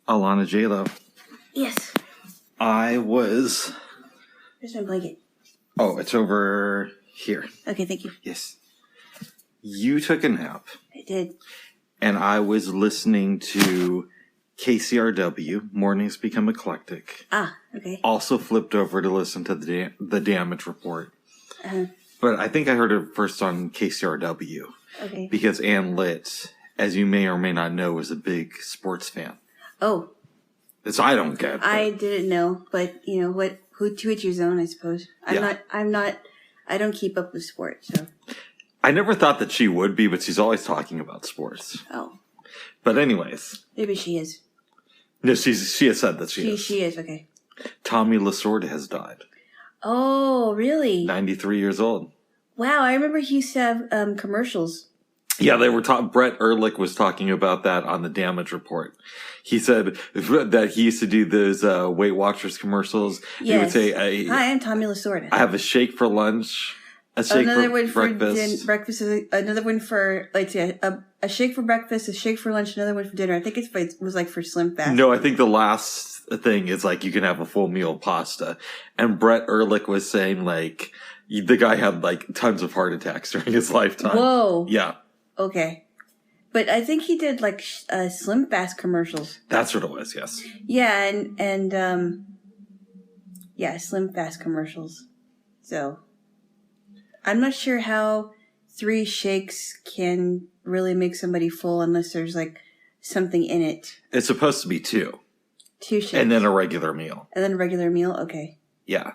Alana, Jaylo. Yes. Where's my blanket? Oh, it's over here. Okay, thank you. Yes. You took a nap. I did. And I was listening to KCRW, Mornings Become Eclectic. Ah, okay. Also flipped over to listen to the Damage Report. Uh-huh. But I think I heard it first on KCRW. Okay. Because Ann Litt, as you may or may not know, is a big sports fan. Oh. This I don't get. I didn't know, but you know what? Who to each his own, I suppose. I don't keep up with sports, so. I never thought that she would be, but she's always talking about sports. Oh. But anyways. Maybe she is. No, she has said that she is. She is, okay. Tommy Lasorda has died. Oh, really? 93 years old. Wow, I remember he used to have commercials. Yeah, they were Brett Ehrlich was talking about that on the Damage Report. He said that he used to do those Weight Watchers commercials. Yes. He would say, "Hi, I'm Tommy Lasorda. I have a shake for lunch, a shake for breakfast. Breakfast is another one for, like, a shake for breakfast, a shake for lunch, another one for dinner. I think it was like for Slim Fast. No, I think the last thing is like you can have a full meal of pasta. And Brett Ehrlich was saying like the guy had like tons of heart attacks during his lifetime. Whoa. Yeah. Okay. But I think he did like Slim Fast commercials. That's what it was, yes. Yeah, and yeah, Slim Fast commercials. So I'm not sure how 3 shakes can really make somebody full unless there's like something in it. It's supposed to be 2. 2 shakes. And then a regular meal. And then a regular meal? Okay. Yeah.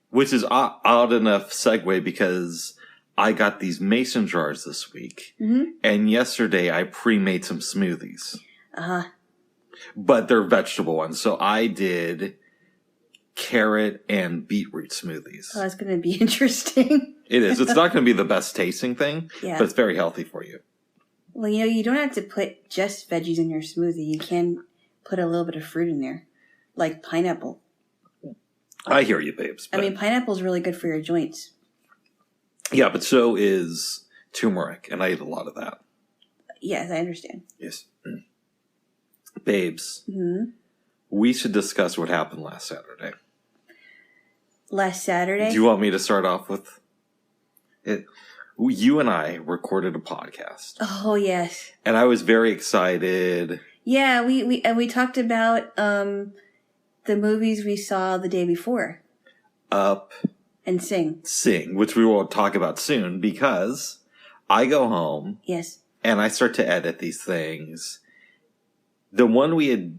Which is odd enough segue because I got these mason jars this week. Mm-hmm. And yesterday I pre-made some smoothies. Uh-huh. But they're vegetable ones. So I did carrot and beetroot smoothies. Oh, that's going to be interesting. It is. It's not going to be the best tasting thing, yeah. But it's very healthy for you. Well, you know, you don't have to put just veggies in your smoothie. You can put a little bit of fruit in there, like pineapple. I hear you, babes. I mean, pineapple's really good for your joints. Yeah, but so is turmeric, and I eat a lot of that. Yes, I understand. Yes. Babes, mm-hmm. We should discuss what happened last Saturday. Last Saturday? Do you want me to start off with it? You and I recorded a podcast. Oh, yes. And I was very excited. Yeah, we talked about the movies we saw the day before. Up. And Sing. Sing, which we will talk about soon because I go home. Yes. And I start to edit these things. The one we had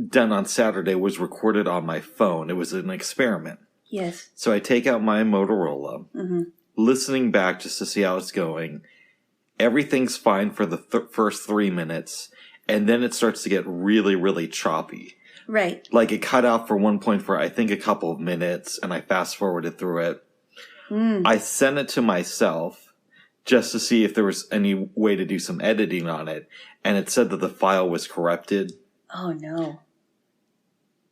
done on Saturday was recorded on my phone. It was an experiment. Yes. So I take out my Motorola, mm-hmm. listening back just to see how it's going. Everything's fine for the first 3 minutes. And then it starts to get really, really choppy. Right. Like it cut out for one point for, I think, a couple of minutes, and I fast forwarded through it. I sent it to myself just to see if there was any way to do some editing on it. And it said that the file was corrupted. Oh, no.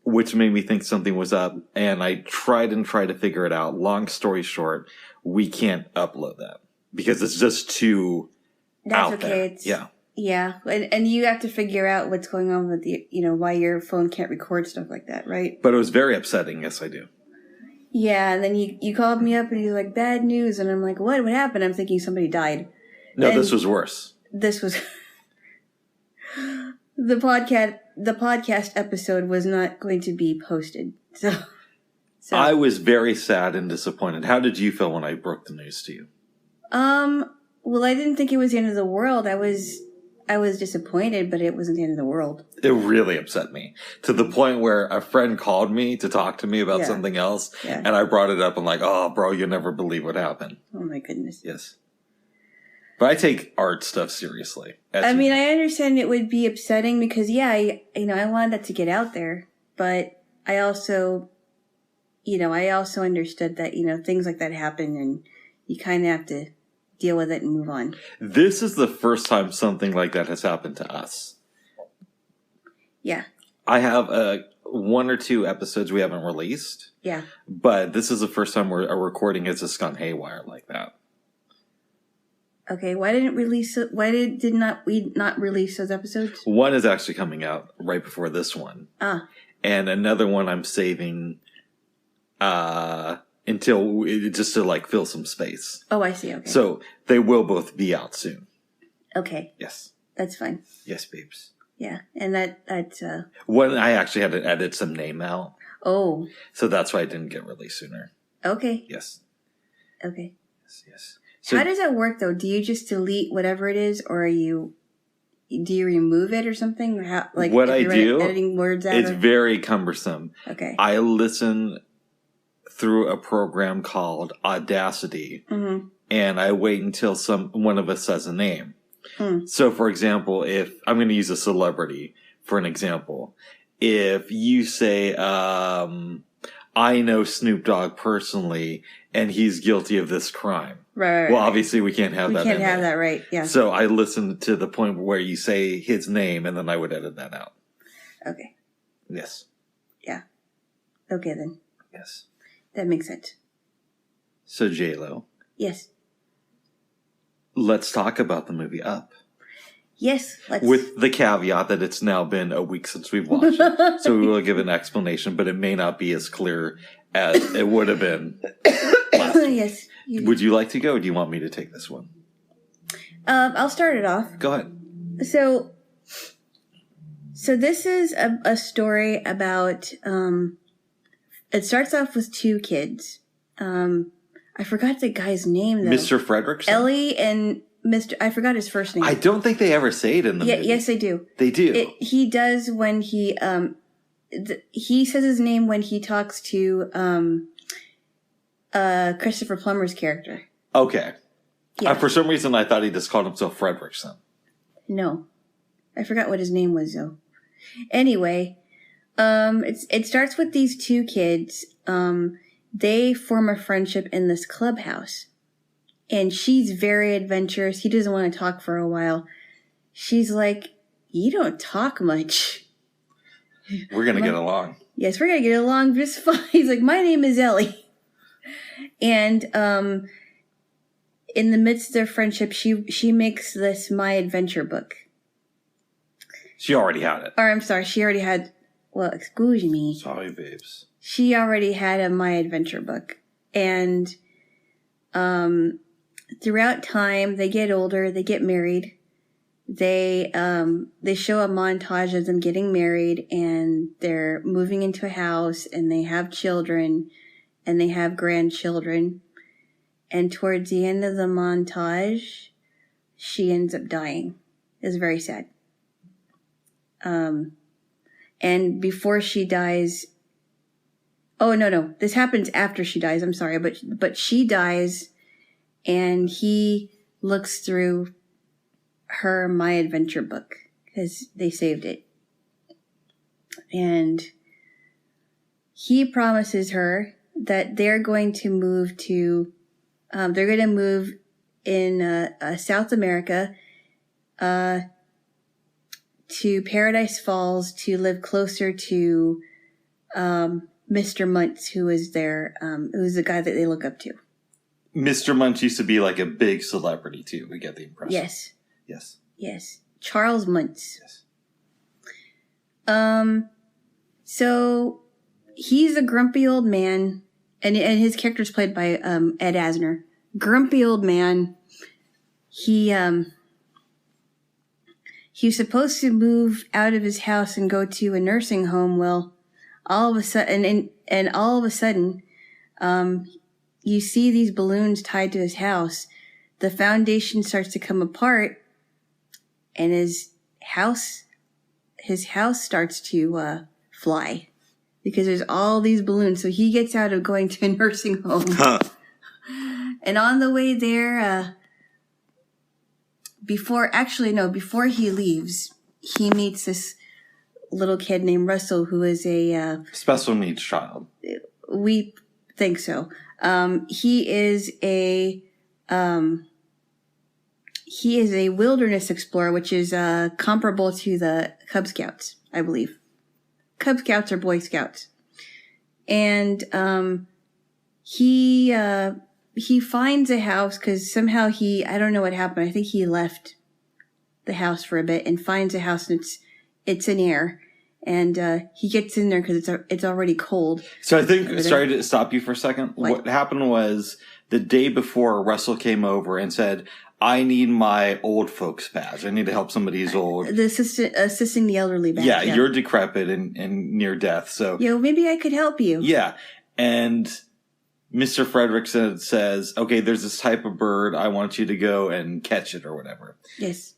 Which made me think something was up. And I tried to figure it out. Long story short, we can't upload that because it's just too That's out okay. there. Yeah. Yeah, and you have to figure out what's going on with the, you know, why your phone can't record stuff like that, right? But it was very upsetting. Yes, I do. Yeah, and then you called me up and you're like, bad news. And I'm like, what happened? I'm thinking somebody died. No, and this was worse. This was... The podcast episode was not going to be posted. So I was very sad and disappointed. How did you feel when I broke the news to you? Well, I didn't think it was the end of the world. I was disappointed, but it wasn't the end of the world. It really upset me to the point where a friend called me to talk to me about something else. Yeah. And I brought it up. I'm like, oh, bro, you'll never believe what happened. Oh, my goodness. Yes. But I take art stuff seriously. I mean, I understand it would be upsetting because, yeah, I wanted that to get out there. But I also understood that, things like that happen and you kind of have to deal with it and move on. This is the first time something like that has happened to us. Yeah. I have 1 or 2 episodes we haven't released. Yeah. But this is the first time a recording has just gone haywire like that. Okay, why did we not release those episodes? One is actually coming out right before this one. And another one I'm saving until just to like fill some space. Oh, I see. Okay. So they will both be out soon. Okay. Yes. That's fine. Yes, babes. Yeah, and that's One I actually had to edit some name out. Oh. So that's why it didn't get released sooner. Okay. Yes. Okay. Yes. So, how does that work though? Do you just delete whatever it is, or do you remove it or something? Or how, like what I do, editing words out it's very cumbersome. Okay. I listen through a program called Audacity, and I wait until one of us says a name. So, for example, if I'm going to use a celebrity for an example, if you say, I know Snoop Dogg personally, and he's guilty of this crime. Right. Well, obviously we can't have that. We can't have that, right? Yeah. So I listened to the point where you say his name, and then I would edit that out. Okay. Yes. Yeah. Okay then. Yes. That makes sense. So Jaylo. Yes. Let's talk about the movie Up. Yes. With the caveat that it's now been a week since we've watched it. So we will give an explanation, but it may not be as clear as it would have been last week. Yes. Would you like to go, or do you want me to take this one? I'll start it off. Go ahead. So this is a story about, it starts off with two kids. I forgot the guy's name though. Mr. Fredrickson? Ellie and I forgot his first name. I don't think they ever say it in the movie. Yes, they do. They do. He does when he says his name when he talks to Christopher Plummer's character. Okay. Yeah. For some reason, I thought he just called himself Fredrickson. No. I forgot what his name was, though. Anyway, it starts with these two kids. They form a friendship in this clubhouse. And she's very adventurous. He doesn't want to talk for a while. She's like, you don't talk much. We're going to get along. Yes, we're going to get along just fine. He's like, my name is Ellie. And in the midst of their friendship, she makes this My Adventure book. She already had it. Or I'm sorry, she already had, well, excuse me. Sorry, babes. She already had a My Adventure book. And throughout time, they get older, they get married. They show a montage of them getting married, and they're moving into a house, and they have children, and they have grandchildren. And towards the end of the montage, she ends up dying. It's very sad. And before she dies, oh no, this happens after she dies. I'm sorry, but she dies, and he looks through her My Adventure book because they saved it, and he promises her that they're going to move in South America to Paradise Falls to live closer to Mr. Muntz, who is who's the guy that they look up to. Mr. Muntz used to be like a big celebrity too. We get the impression. Yes. Yes. Yes. Charles Muntz. Yes. So he's a grumpy old man, and his character is played by Ed Asner. Grumpy old man. He's supposed to move out of his house and go to a nursing home. Well, all of a sudden, you see these balloons tied to his house. The foundation starts to come apart, and his house starts to fly because there's all these balloons. So he gets out of going to a nursing home, and on the way there, before he leaves, he meets this little kid named Russell, who is a special needs child. We think so. He is a wilderness explorer, which is comparable to the Cub Scouts, I believe. Cub Scouts or Boy Scouts. And he finds a house because somehow I don't know what happened. I think he left the house for a bit and finds a house, and it's in air. And he gets in there because it's already cold. So I think, sorry to stop you for a second. What happened was the day before, Russell came over and said, I need my old folks badge. I need to help somebody who's old. The assisting the elderly badge. Yeah, you're decrepit and near death. So maybe I could help you. Yeah. And Mr. Fredrickson says, okay, there's this type of bird. I want you to go and catch it or whatever. Yes.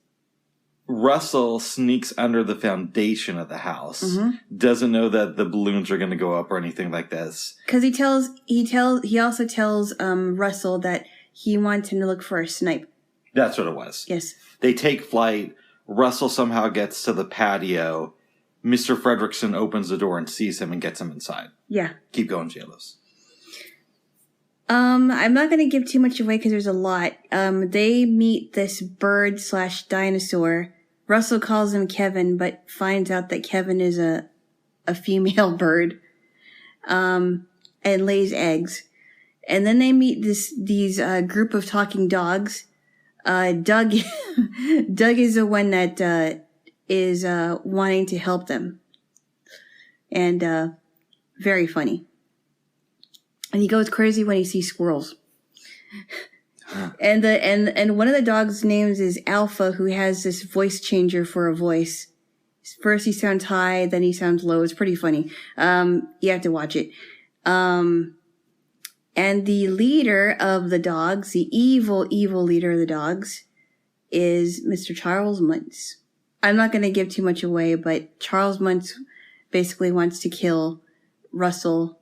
Russell sneaks under the foundation of the house. Mm-hmm. Doesn't know that the balloons are going to go up or anything like this. Because he also tells Russell that he wants him to look for a snipe. That's what it was. Yes. They take flight. Russell somehow gets to the patio. Mr. Fredrickson opens the door and sees him and gets him inside. Yeah. Keep going, Jaylos. I'm not going to give too much away because there's a lot. They meet this bird/dinosaur. Russell calls him Kevin, but finds out that Kevin is a female bird, and lays eggs. And then they meet these group of talking dogs. Doug is the one that is wanting to help them, and very funny. And he goes crazy when he sees squirrels. And one of the dogs' names is Alpha, who has this voice changer for a voice. First he sounds high, then he sounds low. It's pretty funny. You have to watch it. And the leader of the dogs, the evil leader of the dogs, is Mr. Charles Muntz. I'm not going to give too much away, but Charles Muntz basically wants to kill Russell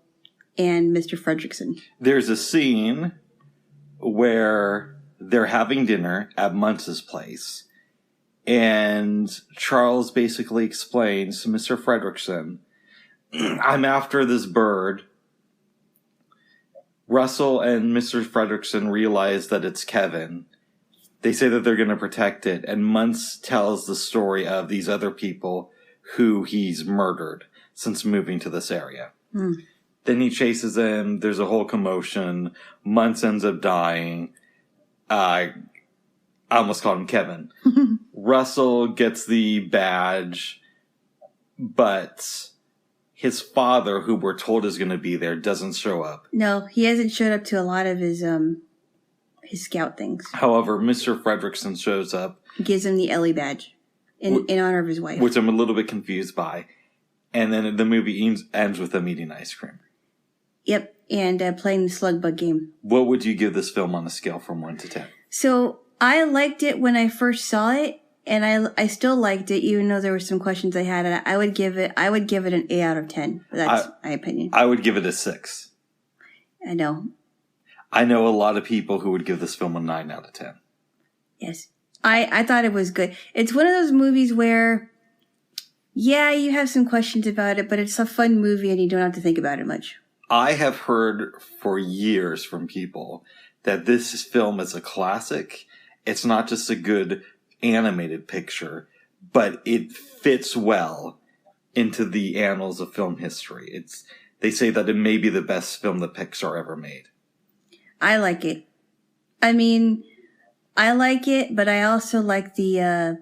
and Mr. Fredrickson. There's a scene where they're having dinner at Muntz's place, and Charles basically explains to Mr. Fredrickson, I'm after this bird. Russell and Mr. Fredrickson realize that it's Kevin. They say that they're going to protect it, and Muntz tells the story of these other people who he's murdered since moving to this area. Then he chases him. There's a whole commotion. Muntz ends up dying. I almost called him Kevin. Russell gets the badge, but his father, who we're told is going to be there, doesn't show up. No, he hasn't showed up to a lot of his scout things. However, Mr. Fredrickson shows up. Gives him the Ellie badge in honor of his wife. Which I'm a little bit confused by. And then the movie ends with them eating ice cream. Yep, and playing the slug bug game. What would you give this film on a scale from 1 to 10? So, I liked it when I first saw it, and I still liked it, even though there were some questions I had. And I would give it an 8 out of 10. That's my opinion. I would give it a 6. I know. I know a lot of people who would give this film a 9 out of 10. Yes. I thought it was good. It's one of those movies where, yeah, you have some questions about it, but it's a fun movie and you don't have to think about it much. I have heard for years from people that this film is a classic. It's not just a good animated picture, but it fits well into the annals of film history. They say that it may be the best film that Pixar ever made. I like it. I mean, I like it, but I also like the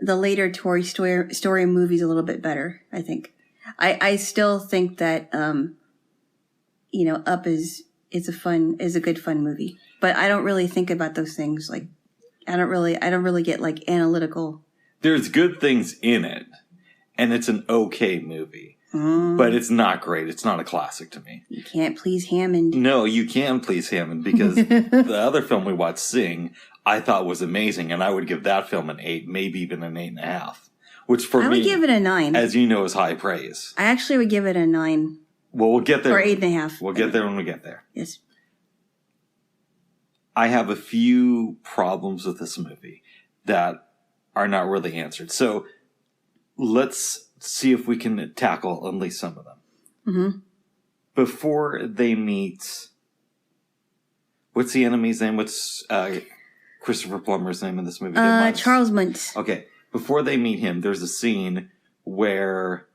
later Toy Story movies a little bit better, I think. I still think that Up is a good fun movie. But I don't really think about those things. Like, I don't really get like analytical. There's good things in it, and it's an okay movie. But it's not great. It's not a classic to me. You can't please Hammond. No, you can please Hammond, because the other film we watched, Sing, I thought was amazing, and I would give that film an 8, maybe even an 8.5. Which for me, I would give it a 9. As you know, is high praise. I actually would give it a 9. Well, we'll get there. Or 8.5. We'll get there when we get there. Yes. I have a few problems with this movie that are not really answered. So let's see if we can tackle at least some of them. Mm-hmm. Before they meet, what's the enemy's name? What's Christopher Plummer's name in this movie? Charles Muntz. Okay. Before they meet him, there's a scene where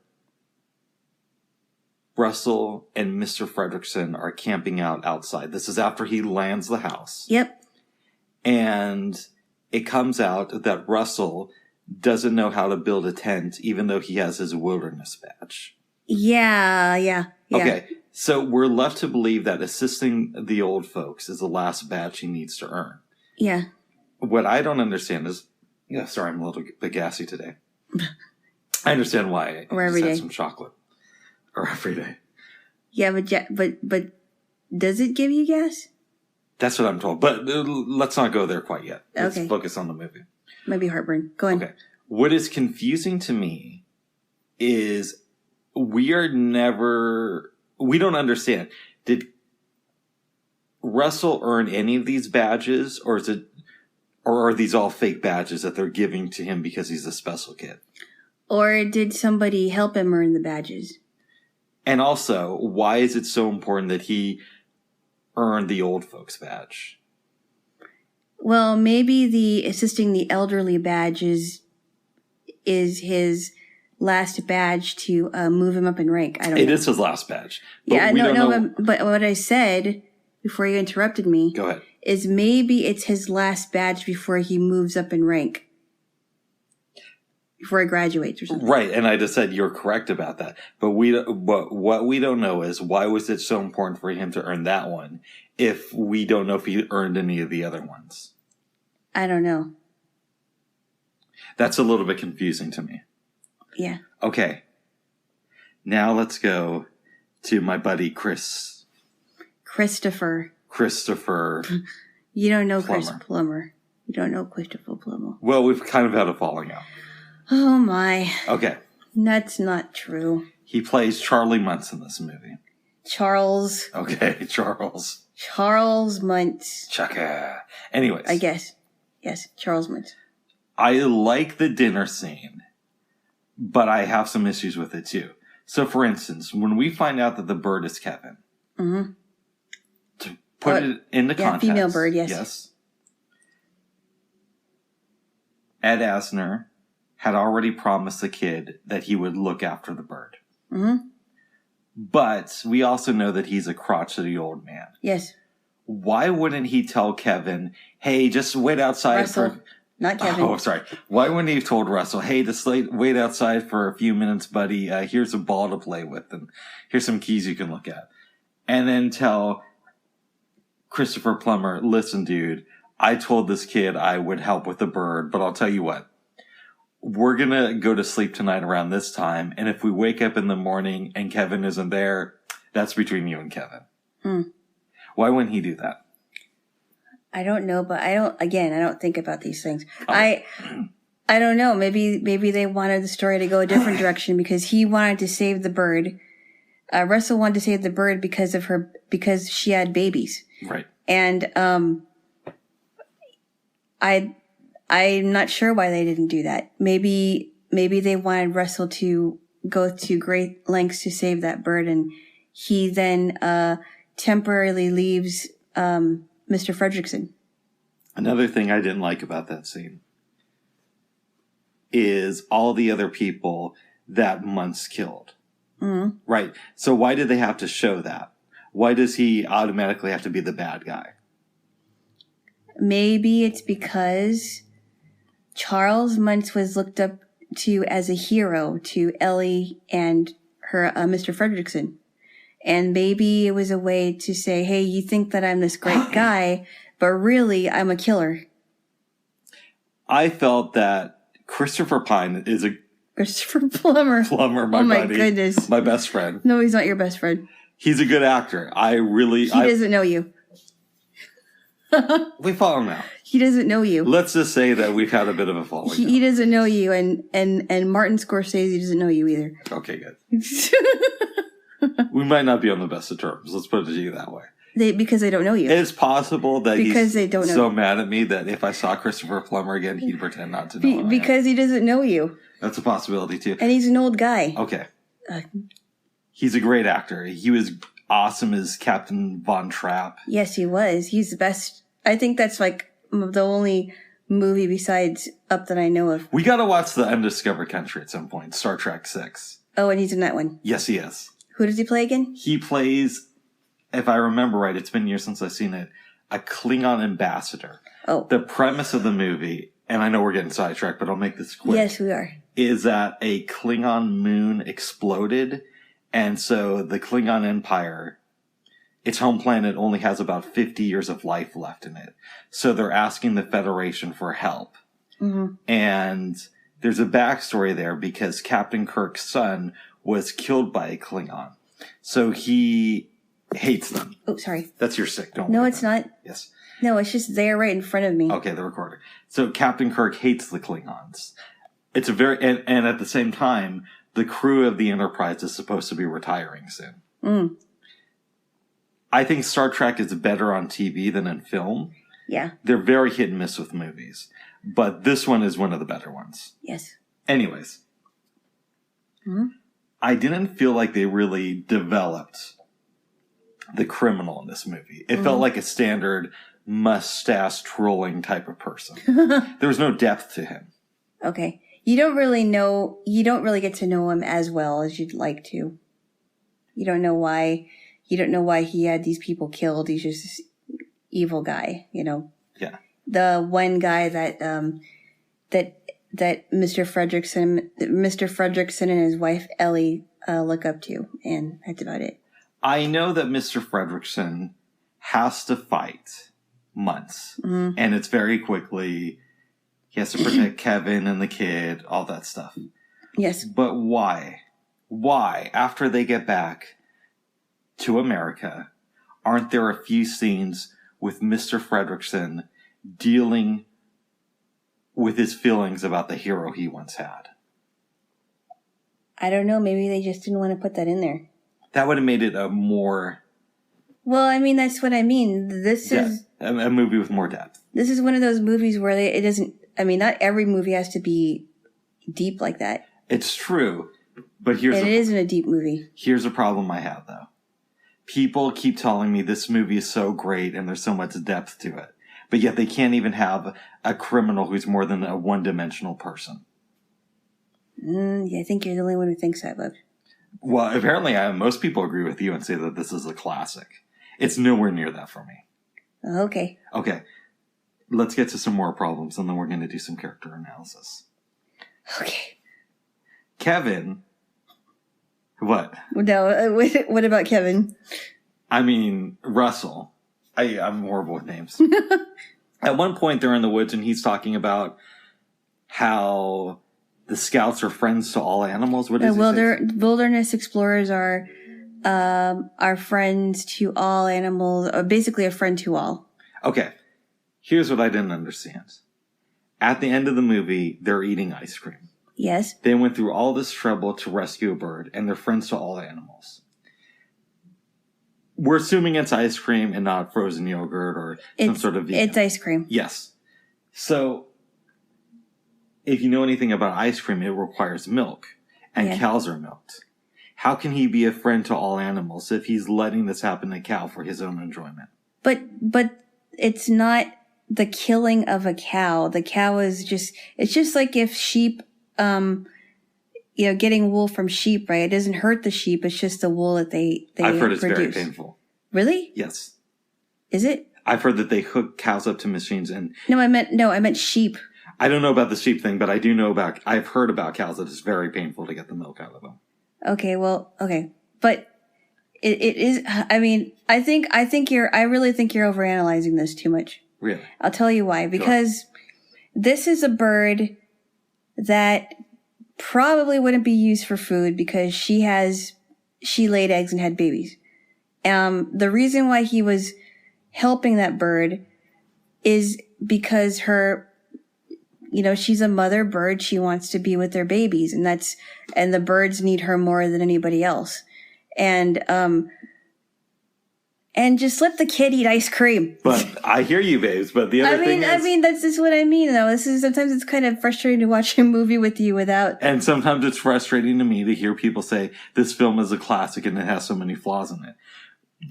Russell and Mr. Fredrickson are camping out outside. This is after he lands the house. Yep. And it comes out that Russell doesn't know how to build a tent, even though he has his wilderness badge. Yeah. Okay, so we're left to believe that assisting the old folks is the last badge he needs to earn. Yeah. What I don't understand is... Yeah, sorry, I'm a little bit gassy today. I understand why. Or every day. Had some chocolate. Or every day. Yeah, but does it give you gas? That's what I'm told. But let's not go there quite yet. Let's focus on the movie. Might be heartburn. Go on. Okay. What is confusing to me is we don't understand. Did Russell earn any of these badges, or are these all fake badges that they're giving to him because he's a special kid? Or did somebody help him earn the badges? And also, why is it so important that he earned the old folks badge? Well, maybe the assisting the elderly badge is his last badge to move him up in rank. I don't know. It is his last badge. But but what I said before you interrupted me. Go ahead. Is maybe it's his last badge before he moves up in rank. Before he graduates or something. Right, and I just said you're correct about that. But what we don't know is why was it so important for him to earn that one if we don't know if he earned any of the other ones? I don't know. That's a little bit confusing to me. Yeah. Okay. Now let's go to my buddy Christopher. You don't know Plummer. Chris Plummer. You don't know Christopher Plummer. Well, we've kind of had a falling out. Oh my. Okay. That's not true. He plays Charlie Muntz in this movie. Charles. Okay, Charles. Charles Muntz. Chaka. Anyways. I guess. Yes, Charles Muntz. I like the dinner scene, but I have some issues with it too. So, for instance, when we find out that the bird is Kevin, to put it into context. Yeah, female bird, yes. Yes. Ed Asner had already promised the kid that he would look after the bird. Mm-hmm. But we also know that he's a crotchety old man. Yes. Why wouldn't he tell Kevin, hey, just wait outside Russell, not Kevin. Oh, sorry. Why wouldn't he have told Russell, hey, just wait outside for a few minutes, buddy. Here's a ball to play with, and here's some keys you can look at. And then tell Christopher Plummer, listen, dude, I told this kid I would help with the bird, but I'll tell you what. We're going to go to sleep tonight around this time, and if we wake up in the morning and Kevin isn't there, that's between you and Kevin. Why wouldn't he do that? I don't know, but I don't think about these things. I don't know. Maybe they wanted the story to go a different direction because he wanted to save the bird. Russell wanted to save the bird because she had babies. Right. And I'm not sure why they didn't do that. Maybe they wanted Russell to go to great lengths to save that bird, and he then temporarily leaves Mr. Fredrickson. Another thing I didn't like about that scene is all the other people that Muntz killed. Mm-hmm. Right. So why did they have to show that? Why does he automatically have to be the bad guy? Maybe it's because Charles Muntz was looked up to as a hero to Ellie and her Mr. Fredrickson. And maybe it was a way to say, hey, you think that I'm this great guy, but really I'm a killer. I felt that Christopher Pine is a... Christopher Plummer. Plummer, my buddy. Oh my goodness. My best friend. No, he's not your best friend. He's a good actor. He doesn't know you. We follow him out. He doesn't know you. Let's just say that we've had a bit of a falling out. He doesn't know you, and Martin Scorsese doesn't know you either. Okay, good. We might not be on the best of terms. Let's put it to you that way. Because they don't know you. It's possible that they don't know so mad at me that if I saw Christopher Plummer again, he'd pretend not to know. Because he doesn't know you. That's a possibility too. And he's an old guy. Okay. He's a great actor. He was awesome as Captain Von Trapp. Yes, he was. He's the best. I think that's like the only movie besides Up that I know of. We got to watch The Undiscovered Country at some point. Star Trek 6. Oh, and he's in that one. Yes, he is. Who does he play again? He plays, if I remember right, it's been years since I've seen it, a Klingon ambassador. Oh. The premise of the movie, and I know we're getting sidetracked, but I'll make this quick. Yes, we are. Is that a Klingon moon exploded, and so the Klingon Empire, its home planet only has about 50 years of life left in it. So they're asking the Federation for help. Mm-hmm. And there's a backstory there because Captain Kirk's son was killed by a Klingon. So he hates them. Oh, sorry. That's your sick. Don't No, worry it's about not. Yes. No, it's just there right in front of me. Okay, the recorder. So Captain Kirk hates the Klingons. It's a very, and at the same time, the crew of the Enterprise is supposed to be retiring soon. Mm. I think Star Trek is better on TV than in film. Yeah. They're very hit and miss with movies. But this one is one of the better ones. Yes. Anyways. Mm-hmm. I didn't feel like they really developed the criminal in this movie. It felt like a standard mustache twirling type of person. There was no depth to him. Okay. You don't really get to know him as well as you'd like to. You don't know why he had these people killed. He's just this evil guy, you know. Yeah. The one guy that Mr. Fredrickson and his wife Ellie look up to, and that's about it. I know that Mr. Fredrickson has to fight months, and it's very quickly. He has to protect Kevin and the kid, all that stuff. Yes. But why? Why, after they get back to America, aren't there a few scenes with Mr. Fredrickson dealing with his feelings about the hero he once had? I don't know. Maybe they just didn't want to put that in there. That would have made it a more... Well, I mean, that's what I mean. This is... A movie with more depth. This is one of those movies where it doesn't... I mean, not every movie has to be deep like that. It's true, but it isn't a deep movie. Here's a problem I have, though. People keep telling me this movie is so great and there's so much depth to it, but yet they can't even have a criminal who's more than a one-dimensional person. I think you're the only one who thinks that, bud. Well, apparently most people agree with you and say that this is a classic. It's nowhere near that for me. Okay. Okay. Let's get to some more problems, and then we're going to do some character analysis. Okay. Kevin. What? No, what about Kevin? I mean, Russell. I'm horrible with names. At one point, they're in the woods, and he's talking about how the scouts are friends to all animals. What is it? Wilderness explorers are friends to all animals, or basically a friend to all. Okay. Here's what I didn't understand. At the end of the movie, they're eating ice cream. Yes. They went through all this trouble to rescue a bird, and they're friends to all animals. We're assuming it's ice cream and not frozen yogurt or some sort of vegan. It's ice cream. Yes. So, if you know anything about ice cream, it requires milk, and cows are milked. How can he be a friend to all animals if he's letting this happen to a cow for his own enjoyment? But it's not the killing of a cow. The cow is it's just like if sheep, getting wool from sheep, right? It doesn't hurt the sheep. It's just the wool that they I've heard it's produce. very painful. Really? Yes. Is it? I've heard that they hook cows up to machines and... No, I meant sheep. I don't know about the sheep thing, but I've heard about cows that it's very painful to get the milk out of them. Okay, well, okay. But it is, I mean, I really think you're overanalyzing this too much. Really? I'll tell you why. Because this is a bird that probably wouldn't be used for food because she laid eggs and had babies. The reason why he was helping that bird is because she's a mother bird. She wants to be with their babies, and the birds need her more than anybody else. And just let the kid eat ice cream. But I hear you, babes. But the other thing is... I mean, that's just what I mean, though. Sometimes it's kind of frustrating to watch a movie with you without... And sometimes it's frustrating to me to hear people say, this film is a classic and it has so many flaws in it.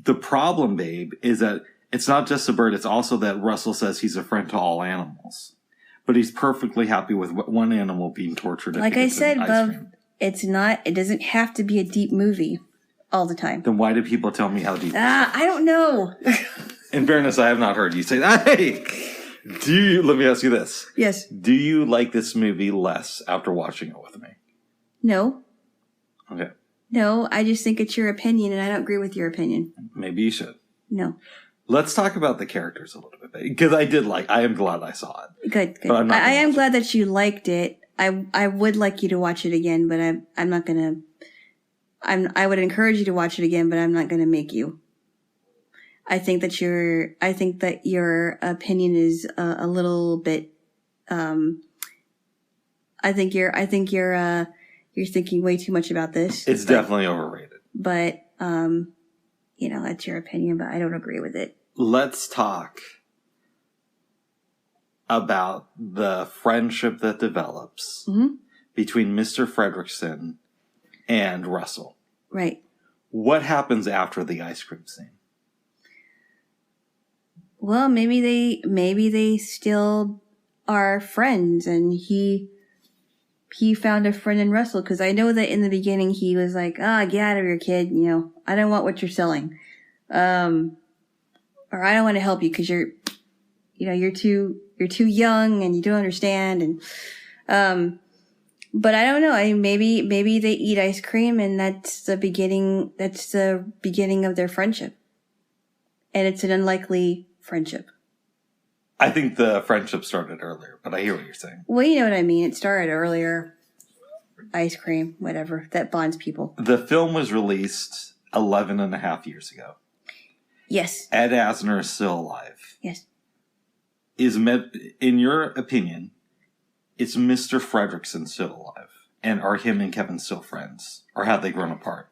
The problem, babe, is that it's not just a bird. It's also that Russell says he's a friend to all animals. But he's perfectly happy with one animal being tortured. Like I said, Bub, it doesn't have to be a deep movie. all the time. Then why do people tell me how deep? I don't know. In fairness, I have not heard you say that. Hey, let me ask you this. Yes. Do you like this movie less after watching it with me? No. Okay. No, I just think it's your opinion, and I don't agree with your opinion. Maybe you should. No. Let's talk about the characters a little bit. Because I am glad I saw it. Good. But I am glad that you liked it. I would like you to watch it again, but I'm not going to... I would encourage you to watch it again, but I'm not going to make you. I think that your opinion is a little bit. I think you're thinking way too much about this. It's definitely overrated. But that's your opinion, but I don't agree with it. Let's talk about the friendship that develops between Mr. Fredrickson and Russell. Right. What happens after the ice cream scene? Well, maybe they still are friends, and he found a friend in Russell, because I know that in the beginning he was like, get out of here, kid. I don't want what you're selling. Or I don't want to help you because you're too young and you don't understand. And, but I don't know. Maybe they eat ice cream, and that's the beginning of their friendship. And it's an unlikely friendship. I think the friendship started earlier, but I hear what you're saying. Well, you know what I mean. It started earlier. Ice cream, whatever. That bonds people. The film was released 11 and a half years ago. Yes. Ed Asner is still alive. Yes. In your opinion, is Mr. Fredrickson still alive? And are him and Kevin still friends? Or have they grown apart?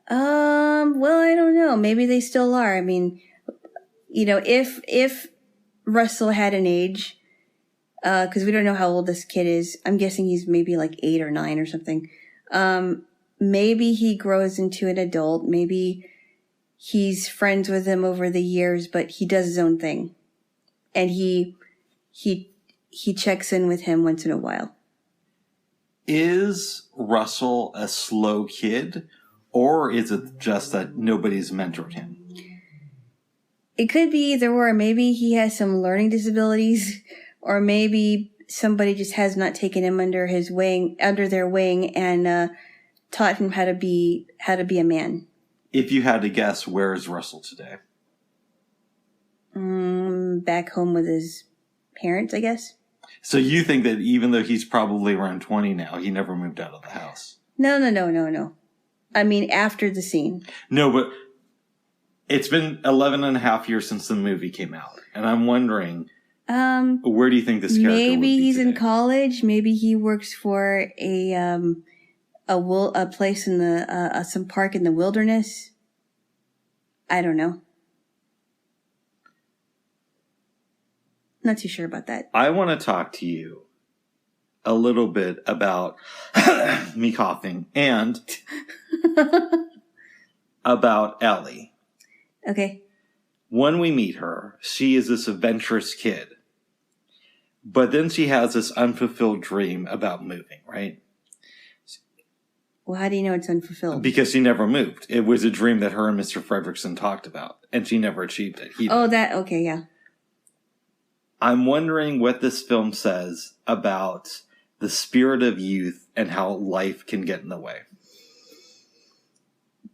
Well, I don't know. Maybe they still are. I mean, if Russell had an age, because we don't know how old this kid is. I'm guessing he's maybe like 8 or 9 or something. Maybe he grows into an adult. Maybe he's friends with him over the years, but he does his own thing. And he checks in with him once in a while. Is Russell a slow kid, or is it just that nobody's mentored him? It could be either or. Maybe he has some learning disabilities, or maybe somebody just has not taken him under their wing, and taught him how to be a man. If you had to guess, where is Russell today? Back home with his parents, I guess. So you think that even though he's probably around 20 now, he never moved out of the house? No. I mean, after the scene. No, but it's been 11 and a half years since the movie came out. And I'm wondering, where do you think this character would be Maybe he's today? in college. Maybe he works for a place in some park in the wilderness. I don't know. Not too sure about that. I want to talk to you a little bit about me coughing and about Ellie. Okay. When we meet her, she is this adventurous kid. But then she has this unfulfilled dream about moving, right? Well, how do you know it's unfulfilled? Because she never moved. It was a dream that her and Mr. Fredrickson talked about, and she never achieved it. Okay, yeah. I'm wondering what this film says about the spirit of youth and how life can get in the way.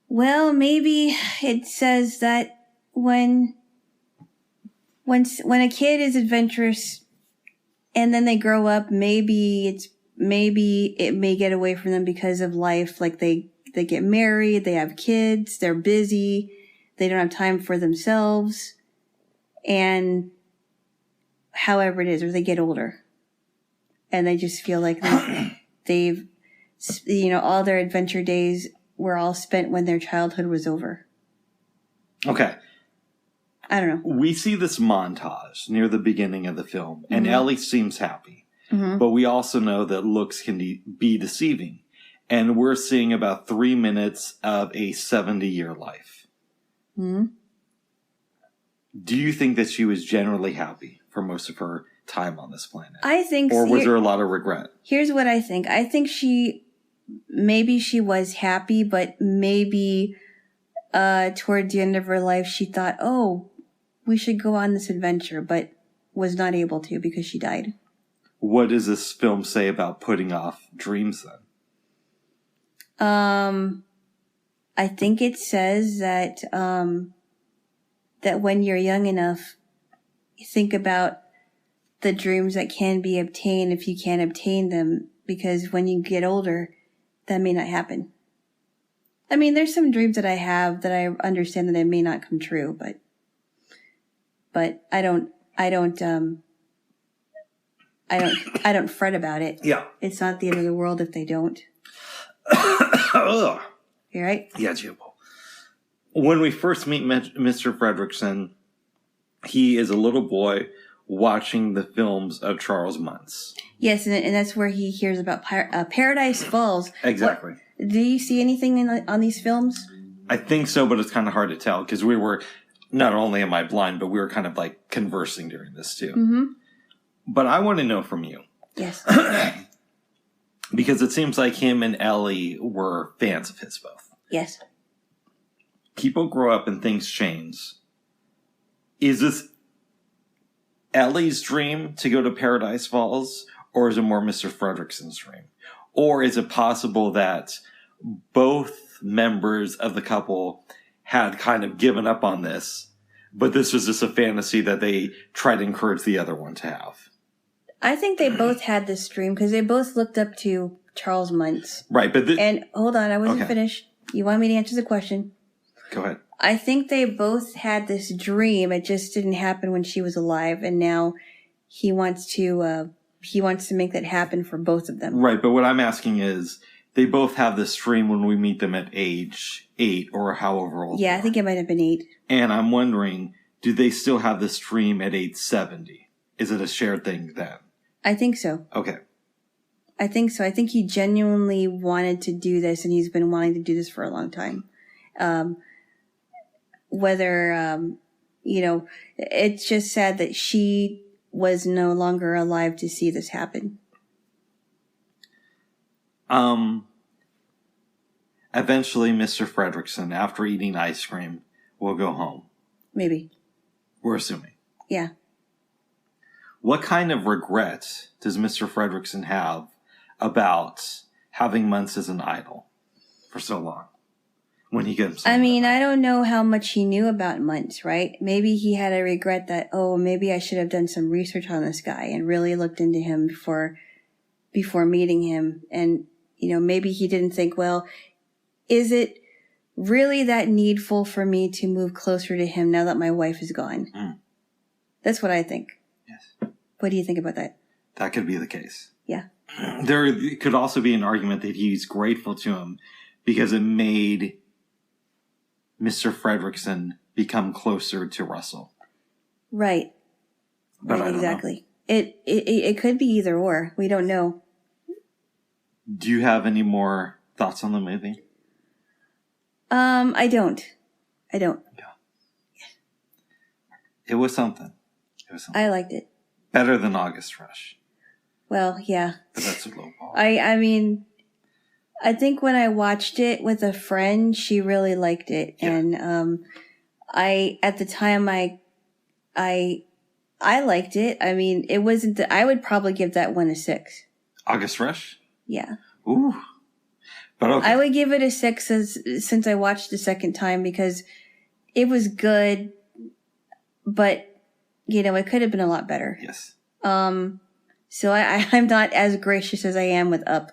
Well, maybe it says that when a kid is adventurous and then they grow up, maybe it may get away from them because of life. Like they get married, they have kids, they're busy, they don't have time for themselves, and however it is, or they get older and they just feel like they've all their adventure days were all spent when their childhood was over. Okay. I don't know. We see this montage near the beginning of the film, and Ellie seems happy. Mm-hmm. But we also know that looks can be deceiving. And we're seeing about 3 minutes of a 70-year life. Mm-hmm. Do you think that she was generally happy for most of her time on this planet? I think... Or was there a lot of regret? Here's what I think. I think she maybe she was happy, but maybe toward the end of her life, she thought, oh, we should go on this adventure, but was not able to because she died. What does this film say about putting off dreams then? I think it says that that when you're young enough, think about the dreams that can be obtained if you can't obtain them, because when you get older, that may not happen. I mean, there's some dreams that I have that I understand that it may not come true, but I don't fret about it. Yeah. It's not the end of the world if they don't. You right? Yeah, Jaylo. When we first meet Mr. Fredricksen, he is a little boy watching the films of Charles Muntz. Yes, and that's where he hears about Paradise Falls. Exactly. Do you see anything on these films? I think so, but it's kind of hard to tell because we were, not only am I blind, but we were kind of like conversing during this too. Mm-hmm. But I want to know from you. Yes. Because it seems like him and Ellie were fans of his both. Yes. People grow up and things change. Is this Ellie's dream to go to Paradise Falls, or is it more Mr. Fredricksen's dream? Or is it possible that both members of the couple had kind of given up on this, but this was just a fantasy that they tried to encourage the other one to have? I think they both had this dream because they both looked up to Charles Muntz. Right, but... And hold on, I wasn't finished. You want me to answer the question? Go ahead. I think they both had this dream. It just didn't happen when she was alive, and now he wants to make that happen for both of them. Right, but what I'm asking is, they both have this dream when we meet them at age 8 or however old. Yeah, I think it might have been 8. And I'm wondering, do they still have this dream at age 70? Is it a shared thing then? I think so. Okay. I think so. I think he genuinely wanted to do this, and he's been wanting to do this for a long time. It's just sad that she was no longer alive to see this happen. Eventually, Mr. Fredricksen, after eating ice cream, will go home. Maybe. We're assuming. Yeah. What kind of regret does Mr. Fredricksen have about having Muntz as an idol for so long? When he gets, I mean, I don't know how much he knew about Muntz, right? Maybe he had a regret that, maybe I should have done some research on this guy and really looked into him before meeting him. And, maybe he didn't think, well, is it really that needful for me to move closer to him now that my wife is gone? Mm. That's what I think. Yes. What do you think about that? That could be the case. Yeah. There could also be an argument that he's grateful to him because it made Mr. Fredricksen become closer to Russell. Right. But right, exactly. It could be either or. We don't know. Do you have any more thoughts on the movie? I don't. Yeah. It was something. I liked it. Better than August Rush. Well, yeah. But that's a low ball. I mean, I think when I watched it with a friend, she really liked it. Yeah. And at the time I liked it. I mean, it wasn't I would probably give that one a 6. August Rush? Yeah. Ooh. But okay. I would give it a 6 since I watched the second time because it was good, but it could have been a lot better. Yes. So I'm not as gracious as I am with Up.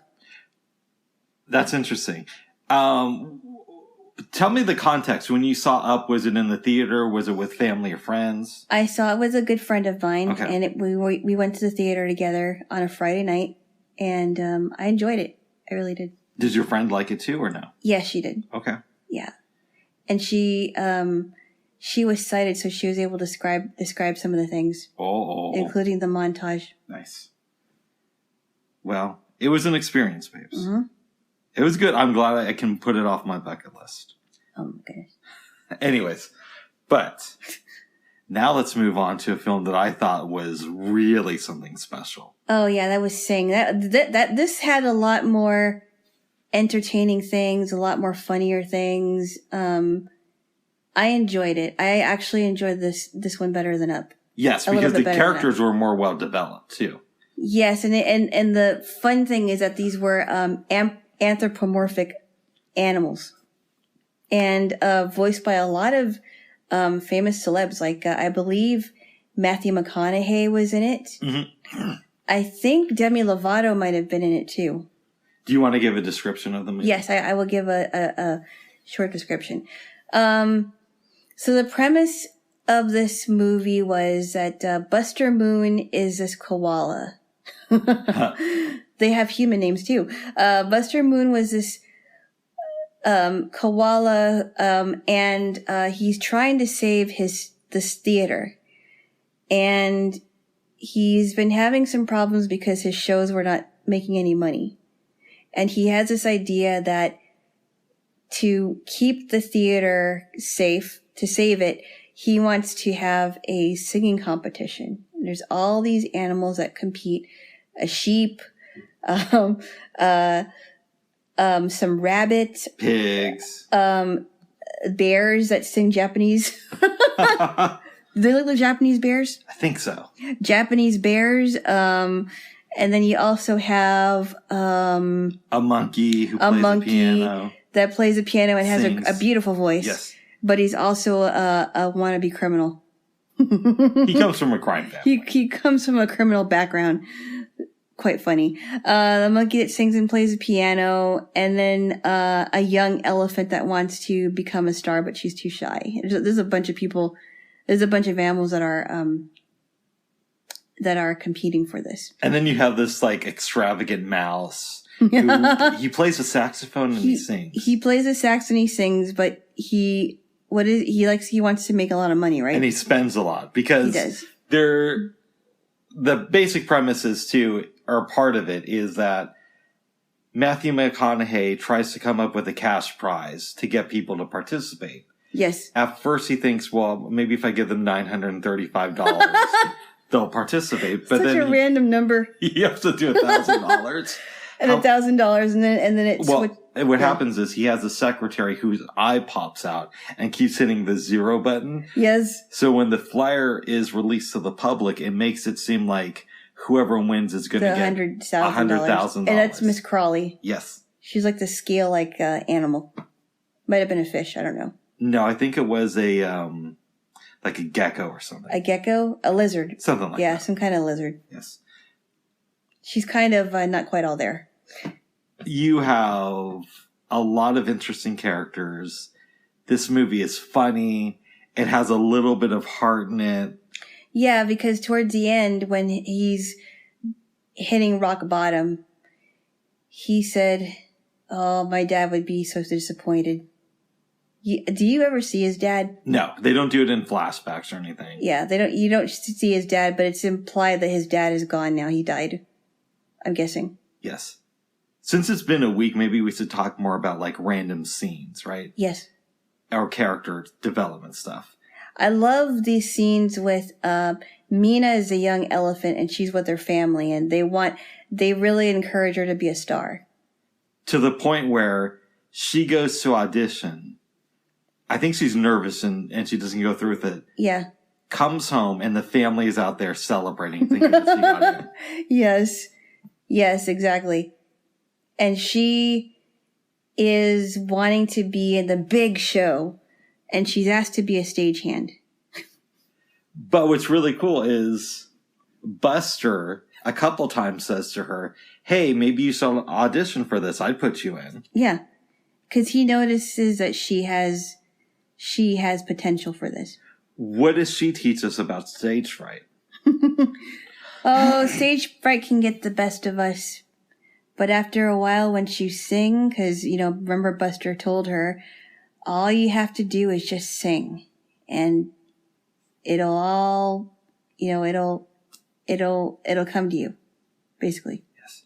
That's interesting. Tell me the context. When you saw Up, was it in the theater? Was it with family or friends? I saw it with a good friend of mine, okay. And we went to the theater together on a Friday night, and I enjoyed it. I really did. Did your friend like it too, or no? Yeah, she did. Okay. Yeah, and she was sighted, so she was able to describe some of the things, including the montage. Nice. Well, it was an experience, babes. Mm-hmm. It was good. I'm glad I can put it off my bucket list. Oh, my goodness. Anyways, but now let's move on to a film that I thought was really something special. Oh, yeah, that was Sing. That this had a lot more entertaining things, a lot more funnier things. I enjoyed it. I actually enjoyed this one better than Up. Yes, because the characters were more well developed too. Yes, and the fun thing is that these were anthropomorphic animals, and voiced by a lot of famous celebs. Like I believe Matthew McConaughey was in it. Mm-hmm. I think Demi Lovato might have been in it too. Do you want to give a description of the movie? Yes, I will give a short description. So the premise of this movie was that Buster Moon is this koala. They have human names too. Buster Moon was this koala, and he's trying to save this theater. And he's been having some problems because his shows were not making any money. And he has this idea that to keep the theater safe, to save it, he wants to have a singing competition. There's all these animals that compete, a sheep, some rabbits, pigs, bears that sing Japanese. They look like Japanese bears? I think so. Japanese bears. And then you also have a monkey who plays the piano. That plays the piano and has a beautiful voice. Yes. But he's also a wannabe criminal. He comes from a crime family. He comes from a criminal background. Quite funny. The monkey that sings and plays the piano, and then a young elephant that wants to become a star, but she's too shy. There's a bunch of people. There's a bunch of animals that are competing for this. And then you have this like extravagant mouse. He plays a saxophone and he sings. He plays a sax and he sings, but he wants to make a lot of money, right? And he spends a lot because he does. The basic premises too, or part of it, is that Matthew McConaughey tries to come up with a cash prize to get people to participate. Yes. At first he thinks, well, maybe if I give them $935, they'll participate. But Such a random number. You have to do $1,000. And $1,000, and then it's what happens is he has a secretary whose eye pops out and keeps hitting the 0 button. Yes. So when the flyer is released to the public, it makes it seem like whoever wins is going to get $100,000. And that's Miss Crawley. Yes. She's like the scale animal. Might have been a fish. I don't know. No, I think it was like a gecko or something. A gecko? A lizard. Something like that. Yeah, some kind of lizard. Yes. She's kind of not quite all there. You have a lot of interesting characters. This movie is funny. It has a little bit of heart in it. Yeah, because towards the end, when he's hitting rock bottom, he said, "Oh, my dad would be so disappointed." Do you ever see his dad? No, they don't do it in flashbacks or anything. Yeah, they don't. You don't see his dad, but it's implied that his dad is gone now. He died. I'm guessing. Yes. Since it's been a week, maybe we should talk more about like random scenes, right? Yes. Or character development stuff. I love these scenes with Mina is a young elephant and she's with her family, and they really encourage her to be a star. To the point where she goes to audition. I think she's nervous and she doesn't go through with it. Yeah. Comes home and the family is out there celebrating, thinking that she got in. Yes. Yes, exactly. And she is wanting to be in the big show, and she's asked to be a stagehand. But what's really cool is Buster a couple times says to her, "Hey, maybe you should audition for this. I'd put you in." Yeah. Because he notices that she has potential for this. What does she teach us about stage fright? Oh, stage fright can get the best of us. But after a while, once you sing, because, remember Buster told her, all you have to do is just sing. And it'll all, it'll come to you, basically. Yes.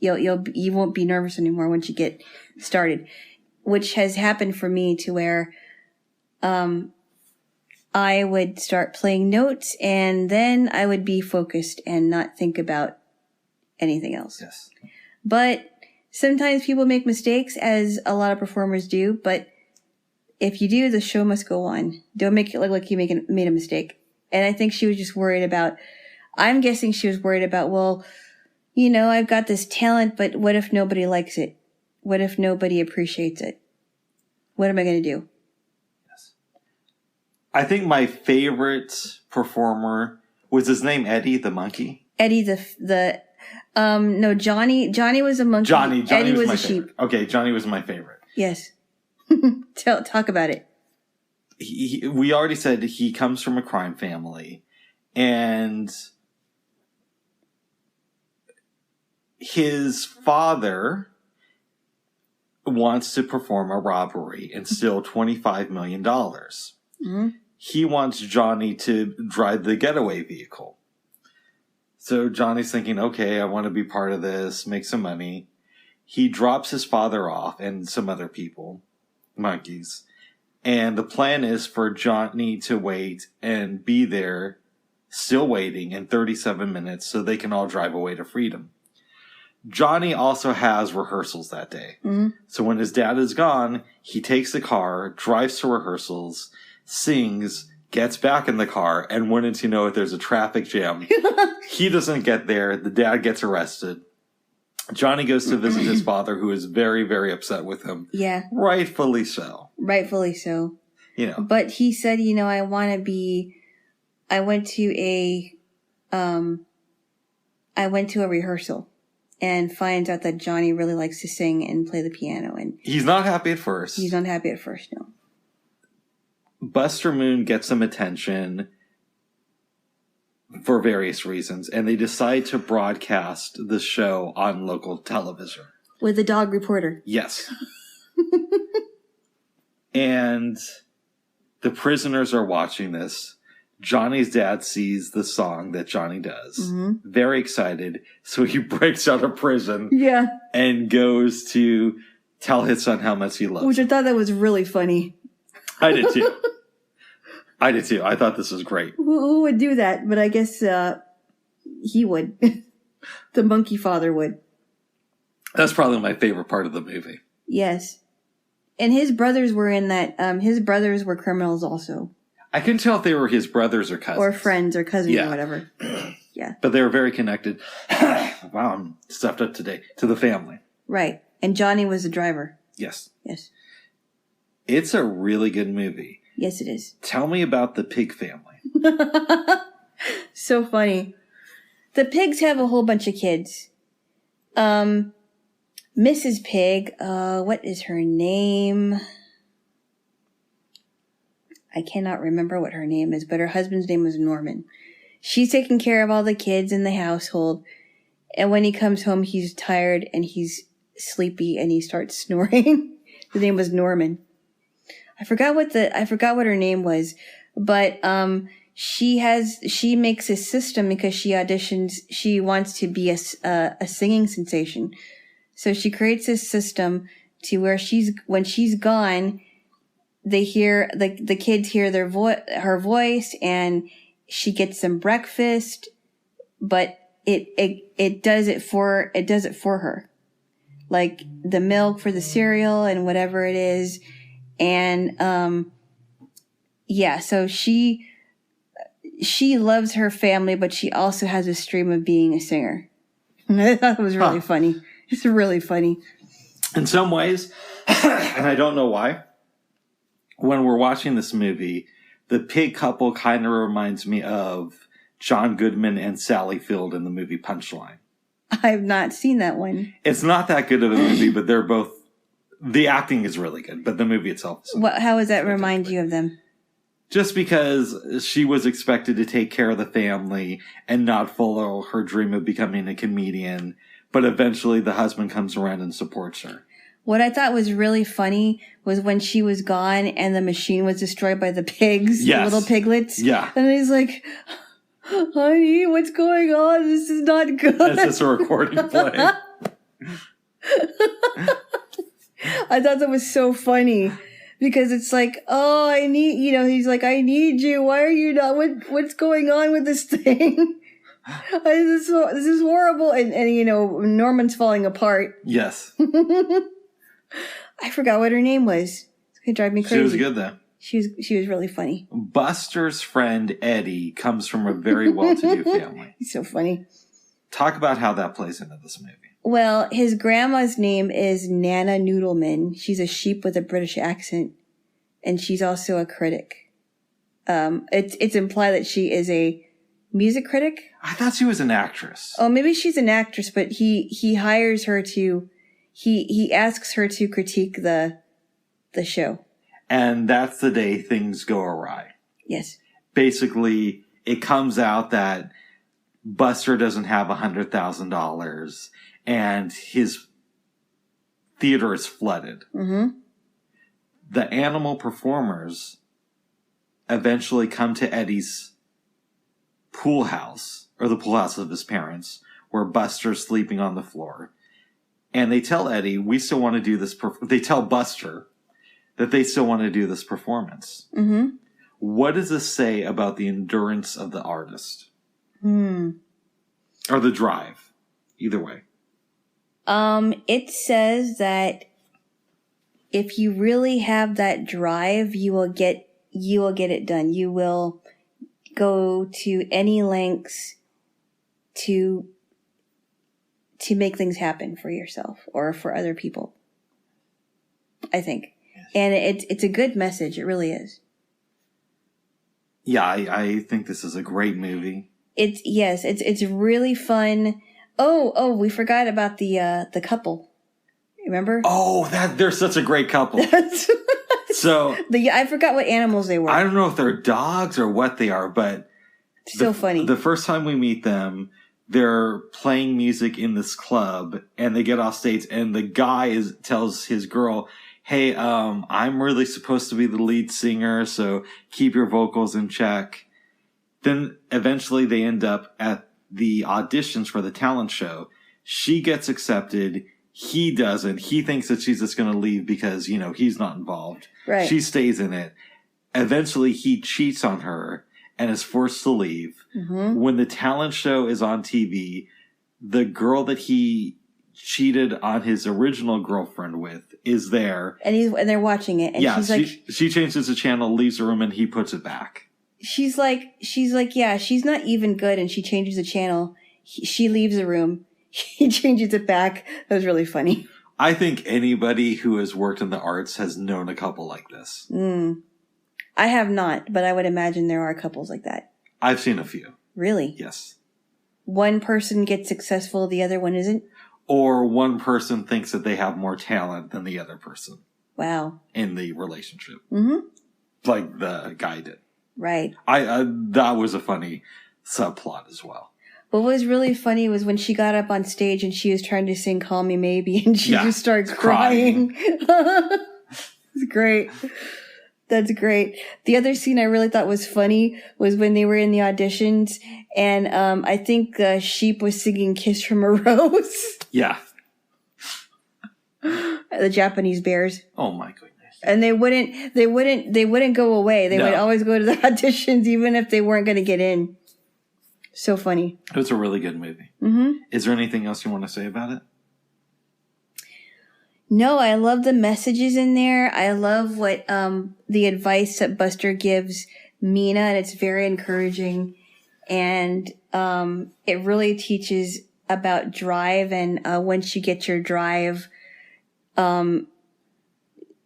You won't be nervous anymore once you get started, which has happened for me to where, I would start playing notes and then I would be focused and not think about anything else. Yes. But sometimes people make mistakes, as a lot of performers do, but if you do, the show must go on. Don't make it look like you made a mistake. And I think she was just worried about, I'm guessing she was worried about, well, you know, I've got this talent, but what if nobody likes it? What if nobody appreciates it? What am I going to do? Yes. I think my favorite performer was his name Eddie the monkey. Eddie no, Johnny was a monkey. Johnny Eddie was my a favorite. sheep. Okay, Johnny was my favorite. Yes. Talk about it. We already said he comes from a crime family, and his father wants to perform a robbery and steal $25 million. Mm-hmm. He wants Johnny to drive the getaway vehicle. So Johnny's thinking, okay, I want to be part of this, make some money. He drops his father off and some other people, monkeys. And the plan is for Johnny to wait and be there, still waiting in 37 minutes so they can all drive away to freedom. Johnny also has rehearsals that day. Mm-hmm. So when his dad is gone, he takes the car, drives to rehearsals, sings, gets back in the car, and wouldn't you know it, there's a traffic jam. He doesn't get there. The dad gets arrested. Johnny goes to visit his father, who is very, very upset with him. Yeah. Rightfully so. Rightfully so. You know. But he said, you know, I went to a rehearsal. And finds out that Johnny really likes to sing and play the piano. And he's not happy at first. He's not happy at first, no. Buster Moon gets some attention for various reasons, and they decide to broadcast the show on local television. With the dog reporter. Yes. And the prisoners are watching this. Johnny's dad sees the song that Johnny does. Mm-hmm. Very excited. So he breaks out of prison. Yeah. And goes to tell his son how much he loves him. Which I thought that was really funny. I did too. I thought this was great. Who would do that? But I guess he would. The monkey father would. That's probably my favorite part of the movie. Yes. And his brothers were in that. His brothers were criminals also. I couldn't tell if they were his brothers or cousins. Or friends or cousins or whatever. Yeah. But they were very connected. Wow, I'm stuffed up today. To the family. Right. And Johnny was the driver. Yes. Yes. It's a really good movie. Yes, it is. Tell me about the pig family. So funny. The pigs have a whole bunch of kids. Mrs. Pig, what is her name? I cannot remember what her name is, but her husband's name was Norman. She's taking care of all the kids in the household. And when he comes home, he's tired and he's sleepy and he starts snoring. His name was Norman. I forgot what her name was, but, she makes a system because she wants to be a singing sensation. So she creates this system to where when she's gone, they hear, the kids hear her voice, and she gets them breakfast, but it does it for her. Like the milk for the cereal and whatever it is. And, so she loves her family, but she also has a stream of being a singer. I thought it was really funny. It's really funny. In some ways, and I don't know why, when we're watching this movie, the pig couple kind of reminds me of John Goodman and Sally Field in the movie Punchline. I've not seen that one. It's not that good of a movie, but they're both, the acting is really good, but the movie itself is how does that remind you of them? Just because she was expected to take care of the family and not follow her dream of becoming a comedian, but eventually the husband comes around and supports her. What I thought was really funny was when she was gone and the machine was destroyed by the pigs, the little piglets. Yeah. And he's like, honey, what's going on? This is not good. It's just a recording play. I thought that was so funny because it's like, oh, he's like, I need you. Why are you not? What's going on with this thing? This is horrible. And, Norman's falling apart. Yes. I forgot what her name was. It's going to drive me crazy. She was good, though. She was really funny. Buster's friend Eddie comes from a very well-to-do family. He's so funny. Talk about how that plays into this movie. Well, his grandma's name is Nana Noodleman. She's a sheep with a British accent, and she's also a critic. It's implied that she is a music critic. I thought she was an actress. Oh, maybe she's an actress, but he hires her to, he asks her to critique the show. And that's the day things go awry. Yes. Basically, it comes out that Buster doesn't have $100,000 and his theater is flooded. Mm-hmm. The animal performers eventually come to Eddie's pool house, or the pool house of his parents, where Buster's sleeping on the floor. And they tell Eddie, we still want to do this. They tell Buster that they still want to do this performance. Mm-hmm. What does this say about the endurance of the artist? Or the drive? Either way. It says that if you really have that drive, you will get it done. You will go to any lengths to make things happen for yourself or for other people. I think. And it's a good message. It really is. Yeah, I think this is a great movie. It's really fun. Oh, we forgot about the couple. Remember? Oh, they're such a great couple. So I forgot what animals they were. I don't know if they're dogs or what they are, but so funny. The first time we meet them, they're playing music in this club, and they get off stage, and the guy tells his girl, hey, I'm really supposed to be the lead singer, so keep your vocals in check. Then eventually they end up at the auditions for the talent show. She gets accepted. He doesn't. He thinks that she's just going to leave because, he's not involved. Right. She stays in it. Eventually he cheats on her and is forced to leave. Mm-hmm. When the talent show is on TV, the girl that he cheated on his original girlfriend with is there. And they're watching it. And she changes the channel, leaves the room, and he puts it back. She's like, yeah, she's not even good. And she changes the channel. She leaves the room. He changes it back. That was really funny. I think anybody who has worked in the arts has known a couple like this. I have not, but I would imagine there are couples like that. I've seen a few. Really? Yes. One person gets successful, the other one isn't? Or one person thinks that they have more talent than the other person. Wow. In the relationship. Mm-hmm. Like the guy did. Right. That was a funny subplot as well. What was really funny was when she got up on stage and she was trying to sing Call Me Maybe and she just started crying. It's great. That's great. The other scene I really thought was funny was when they were in the auditions and I think the sheep was singing Kiss from a Rose. Yeah. The Japanese bears. Oh my goodness. And they wouldn't go away. They would always go to the auditions even if they weren't going to get in. So funny. It was a really good movie. Mm-hmm. Is there anything else you want to say about it? No, I love the messages in there. I love what the advice that Buster gives Mina, and it's very encouraging. And it really teaches about drive, and once you get your drive, go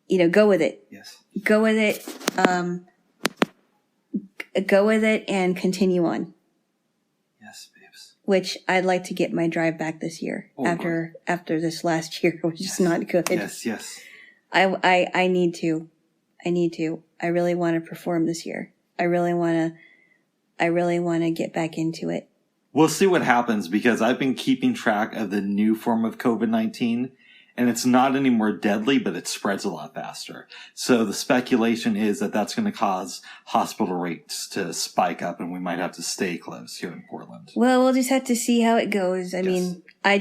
with it. Yes. Go with it and continue on. Yes, babes. Which I'd like to get my drive back this year. After this last year was just not good. Yes. I need to. I really want to perform this year. I really want to get back into it. We'll see what happens because I've been keeping track of the new form of COVID-19 and it's not any more deadly, but it spreads a lot faster. So the speculation is that that's going to cause hospital rates to spike up and we might have to stay closed here in Portland. Well, we'll just have to see how it goes. I mean, I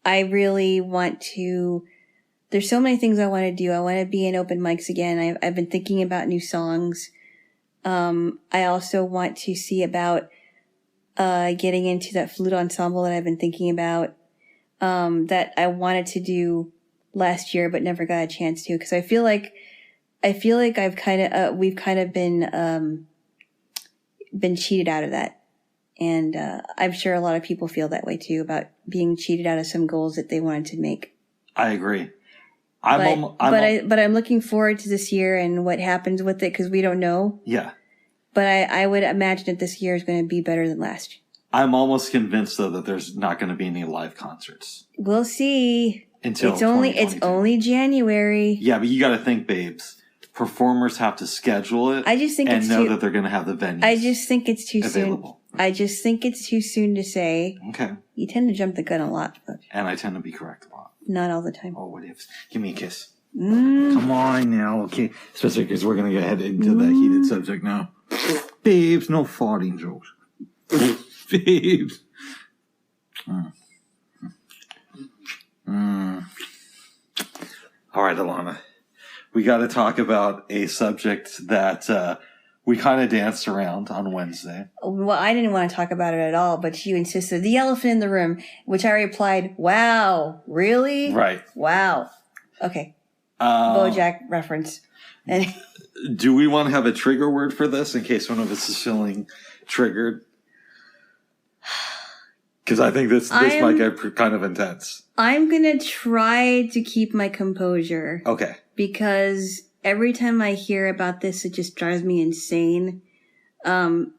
really want to, there's so many things I want to do. I want to be in open mics again. I've been thinking about new songs. I also want to see about getting into that flute ensemble that I've been thinking about, that I wanted to do last year but never got a chance to, because I feel like we've kind of been cheated out of that. And I'm sure a lot of people feel that way too, about being cheated out of some goals that they wanted to make. I agree. But I'm looking forward to this year and what happens with it, because we don't know. Yeah. But I would imagine that this year is going to be better than last. I'm almost convinced though that there's not going to be any live concerts. We'll see. Until it's only January. Yeah, but you got to think, babes. Performers have to schedule it. I just think and know that they're going to have the venues. I just think it's too available. Soon. I just think it's too soon to say. Okay. You tend to jump the gun a lot, but and I tend to be correct a lot. Not all the time. Oh, what ifs? Give me a kiss. Come on now, okay. Especially because we're going to head into that heated subject now. Babes, no farting jokes. Babes. All right, Alana. We got to talk about a subject that we kind of danced around on Wednesday. Well, I didn't want to talk about it at all, but you insisted. The elephant in the room, which I replied, wow, really? Right. Wow. Okay. BoJack reference. Do we want to have a trigger word for this in case one of us is feeling triggered? Because I think this might get kind of intense. I'm going to try to keep my composure. Okay. Because every time I hear about this, it just drives me insane. I'm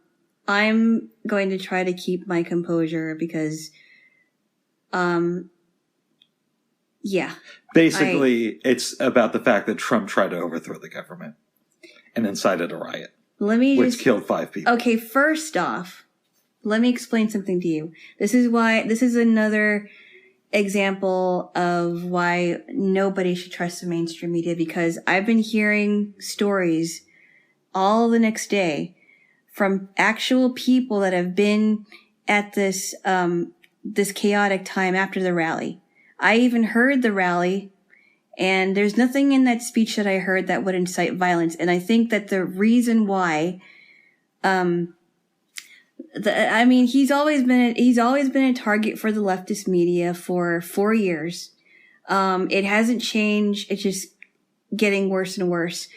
going to try to keep my composure because, yeah. Basically, it's about the fact that Trump tried to overthrow the government and incited a riot. Which killed 5 people. Okay, first off, let me explain something to you. This is another example of why nobody should trust the mainstream media, because I've been hearing stories all the next day from actual people that have been at this chaotic time after the rally. I even heard the rally, and there's nothing in that speech that I heard that would incite violence. And I think that the reason why, he's always been a target for the leftist media for 4 years. It hasn't changed. It's just getting worse and worse.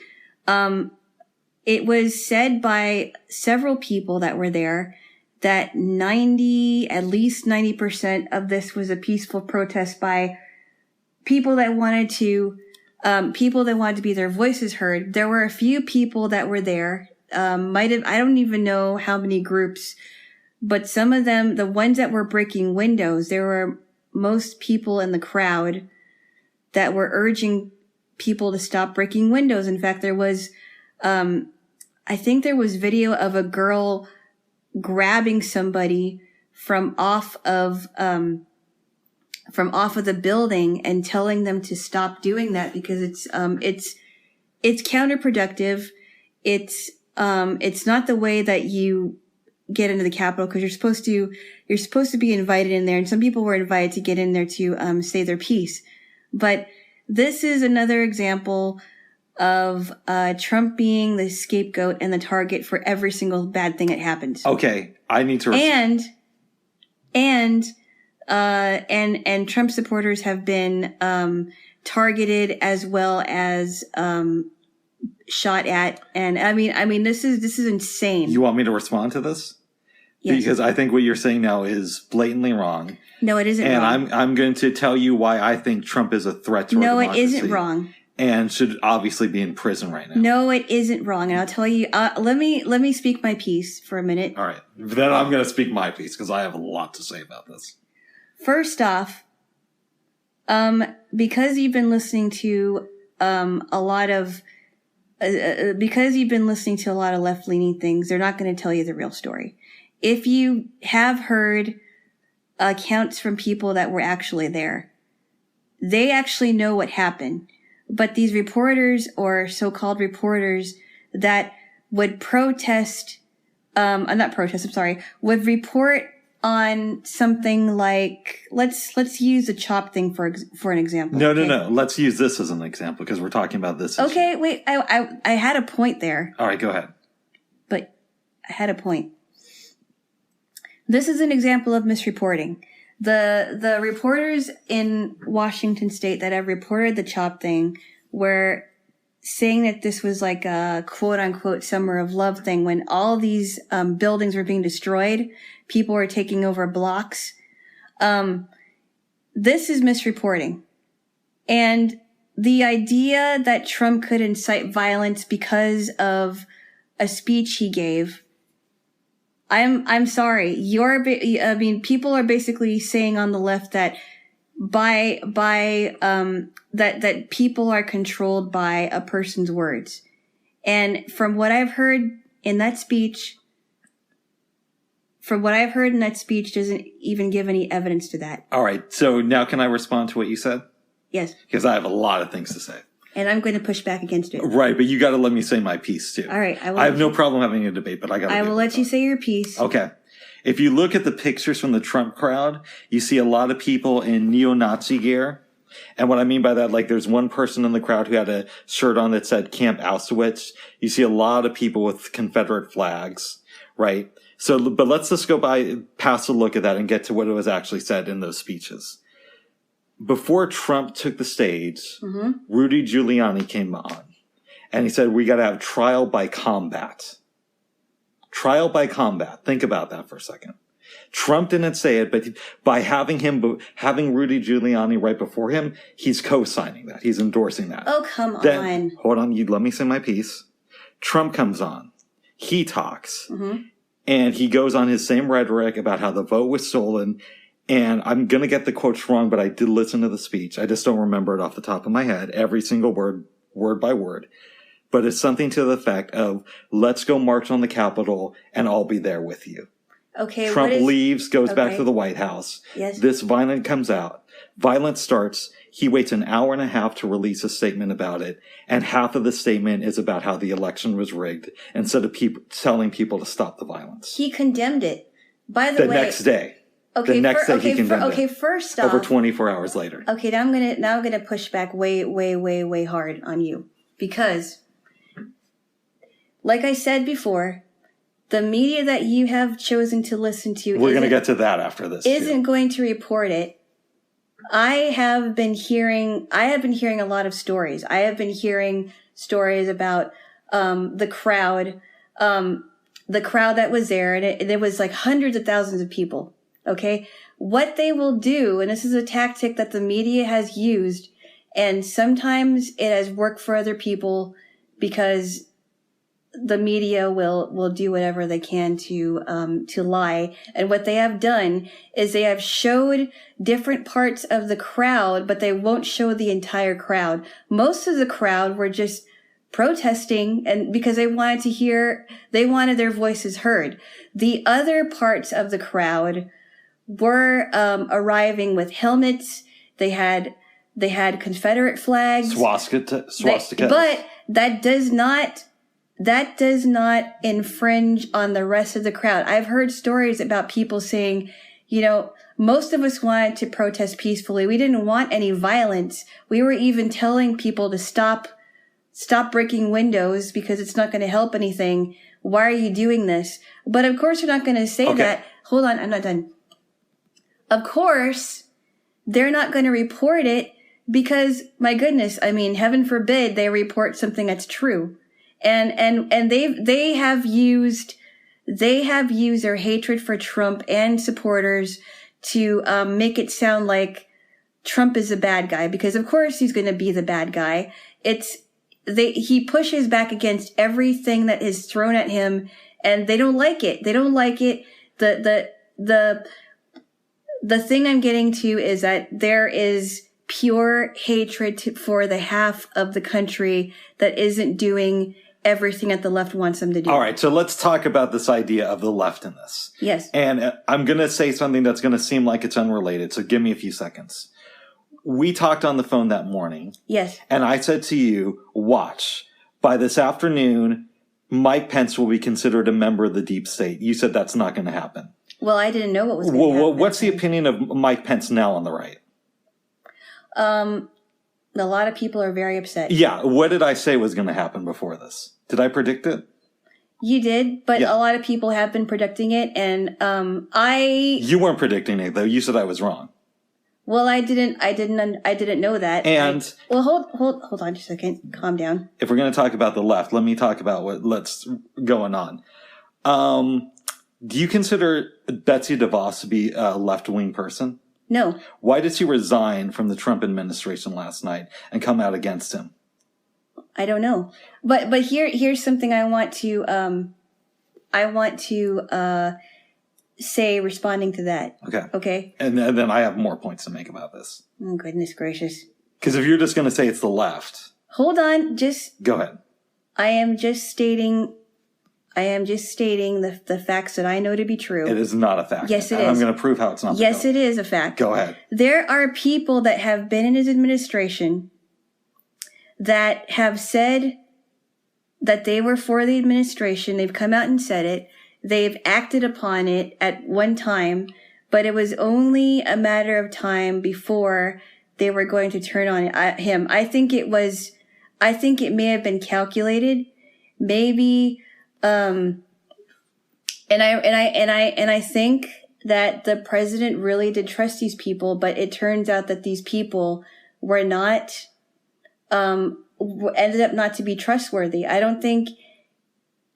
It was said by several people that were there that at least 90% of this was a peaceful protest by people that wanted to be their voices heard. There were a few people that were there. I don't even know how many groups, but some of them, the ones that were breaking windows, there were most people in the crowd that were urging people to stop breaking windows. In fact, there was, I think there was video of a girl grabbing somebody from off of the building and telling them to stop doing that because it's counterproductive. It's not the way that you get into the Capitol, because you're supposed to be invited in there, and some people were invited to get in there to say their piece. But this is another example of Trump being the scapegoat and the target for every single bad thing that happens. Okay, I need to. And Trump supporters have been targeted as well as shot at, and I mean this is insane. You want me to respond to this? Yes. Because I think what you're saying now is blatantly wrong. No, it isn't wrong. And I'm going to tell you why I think Trump is a threat to our democracy. No, it isn't wrong. And should obviously be in prison right now. No, it isn't wrong. And I'll tell you, let me speak my piece for a minute. All right. Then I'm going to speak my piece because I have a lot to say about this. First off, because you've been listening to a lot of left-leaning things, they're not going to tell you the real story. If you have heard accounts from people that were actually there, they actually know what happened. But these reporters or so-called reporters that would would report on something like, let's use the CHOP thing for an example. No. Let's use this as an example because we're talking about this. Okay, wait. I had a point there. All right, go ahead. had a point. This is an example of misreporting. The reporters in Washington State that have reported the CHOP thing were saying that this was like a quote-unquote summer of love thing when all these buildings were being destroyed. People were taking over blocks. This is misreporting. And the idea that Trump could incite violence because of a speech he gave, I'm sorry. People are basically saying on the left that that people are controlled by a person's words. And from what I've heard in that speech, doesn't even give any evidence to that. All right. So now can I respond to what you said? Yes. Because I have a lot of things to say. And I'm going to push back against it. Right, but you got to let me say my piece too. All right. I have no problem having a debate, but I will let you say your piece. Okay. If you look at the pictures from the Trump crowd, you see a lot of people in neo-Nazi gear. And what I mean by that, like there's one person in the crowd who had a shirt on that said Camp Auschwitz. You see a lot of people with Confederate flags, right? So, but let's just go past a look at that and get to what it was actually said in those speeches. Before Trump took the stage, Rudy Giuliani came on and he said, we got to have trial by combat. Trial by combat. Think about that for a second. Trump didn't say it, but by having Rudy Giuliani right before him, he's co-signing that. He's endorsing that. Oh, come on. Hold on. You let me say my piece. Trump comes on. He talks. And he goes on his same rhetoric about how the vote was stolen. And I'm going to get the quotes wrong, but I did listen to the speech. I just don't remember it off the top of my head, every single word by word. But it's something to the effect of, let's go march on the Capitol and I'll be there with you. Okay. Trump leaves, goes back to the White House. Yes. This violence comes out. Violence starts. He waits an hour and a half to release a statement about it. And half of the statement is about how the election was rigged instead of telling people to stop the violence. He condemned it. By the way. The next day. Okay, the next day he condemned it. Okay, first off. Over 24 hours later. Okay, now I'm gonna push back way hard on you. Because, like I said before, the media that you have chosen to listen to we're going to get to that after this. Isn't going to report it. I have been hearing a lot of stories. I have been hearing stories about the crowd that was there, and it was like hundreds of thousands of people. Okay, what they will do, and this is a tactic that the media has used, and sometimes it has worked for other people because the media will do whatever they can to lie. And what they have done is they have showed different parts of the crowd, but they won't show the entire crowd. Most of the crowd were just protesting and because they wanted their voices heard. The other parts of the crowd were arriving with helmets. They had Confederate flags. Swastikas. But that does not infringe on the rest of the crowd. I've heard stories about people saying, most of us wanted to protest peacefully. We didn't want any violence. We were even telling people to stop breaking windows because it's not going to help anything. Why are you doing this? But of course, they're not going to say that. Hold on, I'm not done. Of course, they're not going to report it because, my goodness, heaven forbid they report something that's true. And they have used their hatred for Trump and supporters to make it sound like Trump is a bad guy, because of course he's going to be the bad guy. He pushes back against everything that is thrown at him, and they don't like it. They don't like it. The thing I'm getting to is that there is pure hatred for the half of the country that isn't doing everything that the left wants them to do. All right, so let's talk about this idea of the left in this. Yes. And I'm going to say something that's going to seem like it's unrelated, so give me a few seconds. We talked on the phone that morning. Yes. And I said to you, watch, by this afternoon, Mike Pence will be considered a member of the deep state. You said that's not going to happen. Well, I didn't know what was going to happen. Well, what's the opinion of Mike Pence now on the right? A lot of people are very upset. Yeah. What did I say was going to happen before this? Did I predict it? You did, but Yeah. a lot of people have been predicting it, and You weren't predicting it, though. You said I was wrong. Well, I didn't know that. And hold on just a second. Calm down. if we're going to talk about the left, let me talk about what's going on. Do you consider Betsy DeVos to be a left-wing person? No. Why did she resign from the Trump administration last night and come out against him? I don't know. But here's something I want to say responding to that. Okay. And then I have more points to make about this. Oh, goodness gracious. Because if you're just going to say it's the left. Hold on. Go ahead. I am just stating the facts that I know to be true. It is not a fact. Yes, it and is. I'm going to prove how it's not. Yes, it is a fact. Go ahead. There are people that have been in his administration that have said that they were for the administration. They've come out and said it. They've acted upon it at one time, but it was only a matter of time before they were going to turn on him. I think it may have been calculated. Maybe, and I think that the president really did trust these people, but it turns out that these people were not, ended up not to be trustworthy. I don't think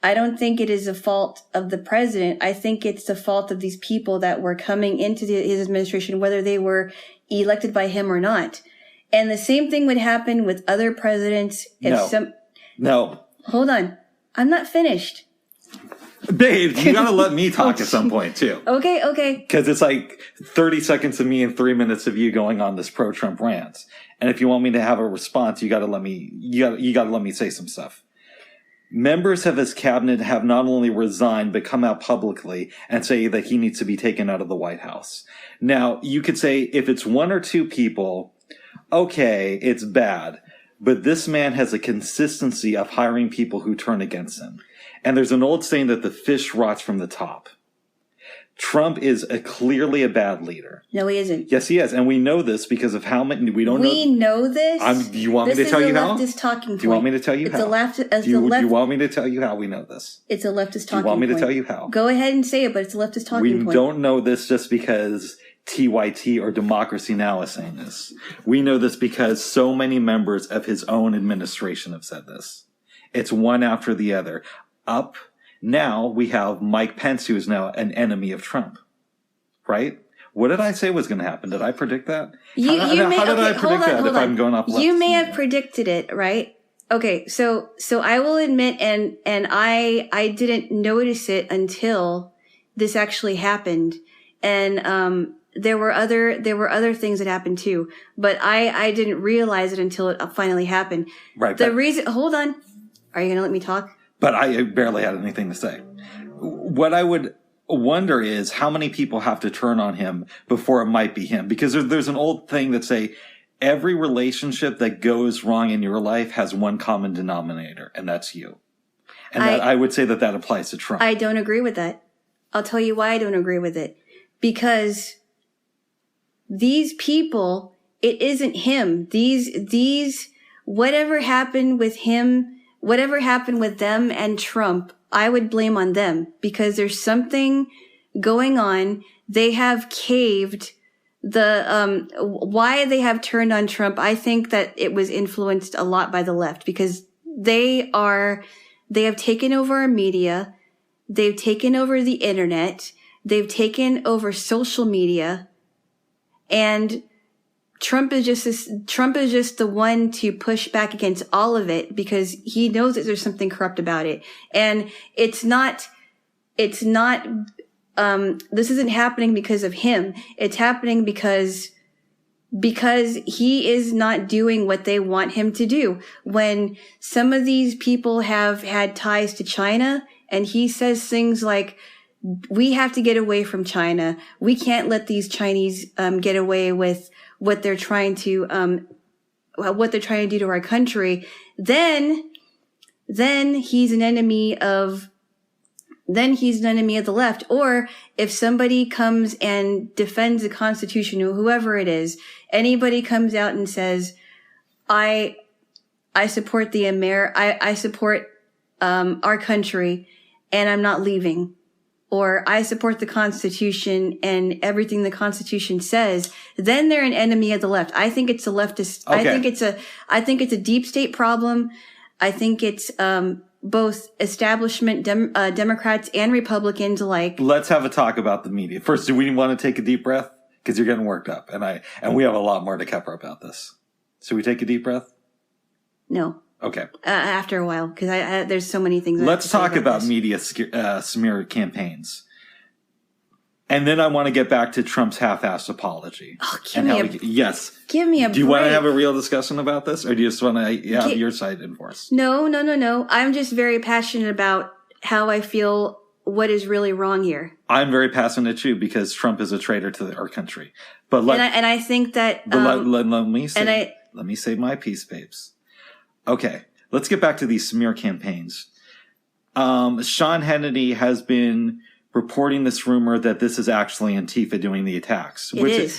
it is the fault of the president. I think it's the fault of these people that were coming into his administration, whether they were elected by him or not. And the same thing would happen with other presidents. No. Hold on. I'm not finished. Babe, you gotta let me talk at some point too. Okay. Because it's like 30 seconds of me and 3 minutes of you going on this pro-Trump rant. And if you want me to have a response, you gotta let me say some stuff. Members of his cabinet have not only resigned, but come out publicly and say that he needs to be taken out of the White House. Now, you could say if it's one or two people, okay, it's bad. But this man has a consistency of hiring people who turn against him. And there's an old saying that the fish rots from the top. Trump is clearly a bad leader. No, he isn't. Yes, he is. And we know this because of how many, we know this? Do you want me to tell you how? This is a leftist talking point. Do you want me to tell you how? Do you want me to tell you how we know this? It's a leftist talking point. Do you want me to tell you how? Go ahead and say it, but it's a leftist talking point. We don't know this just because TYT or Democracy Now! Is saying this. We know this because so many members of his own administration have said this. It's one after the other. Now we have Mike Pence, who is now an enemy of Trump. Right? What did I say was going to happen? Did I predict that? How did I predict that if I'm going off left? You may have predicted it, right? Okay, so I will admit, and I didn't notice it until this actually happened. And there were other things that happened too, but I didn't realize it until it finally happened. Right. Hold on. Are you going to let me talk? But I barely had anything to say. What I would wonder is how many people have to turn on him before it might be him. Because there's an old thing that say every relationship that goes wrong in your life has one common denominator, and that's you. And I would say that applies to Trump. I don't agree with that. I'll tell you why I don't agree with it. Because these people, it isn't him. These, whatever happened with him, whatever happened with them and Trump, I would blame on them because there's something going on. They have caved why they have turned on Trump. I think that it was influenced a lot by the left because they have taken over our media. They've taken over the internet. They've taken over social media, and Trump is just the one to push back against all of it because he knows that there's something corrupt about it. And this isn't happening because of him. It's happening because he is not doing what they want him to do. When some of these people have had ties to China and he says things like, we have to get away from China. We can't let these Chinese get away with what they're trying to do to our country. Then he's an enemy of the left. Or if somebody comes and defends the Constitution, or whoever it is, anybody comes out and says, I support I support our country. and I'm not leaving, or I support the Constitution and everything the Constitution says, then they're an enemy of the left. I think it's a leftist. Okay. I think it's a deep state problem. I think it's both establishment Democrats and Republicans alike. Let's have a talk about the media. First, do we want to take a deep breath? Because you're getting worked up, and we have a lot more to cover about this. Should we take a deep breath? No. Okay. After a while, because there's so many things. Let's talk about media smear campaigns. And then I want to get back to Trump's half-assed apology. Oh, give me a break. Do you want to have a real discussion about this, or do you just want to have your side enforced? No. I'm just very passionate about how I feel what is really wrong here. I'm very passionate too, because Trump is a traitor to our country. But I think that. Let me say my piece, babes. Okay, let's get back to these smear campaigns. Sean Hannity has been reporting this rumor that this is actually Antifa doing the attacks.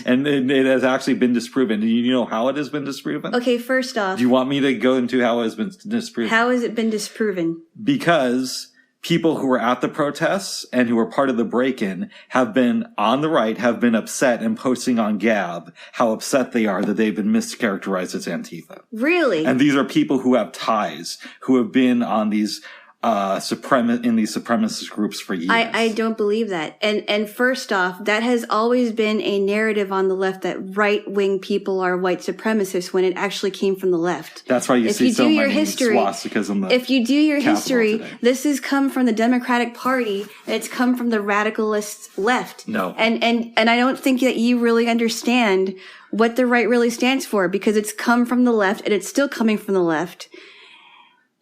And it has actually been disproven. Do you know how it has been disproven? Okay, first off. Do you want me to go into how it has been disproven? How has it been disproven? Because people who were at the protests and who were part of the break-in have been upset and posting on Gab how upset they are that they've been mischaracterized as Antifa. Really? And these are people who have ties, who have been on these in these supremacist groups for years. I don't believe that. And first off, that has always been a narrative on the left that right-wing people are white supremacists when it actually came from the left. That's why you see so many swastikas in the If you do your history, today. This has come from the Democratic Party, and it's come from the radicalist left. No. And I don't think that you really understand what the right really stands for, because it's come from the left, and it's still coming from the left.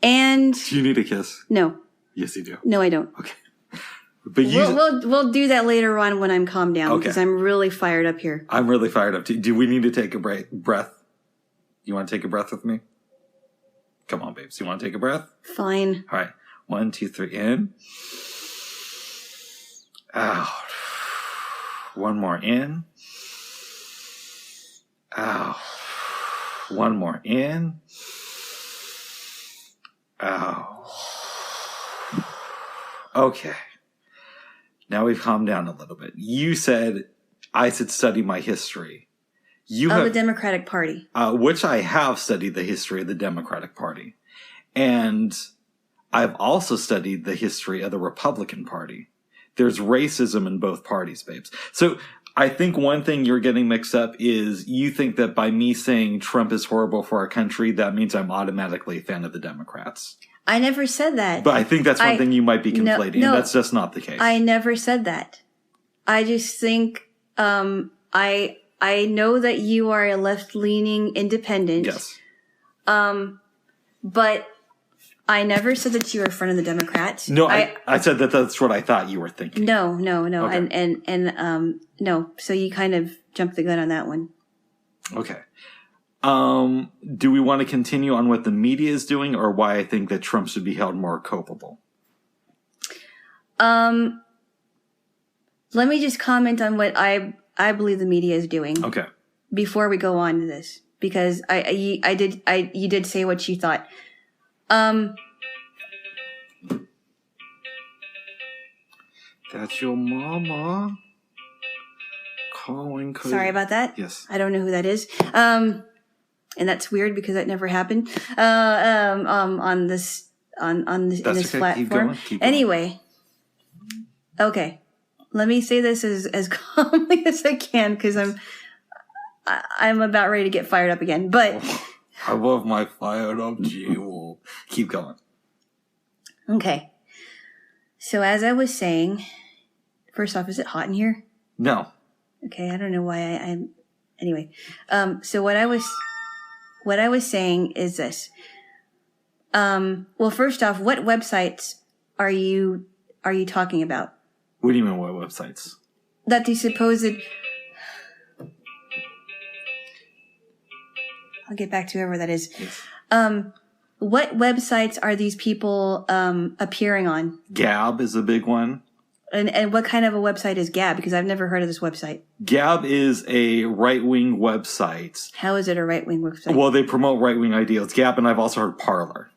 And do you need a kiss? No. Yes, you do. No, I don't. Okay. But we'll do that later on when I'm calmed down, because I'm really fired up here. I'm really fired up too. Do we need to take a breath? You want to take a breath with me? Come on, babes. You want to take a breath? Fine. All right. 1, 2, 3, in. Out. One more in. Out. One more in. Oh. Okay. Now we've calmed down a little bit. You said I should study my history. The Democratic Party. Which I have studied the history of the Democratic Party. And I've also studied the history of the Republican Party. There's racism in both parties, babes. So I think one thing you're getting mixed up is you think that by me saying Trump is horrible for our country, that means I'm automatically a fan of the Democrats. I never said that. But I think that's one thing you might be conflating. No, and that's just not the case. I never said that. I just think I know that you are a left-leaning independent. Yes. But I never said that you were a friend of the Democrats. No, I said that that's what I thought you were thinking. No. Okay. And no. So you kind of jumped the gun on that one. Okay. Do we want to continue on what the media is doing, or why I think that Trump should be held more culpable? Let me just comment on what I believe the media is doing. Okay. Before we go on to this, because you did say what you thought. That's your mama calling. Sorry about that. Yes. I don't know who that is. And that's weird because that never happened. On this in this platform. Keep going. Anyway. Okay. Let me say this as calmly as I can, because I'm about ready to get fired up again. But I love my fired up Jaylo. Keep going. Okay. So as I was saying, first off, is it hot in here? No. Okay, I don't know why I'm. Anyway, so what I was saying is this. Well, first off, what websites are you talking about? What do you mean, what websites? That the supposed. I'll get back to whoever that is. Yes. What websites are these people appearing on? Gab is a big one. And what kind of a website is Gab? Because I've never heard of this website. Gab is a right-wing website. How is it a right-wing website? Well, they promote right-wing ideals. Gab, and I've also heard Parler.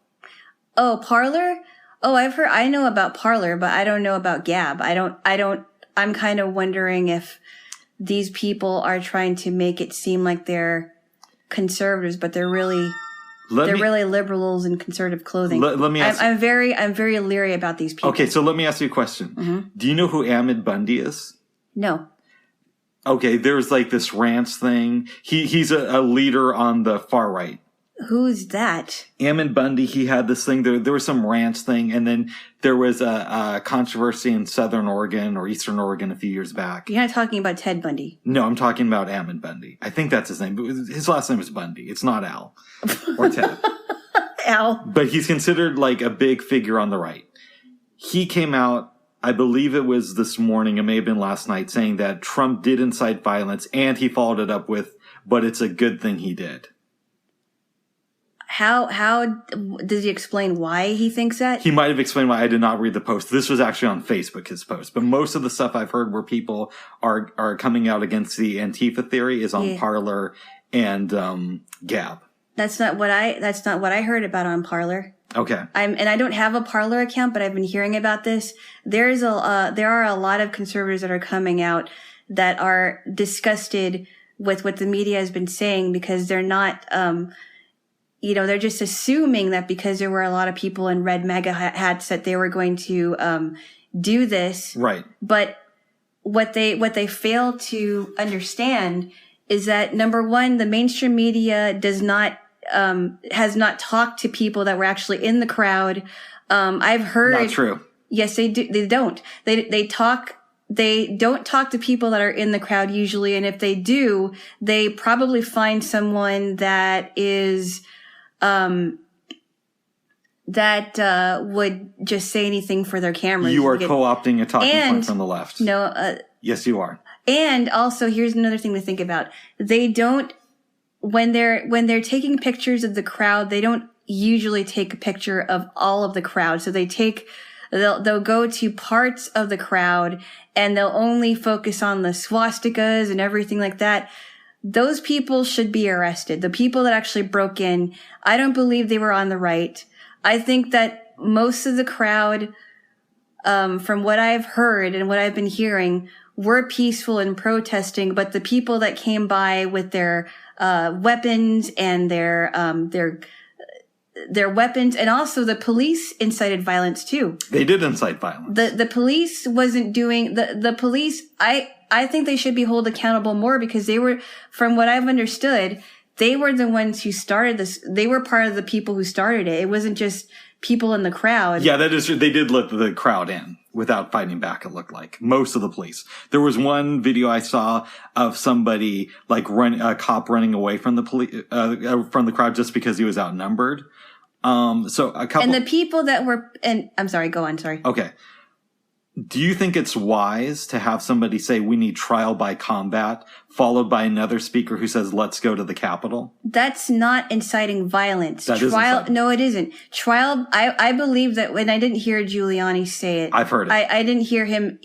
Oh, Parler? Oh, I know about Parler, but I don't know about Gab. I'm kind of wondering if these people are trying to make it seem like they're conservatives, but they're really liberals in conservative clothing. Let me ask I'm very leery about these people. Okay, so let me ask you a question. Mm-hmm. Do you know who Hammond Bundy is? No. Okay, there's like this rants thing. He's a leader on the far right. Who's that? Hammond Bundy, he had this thing. There was some rants thing, and then there was a controversy in Southern Oregon or Eastern Oregon a few years back. You're not talking about Ted Bundy. No, I'm talking about Hammond Bundy. I think that's his name. His last name is Bundy. It's not Al or Ted. Al. But he's considered like a big figure on the right. He came out, I believe it was this morning, it may have been last night, saying that Trump did incite violence, and he followed it up with, but it's a good thing he did. How does he explain why he thinks that? He might have explained why. I did not read the post. This was actually on Facebook, his post. But most of the stuff I've heard where people are coming out against the Antifa theory is on Parler and Gab. That's not what I heard about on Parler. Okay. I don't have a Parler account, but I've been hearing about this. There are a lot of conservatives that are coming out that are disgusted with what the media has been saying because they're not, they're just assuming that because there were a lot of people in red MAGA hats that they were going to do this. Right. But what they fail to understand is that, number one, the mainstream media has not talked to people that were actually in the crowd. I've heard. Not true. Yes, they do. They don't. They don't talk to people that are in the crowd usually. And if they do, they probably find someone that is, would just say anything for their cameras. You are co-opting a talking point from the left. No. Yes, you are. And also, here's another thing to think about. They don't, when they're taking pictures of the crowd, they don't usually take a picture of all of the crowd. So they'll go to parts of the crowd and they'll only focus on the swastikas and everything like that. Those people should be arrested. The people that actually broke in, I don't believe they were on the right. I think that most of the crowd, from what I've heard and what I've been hearing, were peaceful and protesting, but the people that came by with their weapons and their weapons, and also the police incited violence too. They did incite violence. The police wasn't doing the police. I think they should be held accountable more because they were, from what I've understood, they were the ones who started this. They were part of the people who started it. It wasn't just people in the crowd. Yeah, that is true. They did let the crowd in without fighting back, it looked like. Most of the police. There was one video I saw of somebody, like a cop running away from the police, from the crowd just because he was outnumbered. So a couple. And the people that were, and I'm sorry, go on, sorry. Okay. Do you think it's wise to have somebody say we need trial by combat, followed by another speaker who says let's go to the Capitol? That's not inciting violence. That is inciting. No, it isn't. Trial. I believe that when I didn't hear Giuliani say it, I've heard it. I didn't hear him.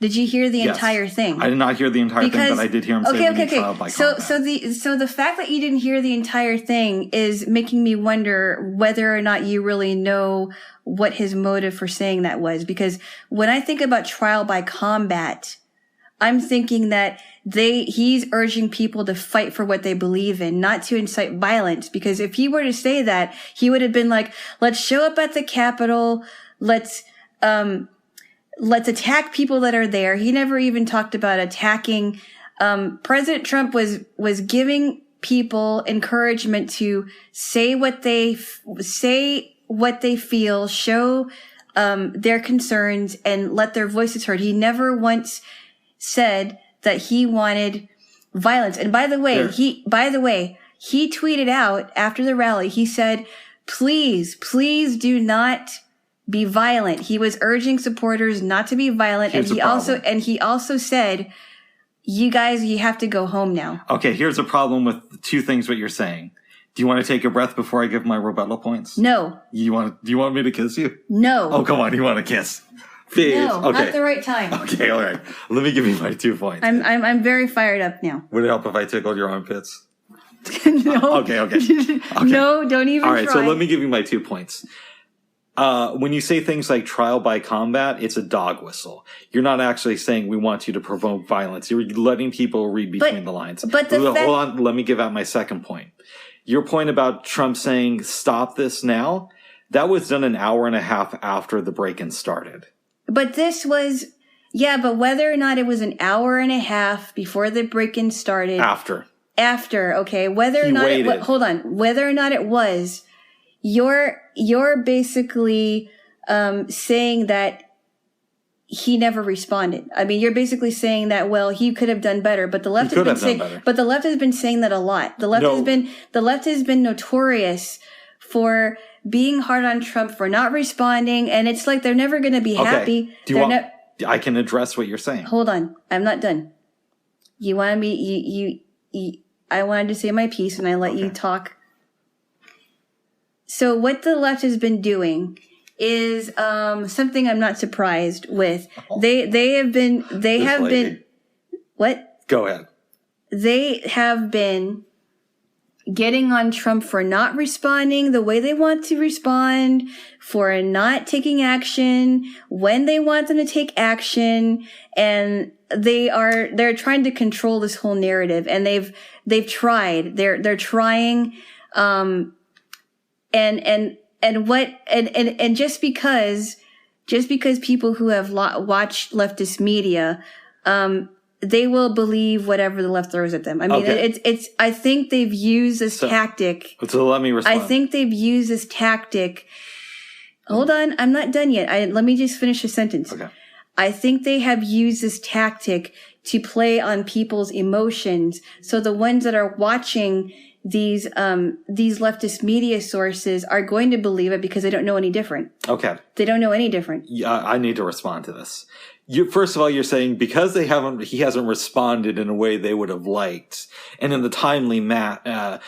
Did you hear the entire thing? I did not hear the entire thing, but I did hear him say we need trial by combat. So the fact that you didn't hear the entire thing is making me wonder whether or not you really know what his motive for saying that was. Because when I think about trial by combat, I'm thinking that he's urging people to fight for what they believe in, not to incite violence. Because if he were to say that, he would have been like, let's show up at the Capitol, let's attack people that are there. He never even talked about attacking. President Trump was giving people encouragement to say what they feel, show their concerns, and let their voices heard. He never once said that he wanted violence. And by the way, he tweeted out after the rally, he said, please do not be violent. He was urging supporters not to be violent. Here's and he also said, you guys, you have to go home now. Okay, here's a problem with two things what you're saying. Do you want to take a breath before I give my rebuttal points? No. Do you want me to kiss you? No. Oh, come on, you want to kiss? Please. No, okay. Not the right time. Okay, all right. Let me give you my 2 points. I'm very fired up now. Would it help if I tickled your armpits? No. Okay. No, don't even all right, try. so let me give you my 2 points. when you say things like trial by combat, it's a dog whistle. You're not actually saying we want you to provoke violence. You're letting people read between the lines. But hold on, let me give out my second point. Your point about Trump saying stop this now, that was done an hour and a half after the break-in started. But this was, but whether or not it was an hour and a half before the break-in started. After, okay. Whether or not hold on. Whether or not it was, you're basically saying that he never responded. I mean, you're basically saying that, well, he could have done better, but the left has been saying that a lot. The left has been notorious for being hard on Trump, for not responding, and it's like they're never going to be happy. I can address what you're saying. Hold on. I'm not done. You wanted me, I wanted to say my piece and I let you talk. So what the left has been doing is something I'm not surprised with. They have been what? Go ahead. They have been getting on Trump for not responding the way they want to respond, for not taking action when they want them to take action, and they're trying to control this whole narrative, and they've tried. They're trying and just because people who have watched leftist media, they will believe whatever the left throws at them. I mean, it's. I think they've used this tactic. So let me respond. I think they've used this tactic. Hold on, I'm not done yet. Let me just finish a sentence. Okay. I think they have used this tactic to play on people's emotions. So the ones that are watching these leftist media sources are going to believe it because they don't know any different. Okay. They don't know any different. Yeah, I need to respond to this. First of all, you're saying because he hasn't responded in a way they would have liked, and in the timely manner,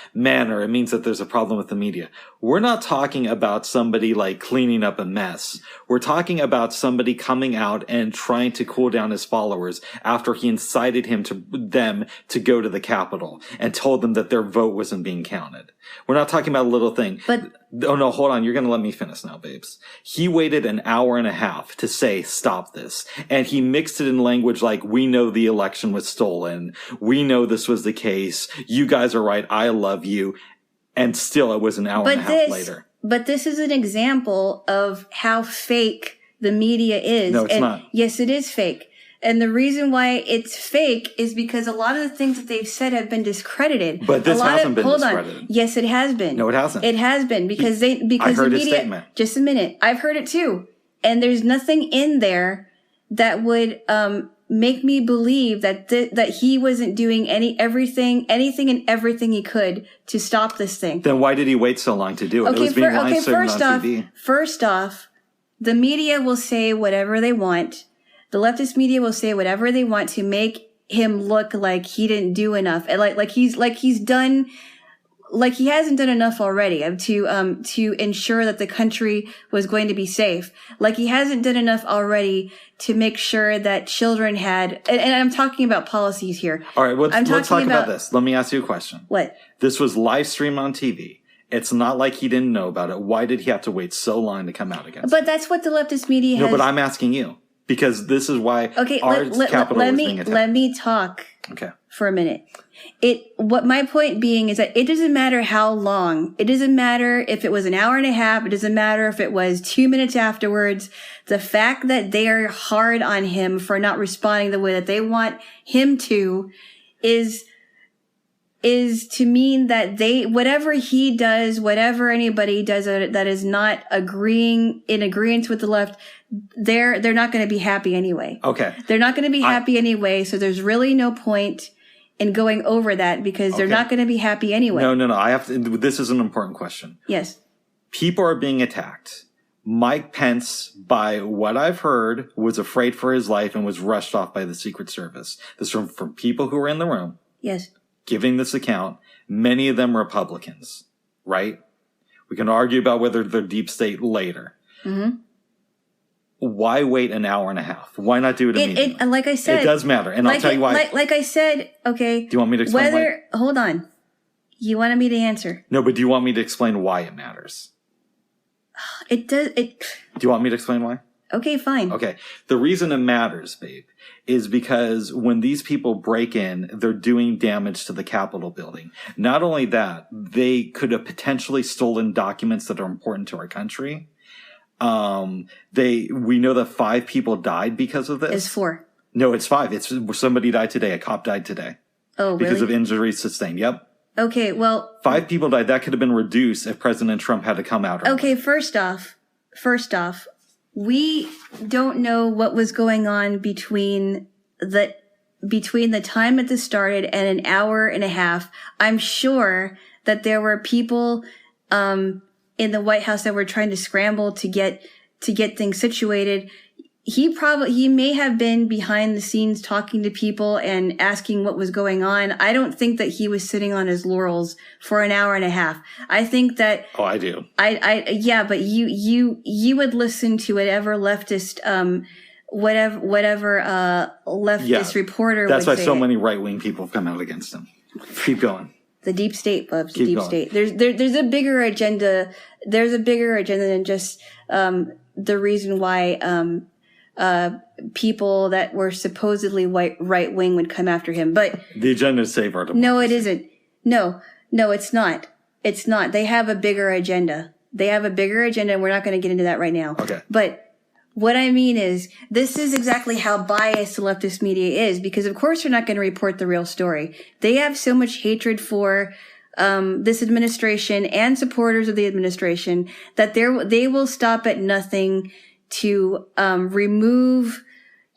it means that there's a problem with the media. We're not talking about somebody like cleaning up a mess. We're talking about somebody coming out and trying to cool down his followers after he incited them to go to the Capitol and told them that their vote wasn't being counted. We're not talking about a little thing. Oh no, hold on. You're going to let me finish now, babes. He waited an hour and a half to say, stop this. And he mixed it in language like, we know the election was stolen. We know this was the case. You guys are right. I love you. And still it was an hour and a half later. But this is an example of how fake the media is. No, it's not. Yes, it is fake. And the reason why it's fake is because a lot of the things that they've said have been discredited. But this hasn't been discredited. Hold on. Yes, it has been. No, it hasn't. It has been because I heard the media. his statement. Just a minute. I've heard it too. And there's nothing in there that would make me believe that he wasn't doing anything and everything he could to stop this thing. Then why did he wait so long to do it? It was being live streamed on TV. First off, the media will say whatever they want. The leftist media will say whatever they want to make him look like he didn't do enough, and like he hasn't done enough already to ensure that the country was going to be safe. Like he hasn't done enough already to make sure that children had. And I'm talking about policies here. All right, let's talk about this. Let me ask you a question. What? This was live streamed on TV. It's not like he didn't know about it. Why did he have to wait so long to come out against it? But that's what the leftist media has. No, but I'm asking you. Because this is why our capital is being attacked. Let me talk for a minute. What my point being is that it doesn't matter how long. It doesn't matter if it was an hour and a half. It doesn't matter if it was 2 minutes afterwards. The fact that they are hard on him for not responding the way that they want him to is to mean that whatever he does, whatever anybody does that is not in agreement with the left, they're not going to be happy anyway. Okay. They're not going to be happy anyway, so there's really no point in going over that because they're not going to be happy anyway. No. This is an important question. Yes. People are being attacked. Mike Pence, by what I've heard, was afraid for his life and was rushed off by the Secret Service. This is from people who were in the room. Yes. Giving this account, many of them Republicans, right? We can argue about whether they're deep state later. Mm-hmm. Why wait an hour and a half? Why not do it immediately? Like I said, it does matter, and I'll tell you why. Like I said, okay. Do you want me to explain why? Hold on. You wanted me to answer. No, but do you want me to explain why it matters? It does. Do you want me to explain why? Okay, fine. Okay. The reason it matters, babe, is because when these people break in, they're doing damage to the Capitol building. Not only that, they could have potentially stolen documents that are important to our country. We know that 5 people died because of this. It's 4. No, it's 5. It's somebody died today. A cop died today. Oh, because really? of injuries sustained. Yep. Okay, well... 5 people died. That could have been reduced if President Trump had to come out. Okay, first off, we don't know what was going on between the time that this started and an hour and a half. I'm sure that there were people in the White House that were trying to scramble to get things situated. He may have been behind the scenes talking to people and asking what was going on. I don't think that he was sitting on his laurels for an hour and a half. I think that... Oh, I do. Yeah, but you would listen to whatever leftist, leftist reporter that's would why say so it. many right-wing people have come out against him. Keep going. The deep state, Bubs. Keep Deep going. state. There's a bigger agenda. There's a bigger agenda than just the reason why people that were supposedly right wing would come after him. But the agenda is save our democracy. No, it isn't. No, it's not. It's not. They have a bigger agenda. And we're not going to get into that right now. Okay. But what I mean is, this is exactly how biased the leftist media is, because of course they're not going to report the real story. They have so much hatred for this administration and supporters of the administration that they will stop at nothing to remove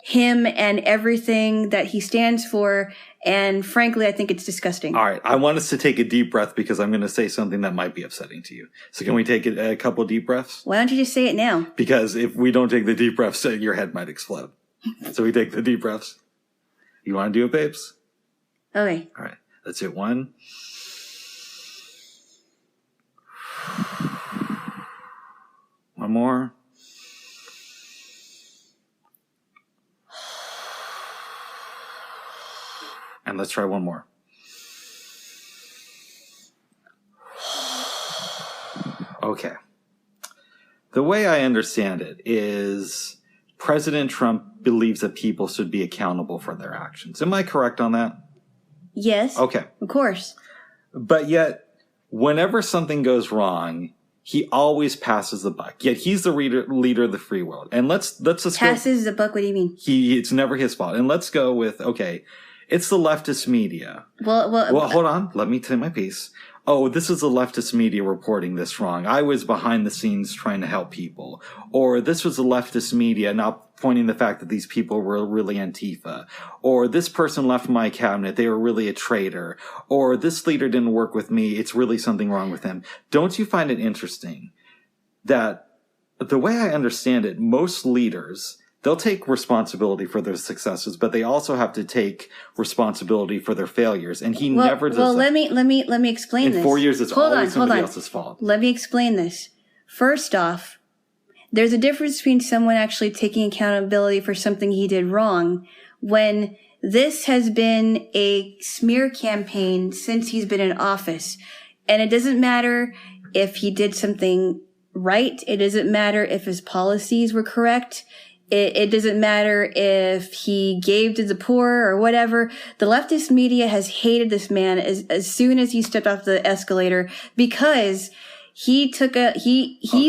him and everything that he stands for. And frankly, I think it's disgusting. All right. I want us to take a deep breath because I'm going to say something that might be upsetting to you. So can we take a couple deep breaths? Why don't you just say it now? Because if we don't take the deep breaths, your head might explode. So we take the deep breaths. You want to do it, babes? Okay. All right. Let's hit 1. One more. And let's try one more. Okay. The way I understand it is President Trump believes that people should be accountable for their actions. Am I correct on that? Yes. Okay. Of course. But yet, whenever something goes wrong, he always passes the buck. Yet he's the leader of the free world. And let's just passes the buck. What do you mean? It's never his fault. And let's go with, okay, it's the leftist media. Well, hold on. Let me tell my piece. Oh, this is the leftist media reporting this wrong. I was behind the scenes trying to help people. Or this was the leftist media not pointing the fact that these people were really Antifa. Or this person left my cabinet. They were really a traitor. Or this leader didn't work with me. It's really something wrong with him. Don't you find it interesting that the way I understand it, most leaders, they'll take responsibility for their successes, but they also have to take responsibility for their failures. And he never does that. Well, let me explain this. In 4 years, it's always somebody else's fault. Let me explain this. First off, there's a difference between someone actually taking accountability for something he did wrong when this has been a smear campaign since he's been in office. And it doesn't matter if he did something right. It doesn't matter if his policies were correct. It doesn't matter if he gave to the poor or whatever. The leftist media has hated this man as soon as he stepped off the escalator because he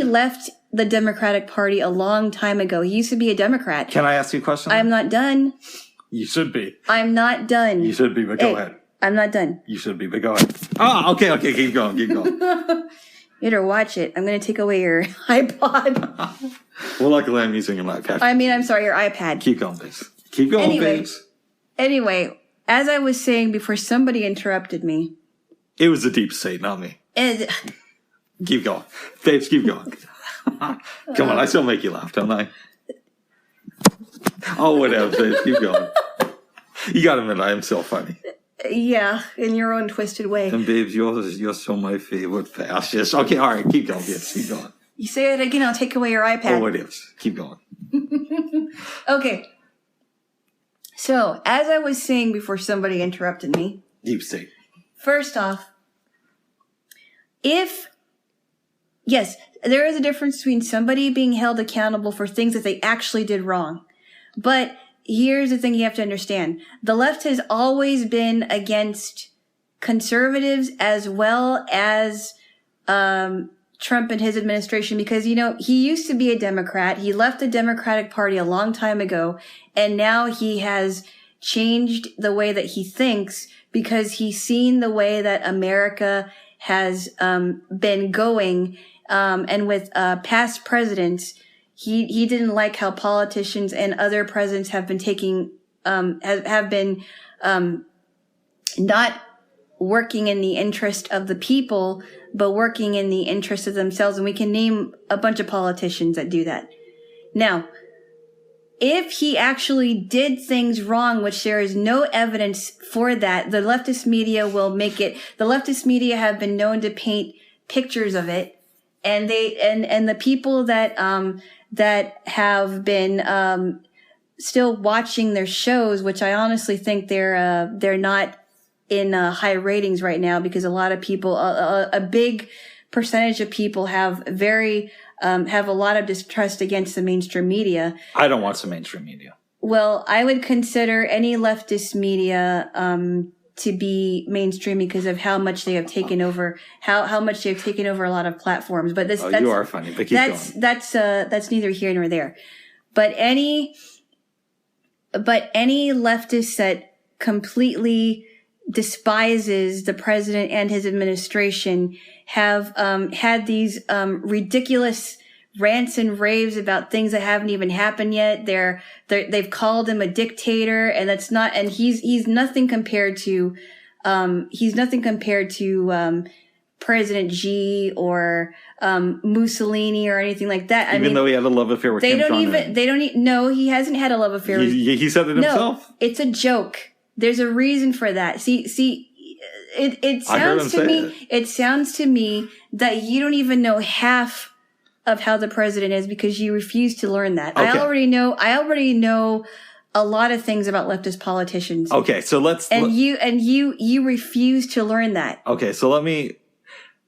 left the Democratic Party a long time ago. He used to be a Democrat. Can I ask you a question? I'm not done. You should be. I'm not done. You should be, but go ahead. I'm not done. You should be, but go ahead. Oh, okay, keep going. You better watch it. I'm going to take away your iPod. Well, luckily I'm using an iPad. I'm sorry, your iPad. Keep going, babes. Keep going, babes. Anyway, as I was saying before somebody interrupted me. It was the deep state, not me. Keep going. Babes, keep going. Come on, I still make you laugh, don't I? Oh, whatever, babes, keep going. You gotta admit, I am so funny. Yeah, in your own twisted way. And babes, you're so my favorite fascist. Okay, all right, keep going, babes, keep going. You say it again, I'll take away your iPad. Oh, what ifs? Keep going. Okay. So, as I was saying before somebody interrupted me. Deep state. First off, there is a difference between somebody being held accountable for things that they actually did wrong. But here's the thing you have to understand. The left has always been against conservatives as well as Trump and his administration because, you know, he used to be a Democrat. He left the Democratic Party a long time ago, and now he has changed the way that he thinks because he's seen the way that America has been going. And with past presidents, he didn't like how politicians and other presidents have been taking have been not working in the interest of the people, but working in the interest of themselves. And we can name a bunch of politicians that do that. Now, if he actually did things wrong, which there is no evidence for that, the leftist media will make it. The leftist media have been known to paint pictures of it, and the people that have been still watching their shows, which I honestly think they're not in high ratings right now because a lot of people, a big percentage of people have a lot of distrust against the mainstream media. I don't watch the mainstream media. Well, I would consider any leftist media to be mainstream because of how much they have taken over, how much they have taken over a lot of platforms. But you are funny. But keep going. That's neither here nor there. But any leftist that completely despises the president and his administration have had these ridiculous rants and raves about things that haven't even happened yet. They've called him a dictator, and that's not. And he's nothing compared to President Xi or Mussolini or anything like that. Even though he had a love affair with Kim Jong-un. No, he hasn't had a love affair. He said it himself. No, it's a joke. There's a reason for that. See, it sounds to me that you don't even know half of how the president is because you refuse to learn that. Okay. I already know a lot of things about leftist politicians. Okay, so you refuse to learn that. Okay, so let me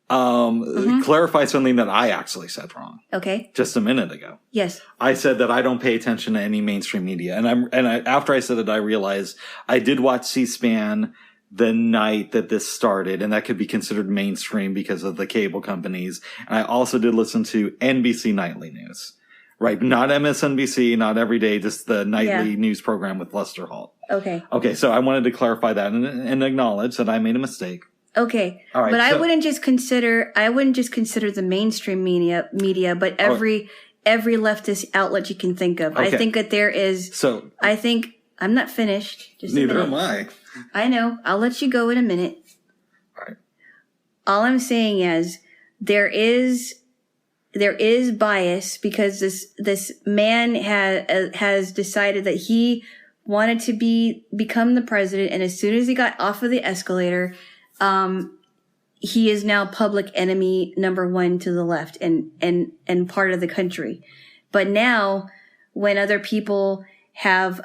clarify something that I actually said wrong. Okay. Just a minute ago. Yes. I said that I don't pay attention to any mainstream media. After I said it, I realized I did watch C-SPAN the night that this started, and that could be considered mainstream because of the cable companies. And I also did listen to NBC Nightly News. Right. Not MSNBC, not every day, just the nightly news program with Lester Holt. Okay. Okay. So I wanted to clarify that and acknowledge that I made a mistake. Okay. All right, but I wouldn't just consider the mainstream media, but every leftist outlet you can think of. Okay. I think that there is. I'm not finished. Just neither am I. I know. I'll let you go in a minute. All right. All I'm saying is there is bias because this man has decided that he wanted to become the president, and as soon as he got off of the escalator, he is now public enemy number one to the left and part of the country. But now, when other people have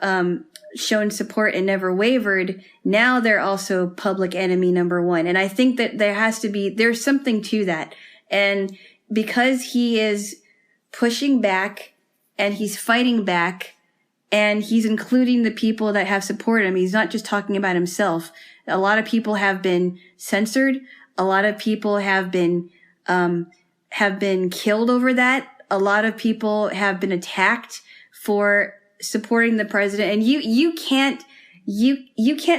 shown support and never wavered, now they're also public enemy number one. And I think that there's something to that. And because he is pushing back and he's fighting back and he's including the people that have supported him, he's not just talking about himself. A lot of people have been censored. A lot of people have been killed over that. A lot of people have been attacked for supporting the president. And you can't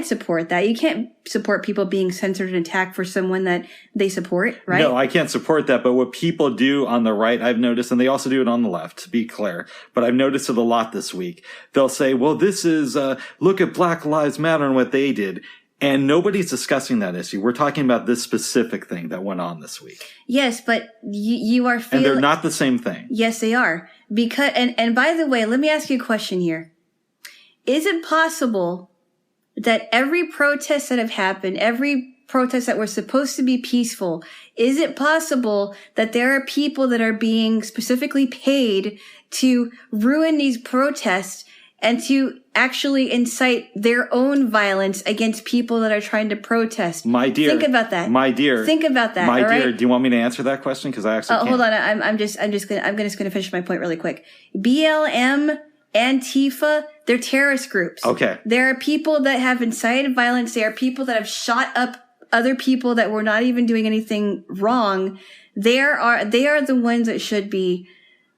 support that. You can't support people being censored and attacked for someone that they support, right? No, I can't support that. But what people do on the right, I've noticed, and they also do it on the left, to be clear, but I've noticed it a lot this week. They'll say, well, this is, look at Black Lives Matter and what they did. And nobody's discussing that issue. We're talking about this specific thing that went on this week. Yes, but you are feeling... And they're not the same thing. Yes, they are. Because, and by the way, let me ask you a question here. Is it possible that every protest that have happened, every protest that were supposed to be peaceful, is it possible that there are people that are being specifically paid to ruin these protests and to actually incite their own violence against people that are trying to protest. My dear. Think about that. My dear. Think about that. My all dear, right? do you want me to answer that question? Because I actually can't. Hold on. I'm just gonna finish my point really quick. BLM, Antifa, they're terrorist groups. Okay. There are people that have incited violence. There are people that have shot up other people that were not even doing anything wrong. They are the ones that should be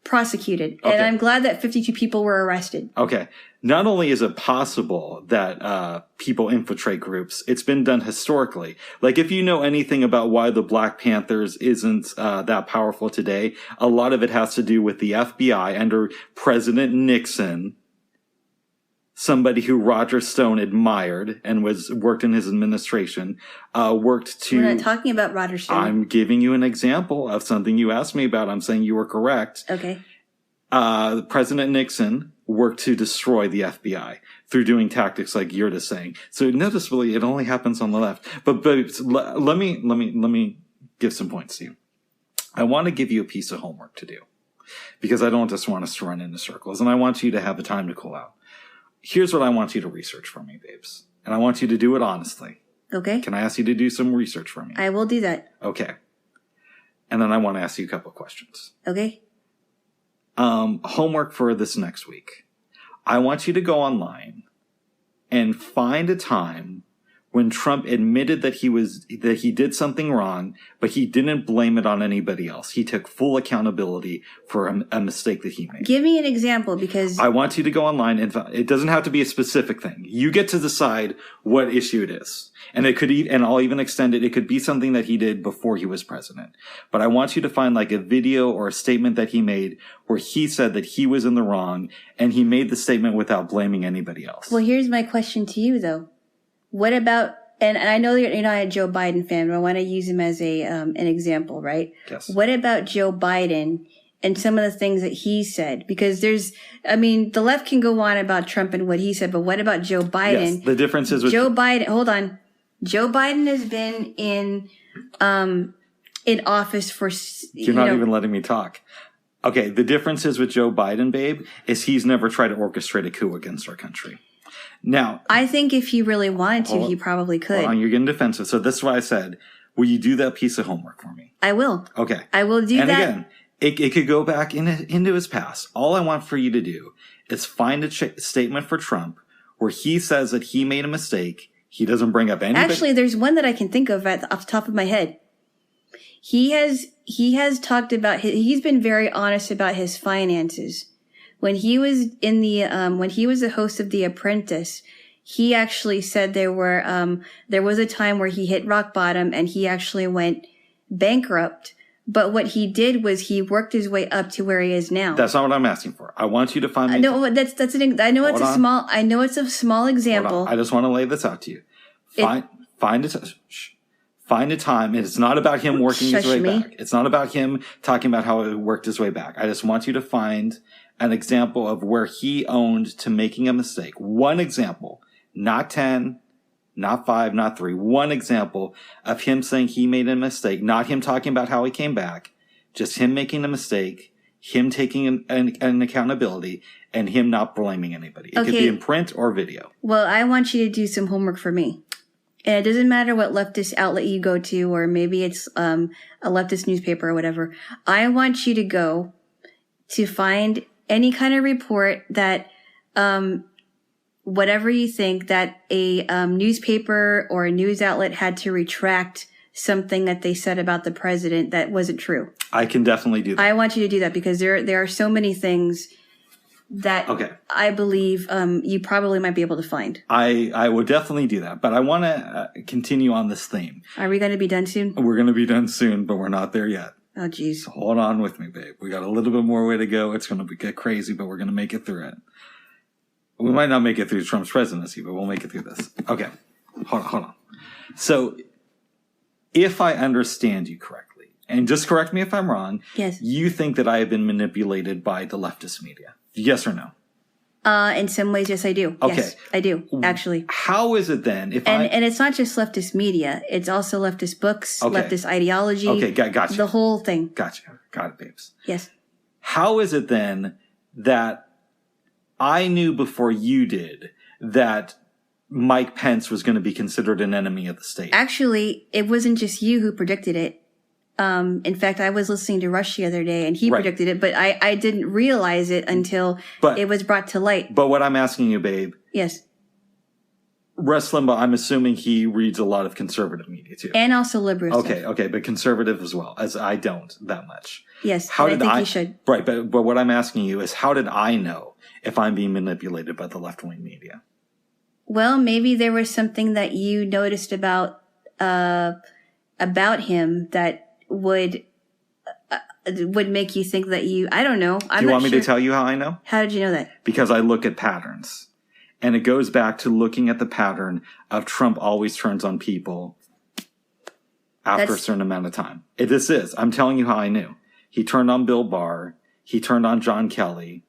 prosecuted. Okay. And I'm glad that 52 people were arrested. Okay. Not only is it possible that people infiltrate groups, it's been done historically. Like, if you know anything about why the Black Panthers isn't that powerful today, a lot of it has to do with the FBI under President Nixon, somebody who Roger Stone admired and worked in his administration, worked to... We're not talking about Roger Stone. I'm giving you an example of something you asked me about. I'm saying you were correct. Okay. President Nixon worked to destroy the FBI through doing tactics like you're just saying. So noticeably, it only happens on the left. But let me give some points to you. I want to give you a piece of homework to do because I don't just want us to run into circles, and I want you to have the time to cool out. Here's what I want you to research for me, babes. And I want you to do it honestly. Okay. Can I ask you to do some research for me? I will do that. Okay. And then I want to ask you a couple questions. Okay. Homework for this next week. I want you to go online and find a time when Trump admitted that he did something wrong, but he didn't blame it on anybody else. He took full accountability for a mistake that he made. Give me an example, because I want you to go online and it doesn't have to be a specific thing. You get to decide what issue it is. And and I'll even extend it. It could be something that he did before he was president. But I want you to find like a video or a statement that he made where he said that he was in the wrong and he made the statement without blaming anybody else. Well, here's my question to you though. What about, and I know you're not a Joe Biden fan, but I want to use him as an example, right? Yes. What about Joe Biden and some of the things that he said? Because the left can go on about Trump and what he said, but what about Joe Biden? Yes, the difference is with Joe Biden. Hold on. Joe Biden has been in office for, You're not even letting me talk. Okay, the difference is with Joe Biden, babe, is he's never tried to orchestrate a coup against our country. Now, I think if he really wanted to, he probably could. Hold on, you're getting defensive. So this is why I said, will you do that piece of homework for me? I will. Okay. I will do that. And again, it could go back into his past. All I want for you to do is find a statement for Trump where he says that he made a mistake. He doesn't bring up anybody. Actually, there's one that I can think of off the top of my head. He has talked about he's been very honest about his finances. When he was when he was the host of The Apprentice, he actually said there was a time where he hit rock bottom and he actually went bankrupt. But what he did was he worked his way up to where he is now. That's not what I'm asking for. I want you to find me. No, I know it's a small example. I just want to lay this out to you. Find a time. It's not about him working his way back. It's not about him talking about how he worked his way back. I just want you to find an example of where he owned to making a mistake. One example, not 10, not 5, not 3. One example of him saying he made a mistake, not him talking about how he came back, just him making a mistake, him taking an accountability, and him not blaming anybody. It could be in print or video. Well, I want you to do some homework for me. And it doesn't matter what leftist outlet you go to, or maybe it's a leftist newspaper or whatever. I want you to go to find any kind of report that, whatever you think, that a newspaper or a news outlet had to retract something that they said about the president that wasn't true. I can definitely do that. I want you to do that because there are so many things that I believe you probably might be able to find. I will definitely do that, but I want to continue on this theme. Are we going to be done soon? We're going to be done soon, but we're not there yet. Oh, geez. So hold on with me, babe. We got a little bit more way to go. It's going to get crazy, but we're going to make it through it. We might not make it through Trump's presidency, but we'll make it through this. Okay. Hold on. So if I understand you correctly, and just correct me if I'm wrong, yes, you think that I have been manipulated by the leftist media. Yes or no? In some ways, yes, I do. Okay. Yes, I do, actually. How is it then? And it's not just leftist media. It's also leftist books, leftist ideology. Okay, gotcha. The whole thing. Gotcha. Got it, babes. Yes. How is it then that I knew before you did that Mike Pence was going to be considered an enemy of the state. Actually, it wasn't just you who predicted it. In fact, I was listening to Rush the other day, and he predicted it, but I didn't realize it until it was brought to light. But what I'm asking you, babe. Yes. Rush Limbaugh, I'm assuming he reads a lot of conservative media, too. And also liberal stuff. Okay, but conservative as well, as I don't that much. Yes, I think you should. Right, but what I'm asking you is, how did I know if I'm being manipulated by the left-wing media? Well, maybe there was something that you noticed about him that would make you think that I don't know. Do you want me to tell you how I know? How did you know that? Because I look at patterns. And it goes back to looking at the pattern of Trump always turns on people after a certain amount of time. I'm telling you how I knew. He turned on Bill Barr. He turned on John Kelly.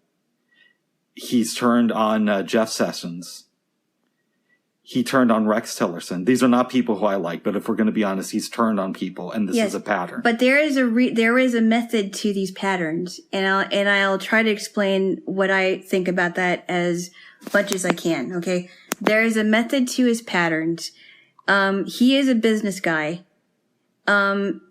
He's turned on Jeff Sessions. He turned on Rex Tillerson. These are not people who I like, but if we're going to be honest, he's turned on people, and this is a pattern. But there is a method to these patterns, and I'll try to explain what I think about that as much as I can. Okay, there is a method to his patterns. He is a business guy. And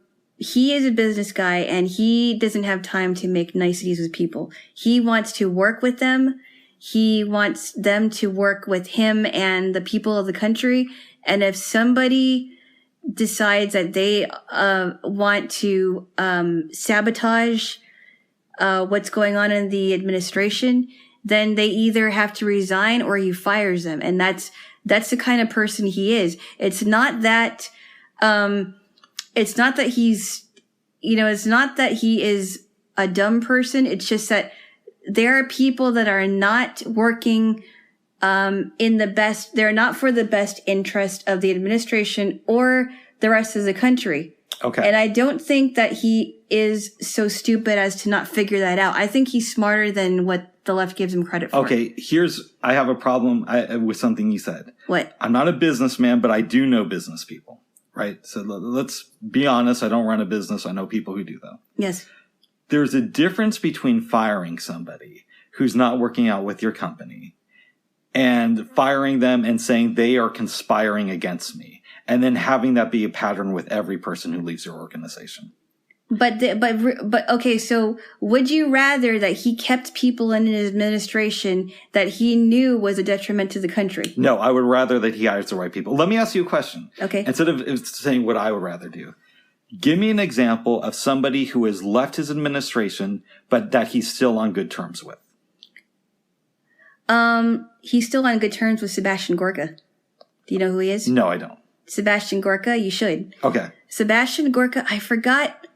he doesn't have time to make niceties with people. He wants to work with them. He wants them to work with him and the people of the country. And if somebody decides that they want to sabotage what's going on in the administration, then they either have to resign or he fires them. And that's the kind of person he is. It's not that he is a dumb person. It's just that there are people that are not working they're not for the best interest of the administration or the rest of the country. Okay. And I don't think that he is so stupid as to not figure that out. I think he's smarter than what the left gives him credit for. Okay, I have a problem with something you said. What? I'm not a businessman, but I do know business people, right? So let's be honest. I don't run a business. I know people who do, though. Yes. There's a difference between firing somebody who's not working out with your company and firing them and saying they are conspiring against me, and then having that be a pattern with every person who leaves your organization. But okay, so would you rather that he kept people in his administration that he knew was a detriment to the country? No, I would rather that he hires the right people. Let me ask you a question. Okay. Instead of saying what I would rather do, give me an example of somebody who has left his administration, but that he's still on good terms with. He's still on good terms with Sebastian Gorka. Do you know who he is? No, I don't. Sebastian Gorka, you should. Okay. Sebastian Gorka, I forgot.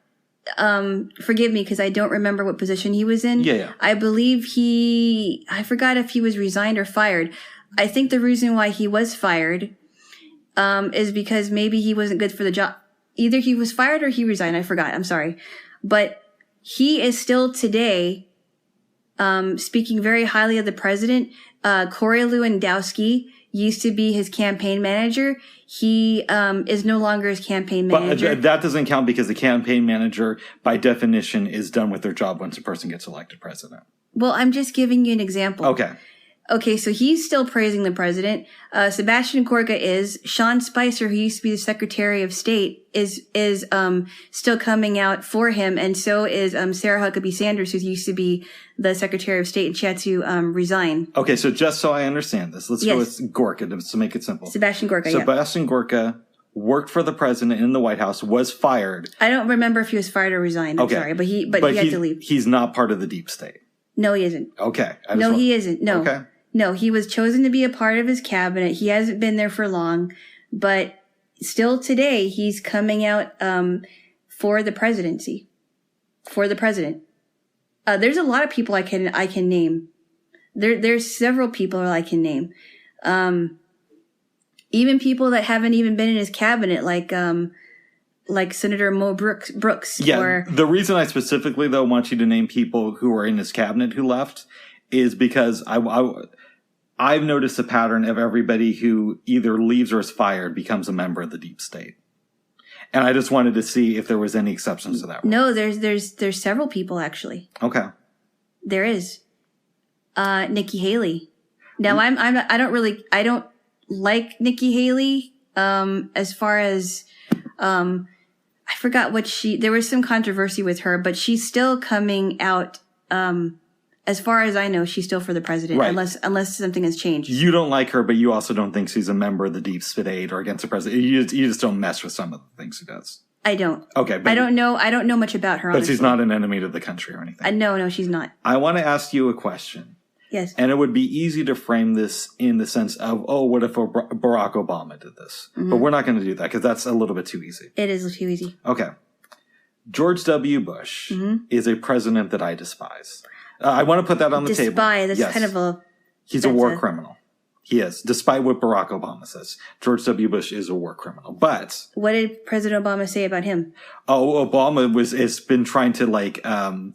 Forgive me because I don't remember what position he was in. Yeah. I believe I forgot if he was resigned or fired. I think the reason why he was fired, is because maybe he wasn't good for the job. Either he was fired or he resigned. I forgot. I'm sorry. But he is still today, speaking very highly of the president. Corey Lewandowski used to be his campaign manager. He is no longer his campaign manager. But that doesn't count because the campaign manager, by definition, is done with their job once a person gets elected president. Well, I'm just giving you an example. Okay, so he's still praising the president. Sebastian Gorka is. Sean Spicer, who used to be the Secretary of State, is still coming out for him, and so is Sarah Huckabee Sanders, who used to be the Secretary of State, and she had to resign. Okay, so just so I understand this, let's go with Gorka to make it simple. Sebastian Gorka, Sebastian Gorka worked for the president in the White House, was fired. I don't remember if he was fired or resigned. I'm sorry, but he had to leave. He's not part of the deep state. No, he isn't. Okay. He isn't. No. Okay. No, he was chosen to be a part of his cabinet. He hasn't been there for long, but still today he's coming out for the presidency, for the president. There's a lot of people I can name. There's several people I can name. Even people that haven't even been in his cabinet, like Senator Mo Brooks. Yeah. The reason I specifically though want you to name people who are in his cabinet who left is because I've noticed a pattern of everybody who either leaves or is fired becomes a member of the deep state. And I just wanted to see if there was any exceptions to that rule. No, there's several people actually. Okay. There is. Nikki Haley. Now I don't like Nikki Haley. As far as, I forgot there was some controversy with her, but she's still coming out. As far as I know, she's still for the president, right. unless something has changed. You don't like her, but you also don't think she's a member of the Deep State or against the president. You just don't mess with some of the things she does. I don't. Okay. But I don't know much about her, But honestly. she's not an enemy to the country or anything. No, she's not. I want to ask you a question. Yes. And it would be easy to frame this in the sense of, what if Barack Obama did this? Mm-hmm. But we're not going to do that because that's a little bit too easy. It is too easy. Okay. George W. Bush is a president that I despise. I want to put that on the table. Despise. That's kind of a... He's a war criminal. He is, despite what Barack Obama says. George W. Bush is a war criminal. But... What did President Obama say about him? Oh, Obama has been trying to,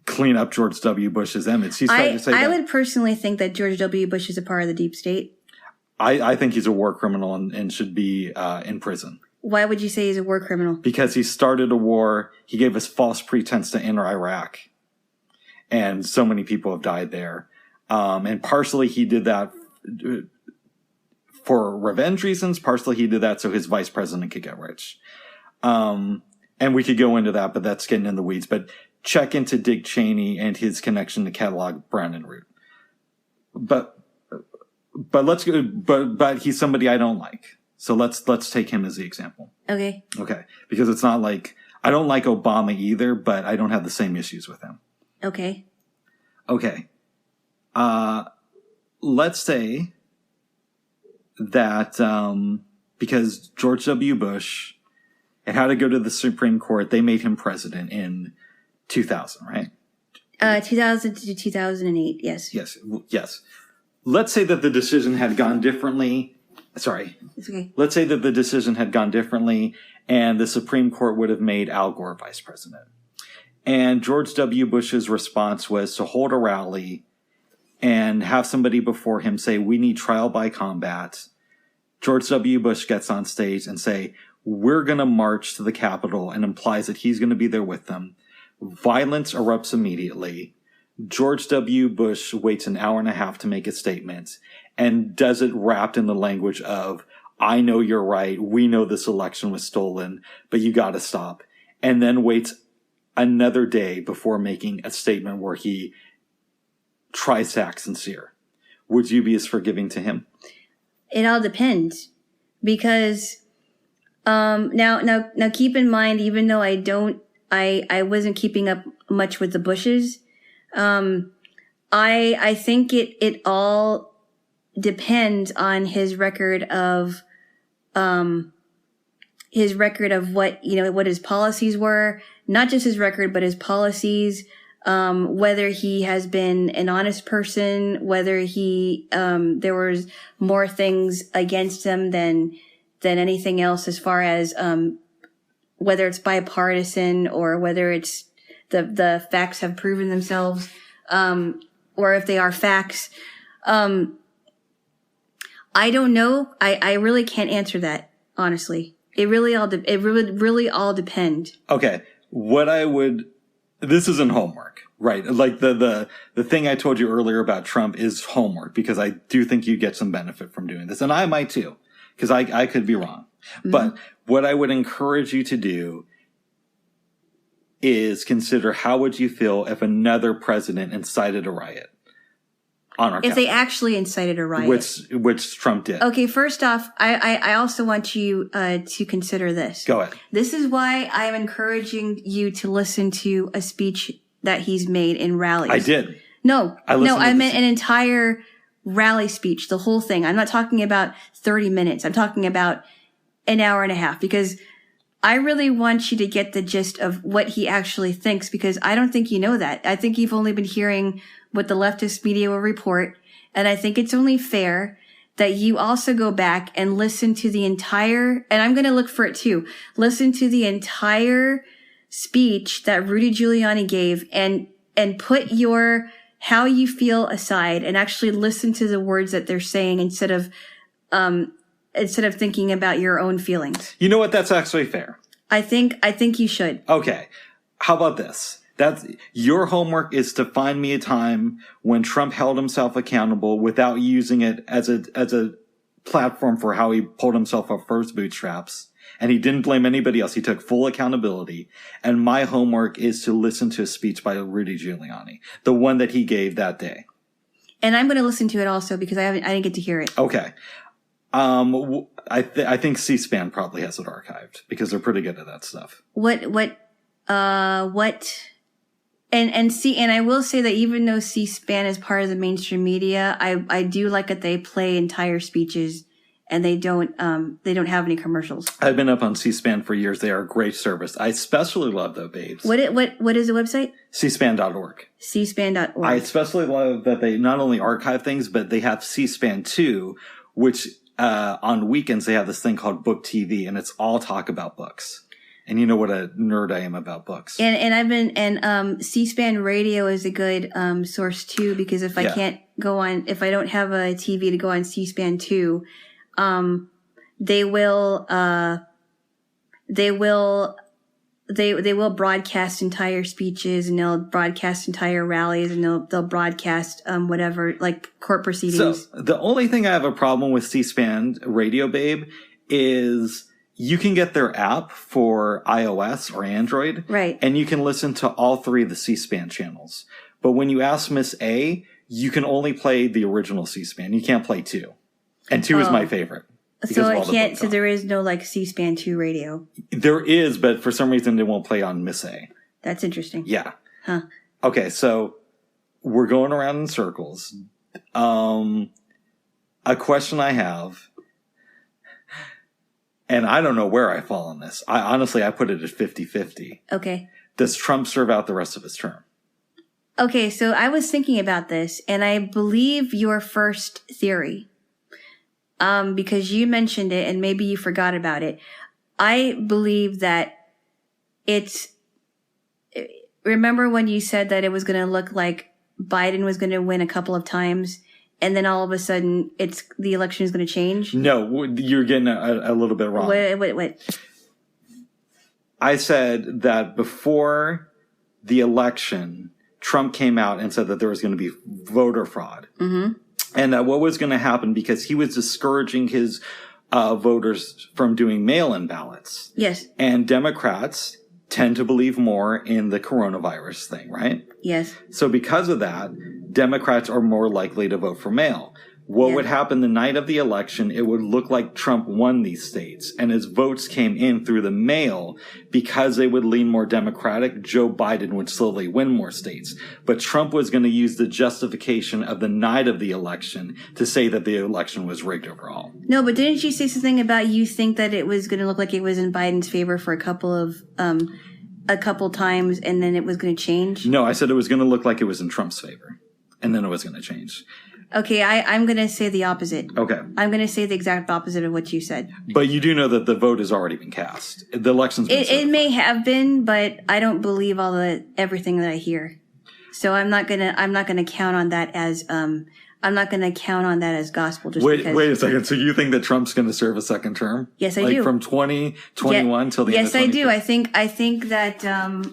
clean up George W. Bush's image. He's trying to say I would personally think that George W. Bush is a part of the deep state. I think he's a war criminal and should be in prison. Why would you say he's a war criminal? Because he started a war. He gave us false pretense to enter Iraq. And so many people have died there. And partially he did that for revenge reasons. Partially he did that so his vice president could get rich. And we could go into that, but that's getting in the weeds. But check into Dick Cheney and his connection to Kellogg, Brown and Root. But let's go, but he's somebody I don't like. So let's take him as the example. Okay. Because it's not like, I don't like Obama either, but I don't have the same issues with him. Okay. Let's say that, because George W. Bush had to go to the Supreme Court, they made him president in 2000, right? 2000 to 2008, yes. Yes. Let's say that the decision had gone differently. Sorry. It's okay. Let's say that the decision had gone differently and the Supreme Court would have made Al Gore vice president. And George W. Bush's response was to hold a rally and have somebody before him say, we need trial by combat. George W. Bush gets on stage and say, we're going to march to the Capitol, and implies that he's going to be there with them. Violence erupts immediately. George W. Bush waits an hour and a half to make a statement and does it wrapped in the language of, I know you're right. We know this election was stolen, but you got to stop. And then waits another day before making a statement where he tries to act sincere. Would you be as forgiving to him? It all depends, because now keep in mind, even though I wasn't keeping up much with the Bushes, I think it all depends on his record of what his policies were. Not just his record, but his policies, whether he has been an honest person, whether there was more things against him than anything else, as far as, whether it's bipartisan or whether it's the facts have proven themselves, or if they are facts. I don't know. I really can't answer that, honestly. It would really all depend. Okay. This isn't homework, right? Like the thing I told you earlier about Trump is homework, because I do think you get some benefit from doing this. And I might too, because I could be wrong. Mm-hmm. But what I would encourage you to do is consider, how would you feel if another president incited a riot on our If they actually incited a riot. Which Trump did. Okay, first off, I also want you to consider this. Go ahead. This is why I'm encouraging you to listen to a speech that he's made in rallies. I did. I meant an entire rally speech, the whole thing. I'm not talking about 30 minutes. I'm talking about an hour and a half, because I really want you to get the gist of what he actually thinks, because I don't think you know that. I think you've only been hearing what the leftist media will report. And I think it's only fair that you also go back and listen to the entire, and I'm going to look for it too, listen to the entire speech that Rudy Giuliani gave, and put how you feel aside and actually listen to the words that they're saying instead of thinking about your own feelings. You know what? That's actually fair. I think you should. Okay. How about this? That's your homework is to find me a time when Trump held himself accountable without using it as a platform for how he pulled himself up for his bootstraps. And he didn't blame anybody else. He took full accountability. And my homework is to listen to a speech by Rudy Giuliani, the one that he gave that day. And I'm going to listen to it also because I didn't get to hear it. Okay. I think C-SPAN probably has it archived because they're pretty good at that stuff. And I will say that even though C-SPAN is part of the mainstream media, I do like that they play entire speeches and they don't have any commercials. I've been up on C-SPAN for years. They are a great service. I especially love those babes. What is the website? C-SPAN.org. C-SPAN.org. I especially love that they not only archive things, but they have C-SPAN 2, which on weekends they have this thing called Book TV, and it's all talk about books. And you know what a nerd I am about books. And C-SPAN radio is a good source too, because if I don't have a TV to go on C-SPAN 2, they will broadcast entire speeches, and they'll broadcast entire rallies, and they'll broadcast whatever, like court proceedings. So the only thing I have a problem with C-SPAN Radio Babe is you can get their app for iOS or Android. Right. And you can listen to all 3 of the C-SPAN channels. But when you ask Miss A, you can only play the original C-SPAN. You can't play 2. And 2 is my favorite. So I can't. So there is no like C-SPAN 2 radio. There is, but for some reason it won't play on Miss A. That's interesting. Yeah. Huh. Okay, so we're going around in circles. A question I have, and I don't know where I fall on this. I put it at 50-50. Okay. Does Trump serve out the rest of his term? Okay, so I was thinking about this, and I believe your first theory. Because you mentioned it and maybe you forgot about it. I believe that remember when you said that it was going to look like Biden was going to win a couple of times and then all of a sudden the election is going to change? No, you're getting a little bit wrong. What? I said that before the election, Trump came out and said that there was going to be voter fraud. Mm-hmm. And that what was going to happen because he was discouraging his voters from doing mail-in ballots. Yes. And Democrats tend to believe more in the coronavirus thing, right? Yes. So because of that, Democrats are more likely to vote for mail. What would happen the night of the election, it would look like Trump won these states. And his votes came in through the mail because they would lean more Democratic. Joe Biden would slowly win more states. But Trump was going to use the justification of the night of the election to say that the election was rigged overall. No, but didn't you say something about you think that it was going to look like it was in Biden's favor for a couple times and then it was going to change? No, I said it was going to look like it was in Trump's favor. And then it was going to change. Okay, I'm going to say the opposite. Okay. I'm going to say the exact opposite of what you said. But you do know that the vote has already been cast. The election's been certified. It may have been, but I don't believe everything that I hear. So I'm not going to count on that as gospel just because. Wait a second. So you think that Trump's going to serve a second term? Yes, I do. From 2021 till the end of 2022? Yes, I do. I think that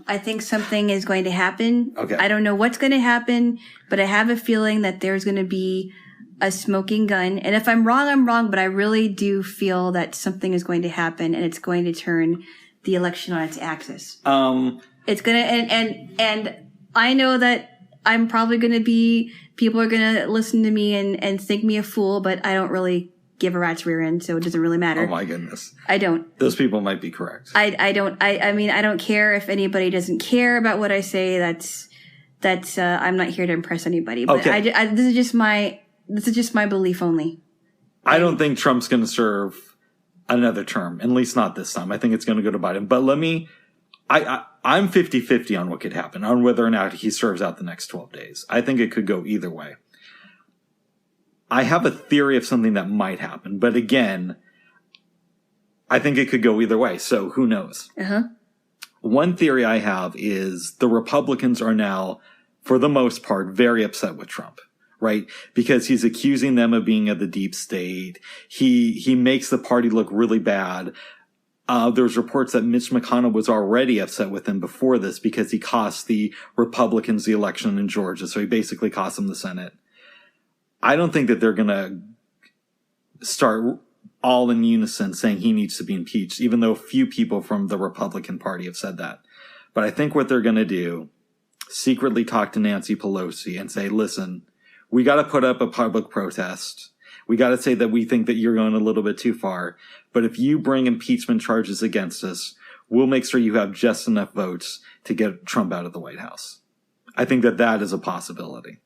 I think something is going to happen. Okay. I don't know what's going to happen, but I have a feeling that there's going to be a smoking gun. And if I'm wrong, I'm wrong, but I really do feel that something is going to happen and it's going to turn the election on its axis. It's going to, and I know that I'm probably going to be, people are going to listen to me and think me a fool, but I don't really give a rat's rear end, so it doesn't really matter. Oh my goodness. I don't. Those people might be correct. I mean, I don't care if anybody doesn't care about what I say. That's I'm not here to impress anybody, but okay. This is just my belief only. I don't think Trump's going to serve another term, at least not this time. I think it's going to go to Biden, but I'm 50-50 on what could happen, on whether or not he serves out the next 12 days. I think it could go either way. I have a theory of something that might happen, but again, I think it could go either way, so who knows? Uh-huh. One theory I have is the Republicans are now, for the most part, very upset with Trump, right? Because he's accusing them of being of the deep state. He makes the party look really bad. There's reports that Mitch McConnell was already upset with him before this because he cost the Republicans the election in Georgia. So he basically cost them the Senate. I don't think that they're going to start all in unison saying he needs to be impeached, even though few people from the Republican Party have said that. But I think what they're going to do, secretly talk to Nancy Pelosi and say, listen, we got to put up a public protest. We got to say that we think that you're going a little bit too far. But if you bring impeachment charges against us, we'll make sure you have just enough votes to get Trump out of the White House. I think that that is a possibility.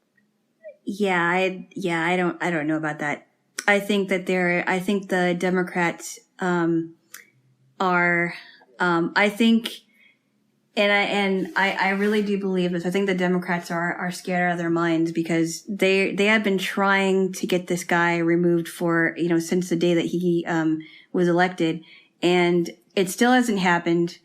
Yeah, I don't know about that. I think that I think the Democrats, are, I think, I really do believe this. I think the Democrats are scared out of their minds because they have been trying to get this guy removed for, since the day that he, was elected, and it still hasn't happened.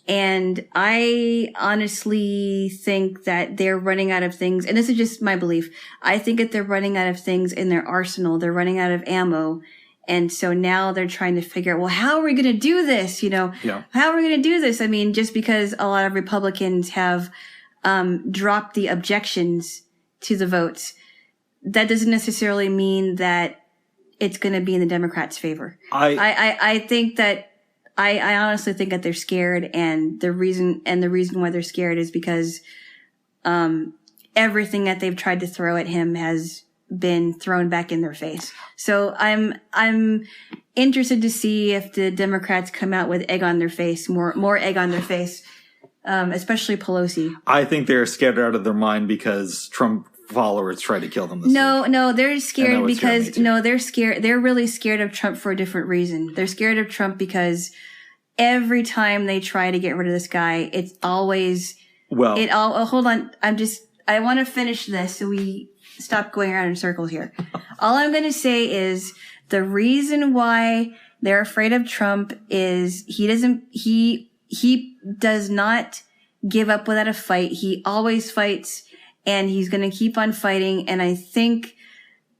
And I honestly think that they're running out of things, and this is just my belief. I think that they're running out of things in their arsenal. They're running out of ammo. And so now they're trying to figure out, well, how are we going to do this? Yeah. How are we going to do this? I mean, just because a lot of Republicans have dropped the objections to the votes, that doesn't necessarily mean that it's going to be in the Democrats' favor. I think that I honestly think that they're scared, and the reason why they're scared is because everything that they've tried to throw at him has been thrown back in their face. So I'm interested to see if the Democrats come out with egg on their face, more egg on their face, especially Pelosi. I think they're scared out of their mind because Trump followers try to kill them this week. No, they're scared because they're scared. They're really scared of Trump for a different reason. They're scared of Trump because every time they try to get rid of this guy, it's always hold on. I want to finish this so we stop going around in circles here. All I'm going to say is the reason why they're afraid of Trump is he does not give up without a fight. He always fights, and he's going to keep on fighting. And I think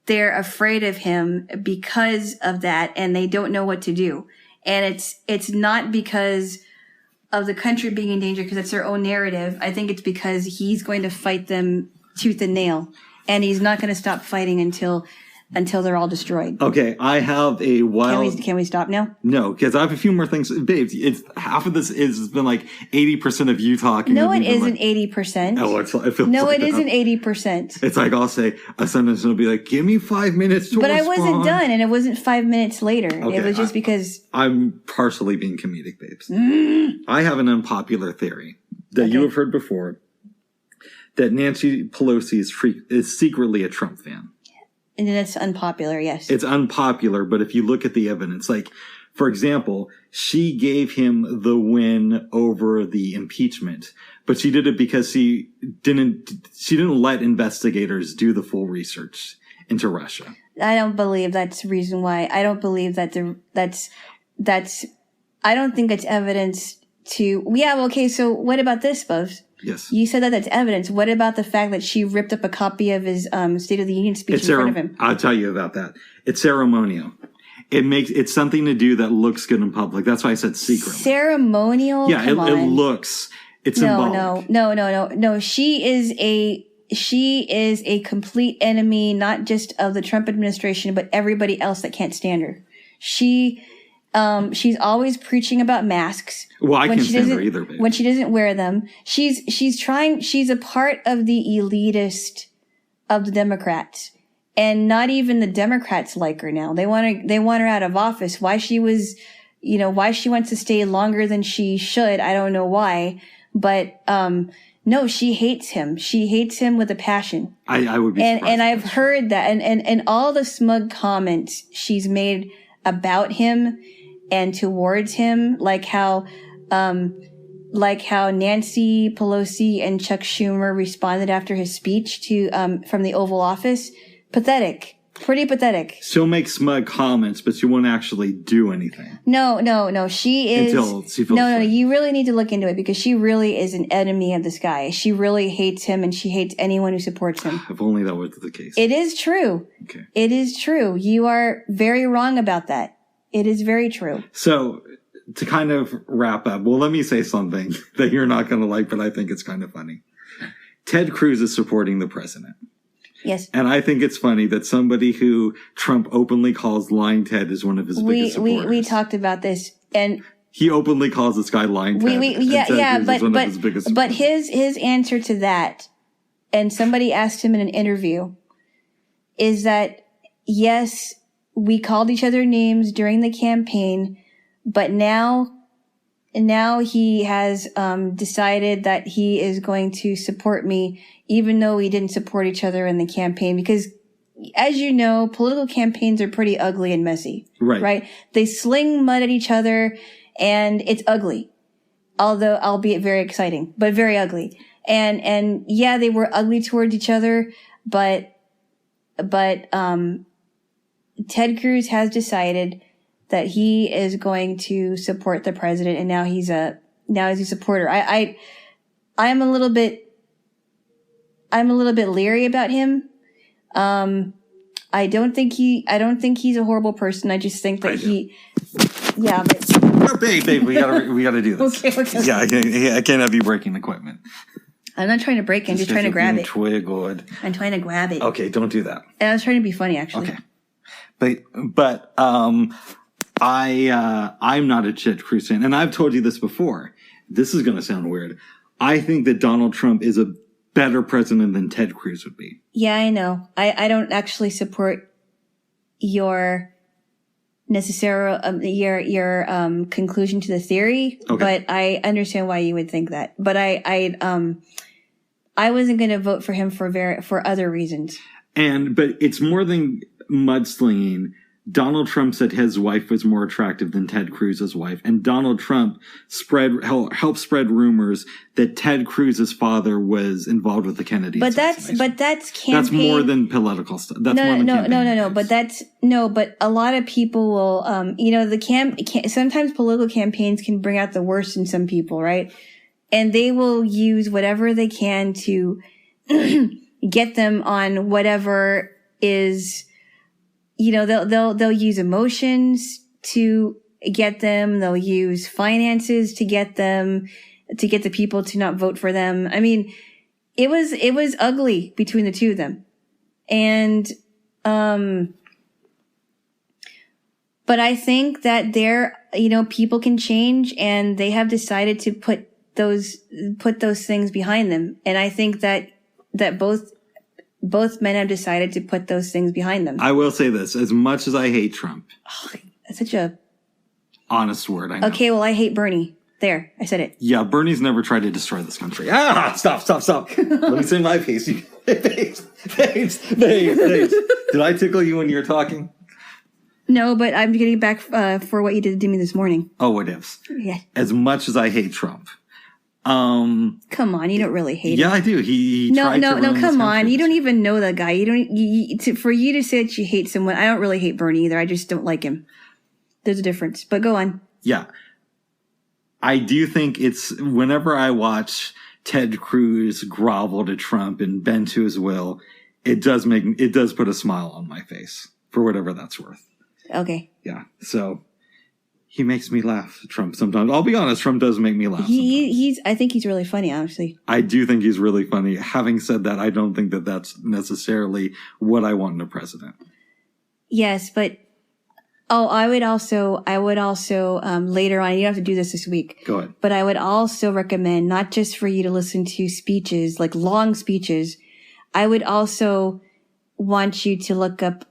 they're afraid of him because of that, and they don't know what to do. And it's not because of the country being in danger, because it's their own narrative. I think it's because he's going to fight them tooth and nail, and he's not going to stop fighting until they're all destroyed. Okay, I have a wild... Can we stop now? No, because I have a few more things. Babes, it's half of this has been like 80% of you talking. No, it isn't 80%. Oh, it feels no, like it isn't 80%. It's like I'll say a sentence and it'll be like, give me 5 minutes to respond. But I wasn't done, and it wasn't 5 minutes later. Okay, it was just because... I'm partially being comedic, babes. I have an unpopular theory that you have heard before, that Nancy Pelosi is secretly a Trump fan. And then it's unpopular, yes. It's unpopular, but if you look at the evidence, like, for example, she gave him the win over the impeachment, but she did it because she didn't let investigators do the full research into Russia. I don't believe that's the reason why. I don't believe that I don't think it's evidence to, okay, so what about this, Bubs? Yes. You said that that's evidence. What about the fact that she ripped up a copy of his State of the Union speech in front of him? I'll tell you about that. It's ceremonial. It's something to do that looks good in public. That's why I said secret. Ceremonial? Yeah, it looks. It's symbolic. No. She is a complete enemy, not just of the Trump administration, but everybody else that can't stand her. She's always preaching about masks. Well, I can't stand her either, babe. When she doesn't wear them, she's a part of the elitist of the Democrats. And not even the Democrats like her now. They want her out of office. Why she wants to stay longer than she should, I don't know why. But, no, she hates him. She hates him with a passion. I would be surprised. And I've heard that, and all the smug comments she's made about him and towards him, like how Nancy Pelosi and Chuck Schumer responded after his speech from the Oval Office. Pathetic. Pretty pathetic. She'll make smug comments, but she won't actually do anything. No. She is. Until she feels No. You really need to look into it, because she really is an enemy of this guy. She really hates him, and she hates anyone who supports him. If only that was the case. It is true. Okay. It is true. You are very wrong about that. It is very true. So to kind of wrap up, well, let me say something that you're not going to like, but I think it's kind of funny. Ted Cruz is supporting the president. Yes. And I think it's funny that somebody who Trump openly calls Lying Ted is one of his biggest supporters. We talked about this, and he openly calls this guy Lying Ted. But his answer to that, and somebody asked him in an interview, is that yes, we called each other names during the campaign, but now he has decided that he is going to support me, even though we didn't support each other in the campaign. Because, as you know, political campaigns are pretty ugly and messy. Right? They sling mud at each other, and it's ugly. Although, albeit very exciting, but very ugly. And yeah, they were ugly towards each other, but Ted Cruz has decided that he is going to support the president, and now he's a supporter. I'm a little bit leery about him. I don't think he's a horrible person. I just think that babe, we gotta do this. Okay. Yeah, I can't have you breaking equipment. I'm not trying to break it. I'm just trying to grab it. Good. I'm trying to grab it. Okay, don't do that. And I was trying to be funny, actually. Okay. But I'm not a Ted Cruz fan, and I've told you this before. This is going to sound weird. I think that Donald Trump is a better president than Ted Cruz would be. Yeah, I know. I don't actually support your conclusion to the theory, but I understand why you would think that. But I wasn't going to vote for him for other reasons. But it's more than mudslinging. Donald Trump said his wife was more attractive than Ted Cruz's wife, and Donald Trump helped spread rumors that Ted Cruz's father was involved with the Kennedy assassination. But that's campaign. That's more than political stuff. That's no. But a lot of people will, sometimes political campaigns can bring out the worst in some people, right? And they will use whatever they can to get them on whatever is. They'll use emotions to get them. They'll use finances to get them, to get the people to not vote for them. I mean, it was ugly between the two of them. And, but I think that people can change, and they have decided to put those things behind them. And I think that both men have decided to put those things behind them. I will say this. As much as I hate Trump. That's such a honest word, I know. Okay, well, I hate Bernie. There, I said it. Yeah, Bernie's never tried to destroy this country. Stop. Let me say my piece. Thanks. Did I tickle you when you were talking? No, but I'm getting back for what you did to me this morning. Oh, what ifs? Yeah. As much as I hate Trump. Come on, you don't really hate him. Yeah, I do. He tried to ruin come this on. country. You don't even know that guy. For you to say that you hate someone, I don't really hate Bernie either. I just don't like him. There's a difference. But go on. Yeah. I do think it's whenever I watch Ted Cruz grovel to Trump and bend to his will, it does put a smile on my face for whatever that's worth. Okay. Yeah. So he makes me laugh, Trump, sometimes. I'll be honest, Trump does make me laugh. I think he's really funny, honestly. I do think he's really funny. Having said that, I don't think that that's necessarily what I want in a president. Yes, but I would also later on, you don't have to do this week. Go ahead. But I would also recommend, not just for you to listen to speeches, like long speeches, I would also want you to look up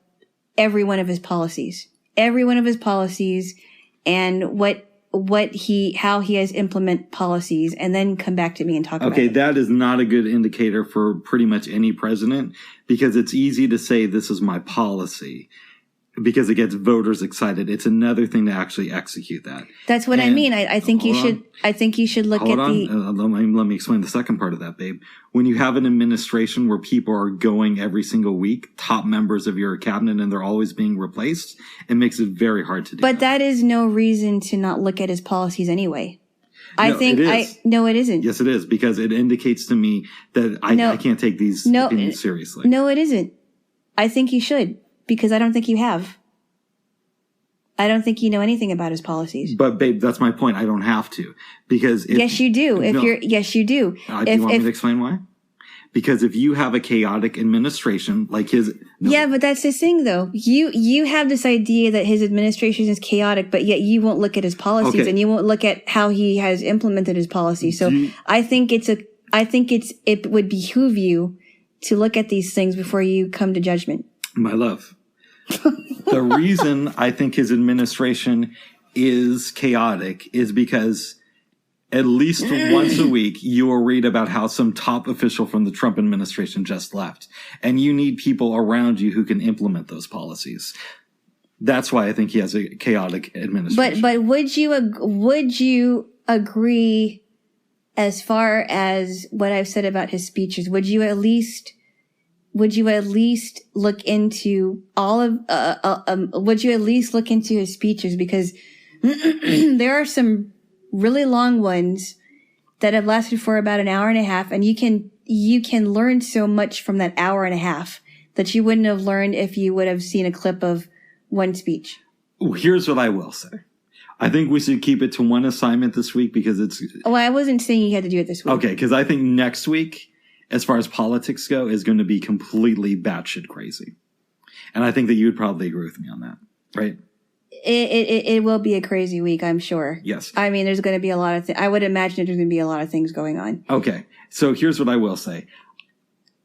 every one of his policies. Every one of his policies, and how he has implement policies, and then come back to me and talk about it. Okay, that is not a good indicator for pretty much any president, because it's easy to say this is my policy because it gets voters excited. It's another thing to actually execute that. That's what I mean. I think you should look at the. Let me explain the second part of that, babe. When you have an administration where people are going every single week, top members of your cabinet, and they're always being replaced, it makes it very hard to do. But that is no reason to not look at his policies anyway. No, it isn't. Yes, it is, because it indicates to me that I can't take these opinions seriously. No, it isn't. I think you should, because I don't think you have. I don't think you know anything about his policies. But babe, that's my point. I don't have to because yes, you do. Yes, you do. Do you want me to explain why? Because if you have a chaotic administration like his, yeah, but that's the thing, though. You have this idea that his administration is chaotic, but yet you won't look at his policies and you won't look at how he has implemented his policies. So I think it would behoove you to look at these things before you come to judgment. My love, the reason I think his administration is chaotic is because at least once a week, you will read about how some top official from the Trump administration just left. And you need people around you who can implement those policies. That's why I think he has a chaotic administration. But would you agree as far as what I've said about his speeches? Would you at least look into would you at least look into his speeches? Because there are some really long ones that have lasted for about an hour and a half, and you can learn so much from that hour and a half that you wouldn't have learned if you would have seen a clip of one speech. Here's what I will say. I think we should keep it to one assignment this week because it's... Well, I wasn't saying you had to do it this week. Okay, because I think next week, as far as politics go, is going to be completely batshit crazy. And I think that you would probably agree with me on that, right? It will be a crazy week, I'm sure. Yes. I mean, there's going to be a lot of I would imagine there's going to be a lot of things going on. Okay. So here's what I will say.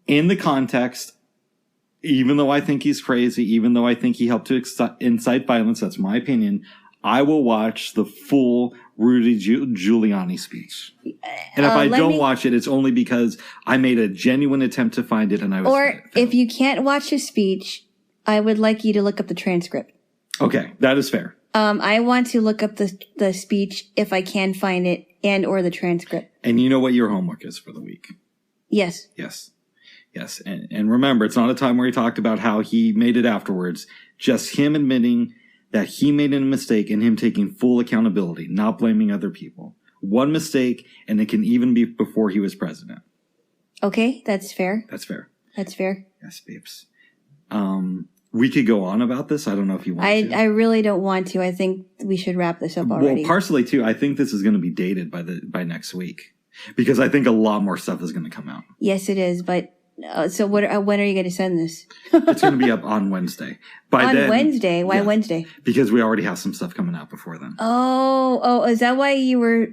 In the context, even though I think he's crazy, even though I think he helped to incite violence, that's my opinion, I will watch the full Rudy Giuliani speech. And if I don't watch it, it's only because I made a genuine attempt to find it and I was... Or if you can't watch his speech, I would like you to look up the transcript. Okay, that is fair. I want to look up the speech if I can find it and or the transcript. And you know what your homework is for the week? Yes. Yes. Yes. And remember, it's not a time where he talked about how he made it afterwards. Just him admitting that he made a mistake and him taking full accountability, not blaming other people. One mistake, and it can even be before he was president. Okay, that's fair. That's fair. That's fair. Yes, babes. We could go on about this. I don't know if you want to. I really don't want to. I think we should wrap this up already. Well, partially too, I think this is going to be dated by next week because I think a lot more stuff is going to come out. Yes, it is. But so when are you going to send this? It's going to be up on Wednesday. Wednesday? Why Wednesday? Because we already have some stuff coming out before then. Oh, is that why you were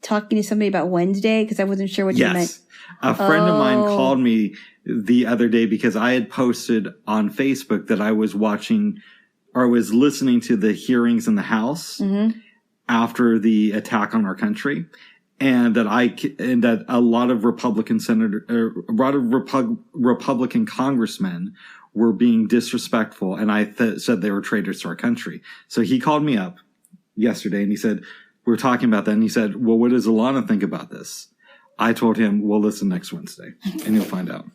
talking to somebody about Wednesday? Because I wasn't sure what you meant. A friend of mine called me the other day because I had posted on Facebook that I was watching or was listening to the hearings in the House after the attack on our country, and that a lot of Republican Republican congressmen were being disrespectful, and I said they were traitors to our country. So he called me up yesterday and he said, we were talking about that, and he said, well, what does Alana think about this? I told him, we'll listen next Wednesday, and you'll find out.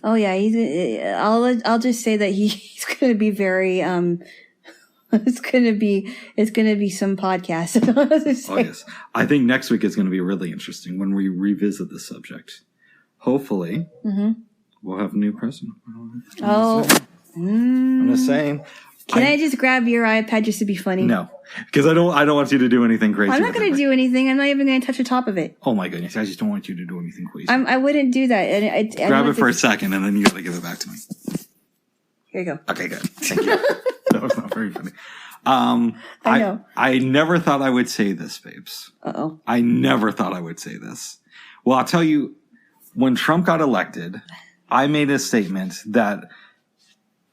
Oh yeah, I'll just say that he's going to be very it's going to be some podcast. Oh yes, I think next week is going to be really interesting when we revisit this subject. Hopefully, we'll have a new president. I'm just saying. Can I just grab your iPad just to be funny? No, because I don't want you to do anything crazy. I'm not going to do anything. I'm not even going to touch the top of it. Oh my goodness! I just don't want you to do anything crazy. I wouldn't do that. And grab it for a second, and then you got to give it back to me. Here you go. Okay, good. Thank you. That was not very funny. I know. I never thought I would say this, babes. Uh-oh. I never thought I would say this. Well, I'll tell you, when Trump got elected, I made a statement that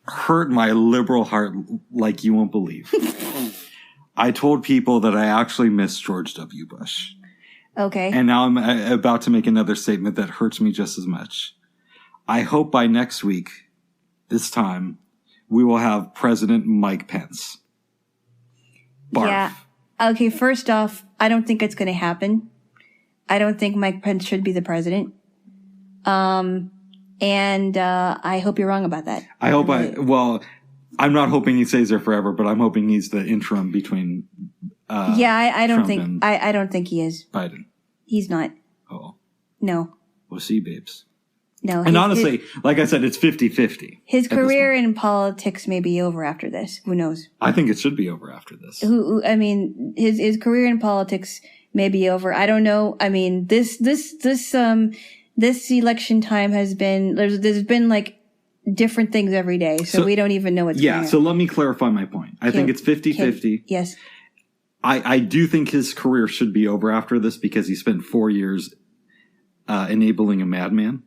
hurt my liberal heart like you won't believe. I told people that I actually miss George W. Bush. Okay. And now I'm about to make another statement that hurts me just as much. I hope by next week, this time, we will have President Mike Pence. Barf. Yeah. Okay, first off, I don't think it's going to happen. I don't think Mike Pence should be the president. And I hope you're wrong about that. I'm not hoping he stays there forever, but I'm hoping he's the interim between. I don't think I don't think he is. Biden. He's not. Oh. No. We'll see, babes. No. And honestly, like I said, it's 50-50. His career in politics may be over after this. Who knows? I think it should be over after this. I mean, his career in politics may be over. I don't know. I mean, this election time has been, there's been like different things every day. So we don't even know what's going on. So let me clarify my point. I think it's 50-50. Yes. I do think his career should be over after this because he spent 4 years enabling a madman,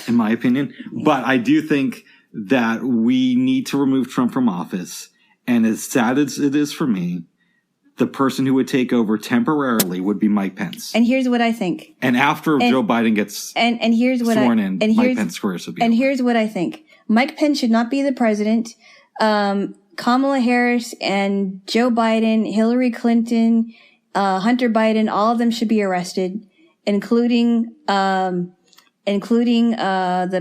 in my opinion. But I do think that we need to remove Trump from office. And as sad as it is for me, the person who would take over temporarily would be Mike Pence. And here's what I think. And after Joe Biden gets and here's what sworn in, Mike Pence's career should be over. Here's what I think. Mike Pence should not be the president. Kamala Harris and Joe Biden, Hillary Clinton, Hunter Biden, all of them should be arrested, including the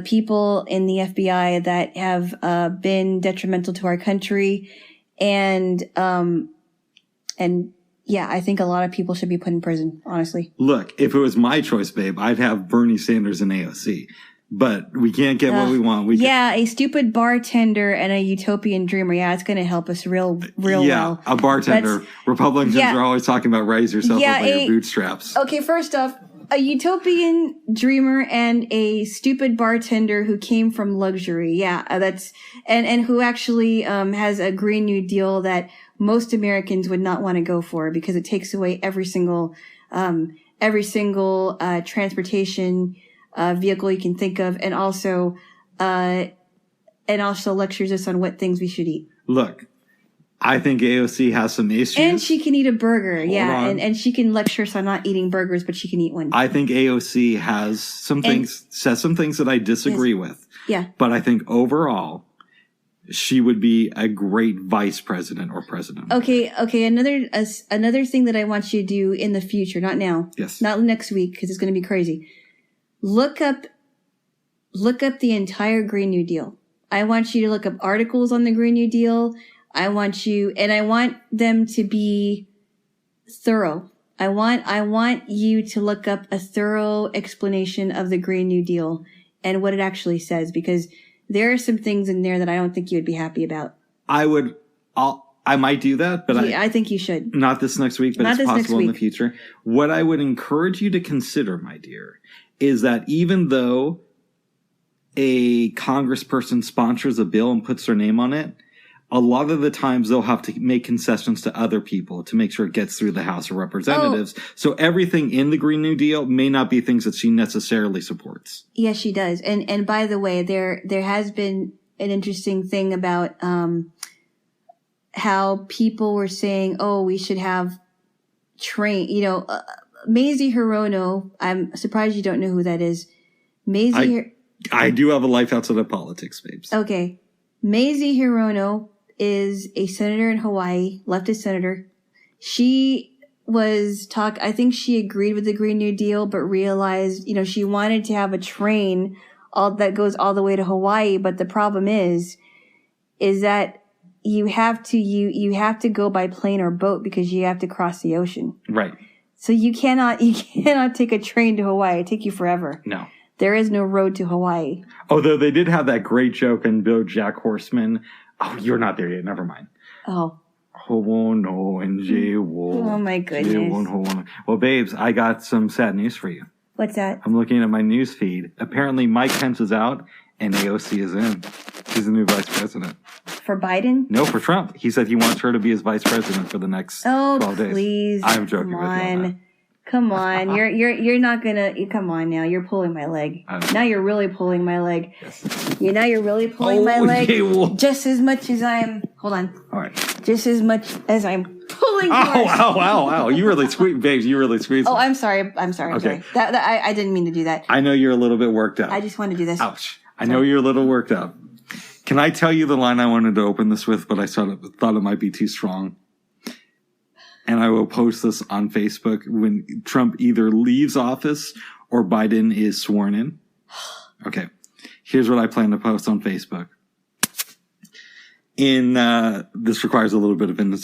people in the FBI that have been detrimental to our country. And yeah, I think a lot of people should be put in prison, honestly. Look, if it was my choice, babe, I'd have Bernie Sanders and AOC. But we can't get what we want. A stupid bartender and a utopian dreamer. Yeah, it's going to help us real well. Yeah, a bartender. Republicans are always talking about raise yourself up by your bootstraps. Okay, first off, a utopian dreamer and a stupid bartender who came from luxury. Yeah, that's and who actually has a Green New Deal that most Americans would not want to go for because it takes away every single transportation vehicle you can think of, and also lectures us on what things we should eat. Look, I think AOC has some issues. And she can eat a burger, and she can lecture us on not eating burgers, but she can eat one. I think AOC has says some things that I disagree with. Yeah. But I think overall, she would be a great vice president or president. Okay. Another thing that I want you to do in the future, not now. Yes. Not next week, because it's going to be crazy. Look up the entire Green New Deal. I want you to look up articles on the Green New Deal. I want them to be thorough. I want you to look up a thorough explanation of the Green New Deal and what it actually says, because there are some things in there that I don't think you would be happy about. I might do that, but I think you should. Not this next week, but it's possible in the future. What I would encourage you to consider, my dear, is that even though a congressperson sponsors a bill and puts their name on it, a lot of the times they'll have to make concessions to other people to make sure it gets through the House of Representatives. Oh. So everything in the Green New Deal may not be things that she necessarily supports. Yes, she does. And by the way, there has been an interesting thing about how people were saying, oh, we should have Mazie Hirono, I'm surprised you don't know who that is. I do have a life outside of politics, babes. Okay. Mazie Hirono is a senator in Hawaii, leftist senator. She I think she agreed with the Green New Deal, but realized, she wanted to have a train that goes all the way to Hawaii. But the problem is that you have to go by plane or boat because you have to cross the ocean. Right. So you cannot take a train to Hawaii. It take you forever. No. There is no road to Hawaii. Although they did have that great joke in BoJack Horseman. Oh, you're not there yet. Never mind. Oh. Oh, no, and Jaylo. Oh, my goodness. Well, babes, I got some sad news for you. What's that? I'm looking at my news feed. Apparently, Mike Pence is out and AOC is in. He's the new vice president. For Biden? No, for Trump. He said he wants her to be his vice president for the next 12 days. Please. I'm joking with you on that. Come on. You're not gonna, come on now. You're pulling my leg. Now you're really pulling my leg. Yes. Now you're really pulling my leg. Jaylo. Just as much as hold on. All right. Just as much as I'm pulling yours. Ow. You really squeezed, babes. You really squeezed. Oh, I'm sorry. Okay. I'm sorry. I didn't mean to do that. I know you're a little bit worked up. I just wanted to do this. Ouch. I know you're a little worked up. Can I tell you the line I wanted to open this with, but I thought it might be too strong? And I will post this on Facebook when Trump either leaves office or Biden is sworn in. Okay. Here's what I plan to post on Facebook. This requires a little bit of an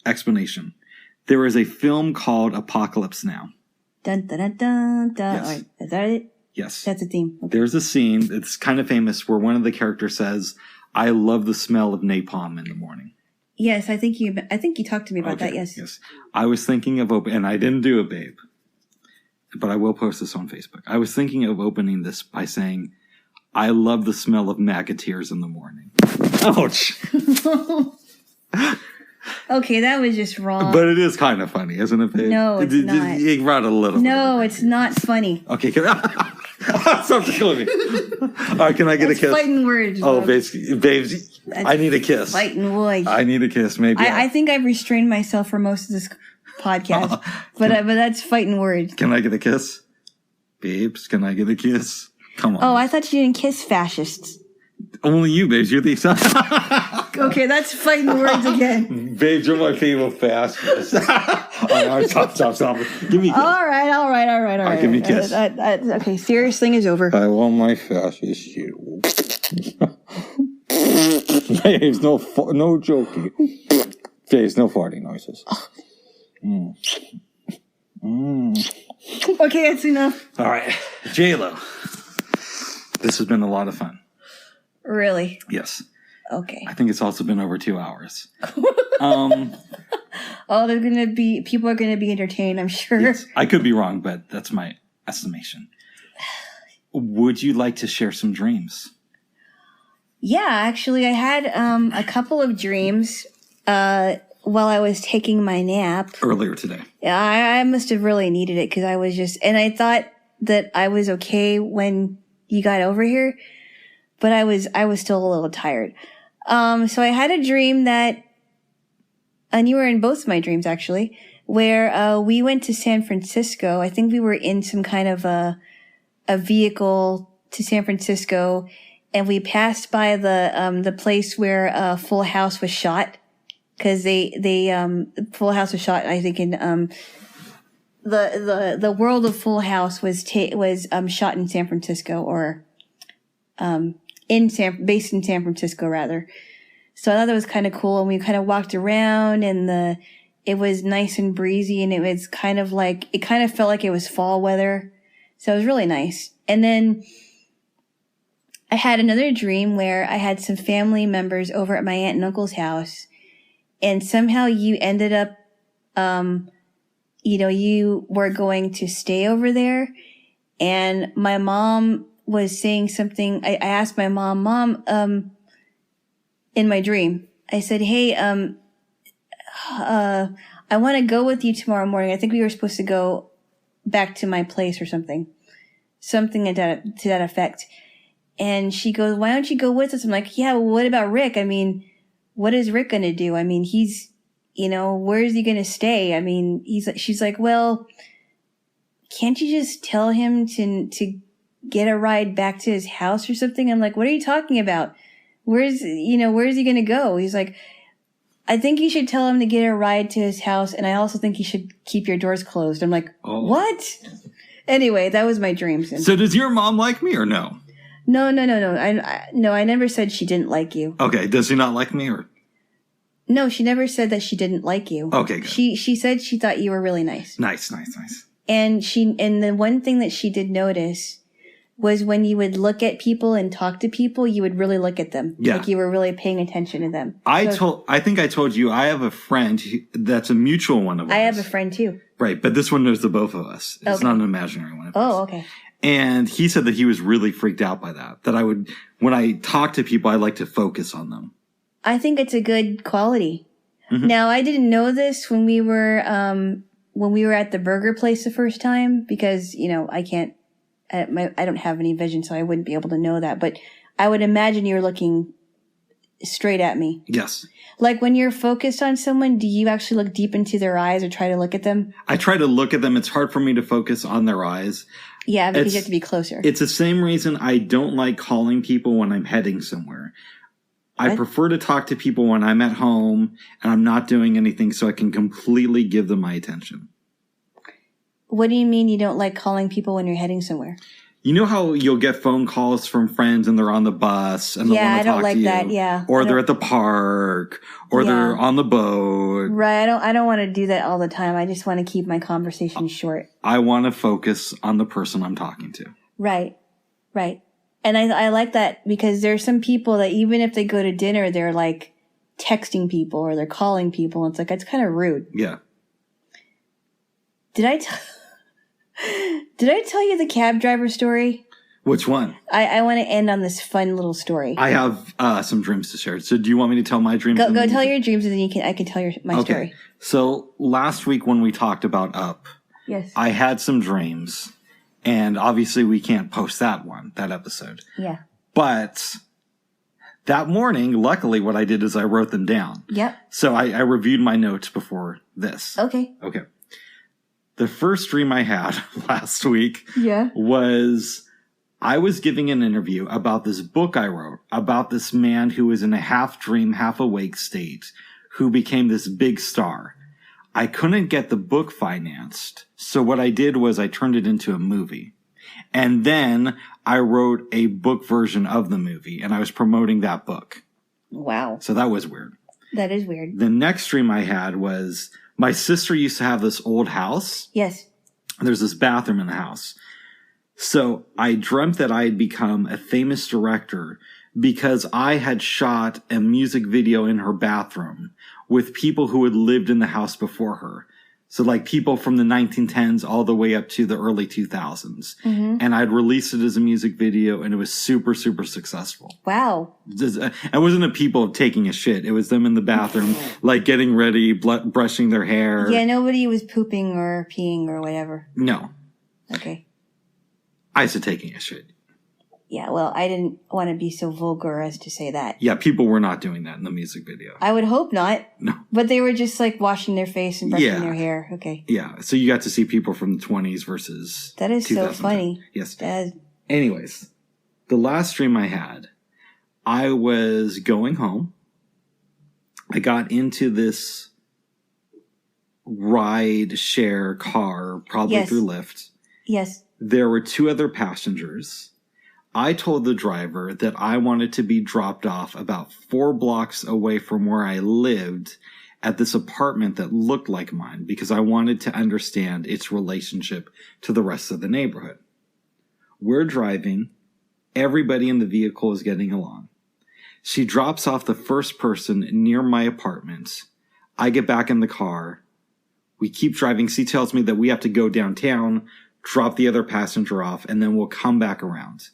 explanation. There is a film called Apocalypse Now. Dun, dun, dun, dun, dun. Yes. Right. Is that it? Yes. That's a theme. Okay. There's a scene, it's kind of famous, where one of the characters says, I love the smell of napalm in the morning. Yes, I think you talked to me about that, yes. Yes. I was thinking of and I didn't do it, babe, but I will post this on Facebook. I was thinking of opening this by saying, I love the smell of magateers in the morning. Ouch. Okay, that was just wrong. But it is kind of funny, isn't it, babe? No, it's not. You brought a little. No, it's not funny. Okay, stop killing me. All right, can I get a kiss? Fighting words. Oh, babes, I need a kiss. Fighting words. I need a kiss, maybe. I think I've restrained myself for most of this podcast, but that's fighting words. Can I get a kiss? Babes, can I get a kiss? Come on. Oh, I thought you didn't kiss fascists. Only you, babes. You're the exception. Okay, that's fighting words again. Babes, you're my favorite fascist. All right, stop. Give me a kiss. All right. Give me a kiss. Okay, serious thing is over. I want my fascist you. Babes, no joking. Babes, no farting noises. Okay, that's enough. All right, Jaylo. This has been a lot of fun. Really? Yes. Okay. I think it's also been over 2 hours. People are gonna be entertained, I'm sure. Yes. I could be wrong, but that's my estimation. Would you like to share some dreams? Yeah, actually, I had a couple of dreams while I was taking my nap. Earlier today. Yeah, I must have really needed it because I was and I thought that I was okay when you got over here, but I was still a little tired. So I had a dream that, and you were in both my dreams actually, where we went to San Francisco. I think we were in some kind of a vehicle to San Francisco, and we passed by the place where Full House was shot, because Full House was shot, I think, in the world of Full House was shot in San Francisco, or based in San Francisco rather. So I thought that was kind of cool, and we kind of walked around, and it was nice and breezy, and it kind of felt like it was fall weather. So it was really nice. And then I had another dream where I had some family members over at my aunt and uncle's house, and somehow you ended up, you were going to stay over there, and my mom was saying something. I asked my mom, in my dream, I said, hey, I want to go with you tomorrow morning. I think we were supposed to go back to my place or something to that effect. And she goes, why don't you go with us? I'm like, yeah, well, what about Rick? I mean, what is Rick going to do? I mean, he's, where is he going to stay? I mean, she's like, well, can't you just tell him to get a ride back to his house or something? I'm like, what are you talking about? Where is he going to go? He's like, I think you should tell him to get a ride to his house. And I also think you should keep your doors closed. I'm like, What? Anyway, that was my dreams. So does your mom like me or no? No. I never said she didn't like you. Okay. Does she not like me or? No, she never said that she didn't like you. Okay, good. She said she thought you were really nice. Nice. And the one thing that she did notice was when you would look at people and talk to people, you would really look at them. Yeah. Like you were really paying attention to them. I think I told you I have a friend that's a mutual one of us. I have a friend too. Right, but this one knows the both of us. It's not an imaginary one of us. Oh, okay. And he said that he was really freaked out by that. That when I talk to people, I like to focus on them. I think it's a good quality. Mm-hmm. Now, I didn't know this when we were at the burger place the first time, because, I don't have any vision, so I wouldn't be able to know that. But I would imagine you're looking straight at me. Yes. Like when you're focused on someone, do you actually look deep into their eyes or try to look at them? I try to look at them. It's hard for me to focus on their eyes. Yeah, because you have to be closer. It's the same reason I don't like calling people when I'm heading somewhere. What? I prefer to talk to people when I'm at home and I'm not doing anything, so I can completely give them my attention. What do you mean you don't like calling people when you're heading somewhere? You know how you'll get phone calls from friends and they're on the bus and they want to talk to you? Yeah, I don't like that, yeah. Or they're at the park or they're on the boat. Right, I don't want to do that all the time. I just want to keep my conversation short. I want to focus on the person I'm talking to. Right. Right. And I like that because there's some people that even if they go to dinner, they're like texting people or they're calling people. It's like, it's kind of rude. Yeah. Did I tell you the cab driver story? Which one? I want to end on this fun little story. I have some dreams to share. So do you want me to tell my dreams? Go tell your dreams and then I can tell my story. So last week when we talked about Up, yes, I had some dreams. And obviously we can't post that episode. Yeah. But that morning, luckily what I did is I wrote them down. Yep. So I reviewed my notes before this. Okay. The first dream I had last week yeah. was I was giving an interview about this book I wrote about this man who was in a half dream, half awake state who became this big star. I couldn't get the book financed. So what I did was I turned it into a movie. And then I wrote a book version of the movie and I was promoting that book. Wow. So that was weird. That is weird. The next dream I had was my sister used to have this old house. Yes. There's this bathroom in the house. So I dreamt that I had become a famous director because I had shot a music video in her bathroom with people who had lived in the house before her. So like people from the 1910s all the way up to the early 2000s. Mm-hmm. And I'd released it as a music video and it was super, super successful. Wow. It wasn't a people taking a shit. It was them in the bathroom, like getting ready, brushing their hair. Yeah, nobody was pooping or peeing or whatever. No. Okay. I said taking a shit. Yeah, well, I didn't want to be so vulgar as to say that. Yeah, people were not doing that in the music video. I would hope not. No. But they were just like washing their face and brushing their hair. Okay. Yeah, so you got to see people from the 20s versus that is so funny. Yes. Anyways, the last dream I had, I was going home. I got into this ride share car, probably through Lyft. Yes. There were 2 other passengers. I told the driver that I wanted to be dropped off about 4 blocks away from where I lived at this apartment that looked like mine because I wanted to understand its relationship to the rest of the neighborhood. We're driving. Everybody in the vehicle is getting along. She drops off the first person near my apartment. I get back in the car. We keep driving. She tells me that we have to go downtown, drop the other passenger off, and then we'll come back around.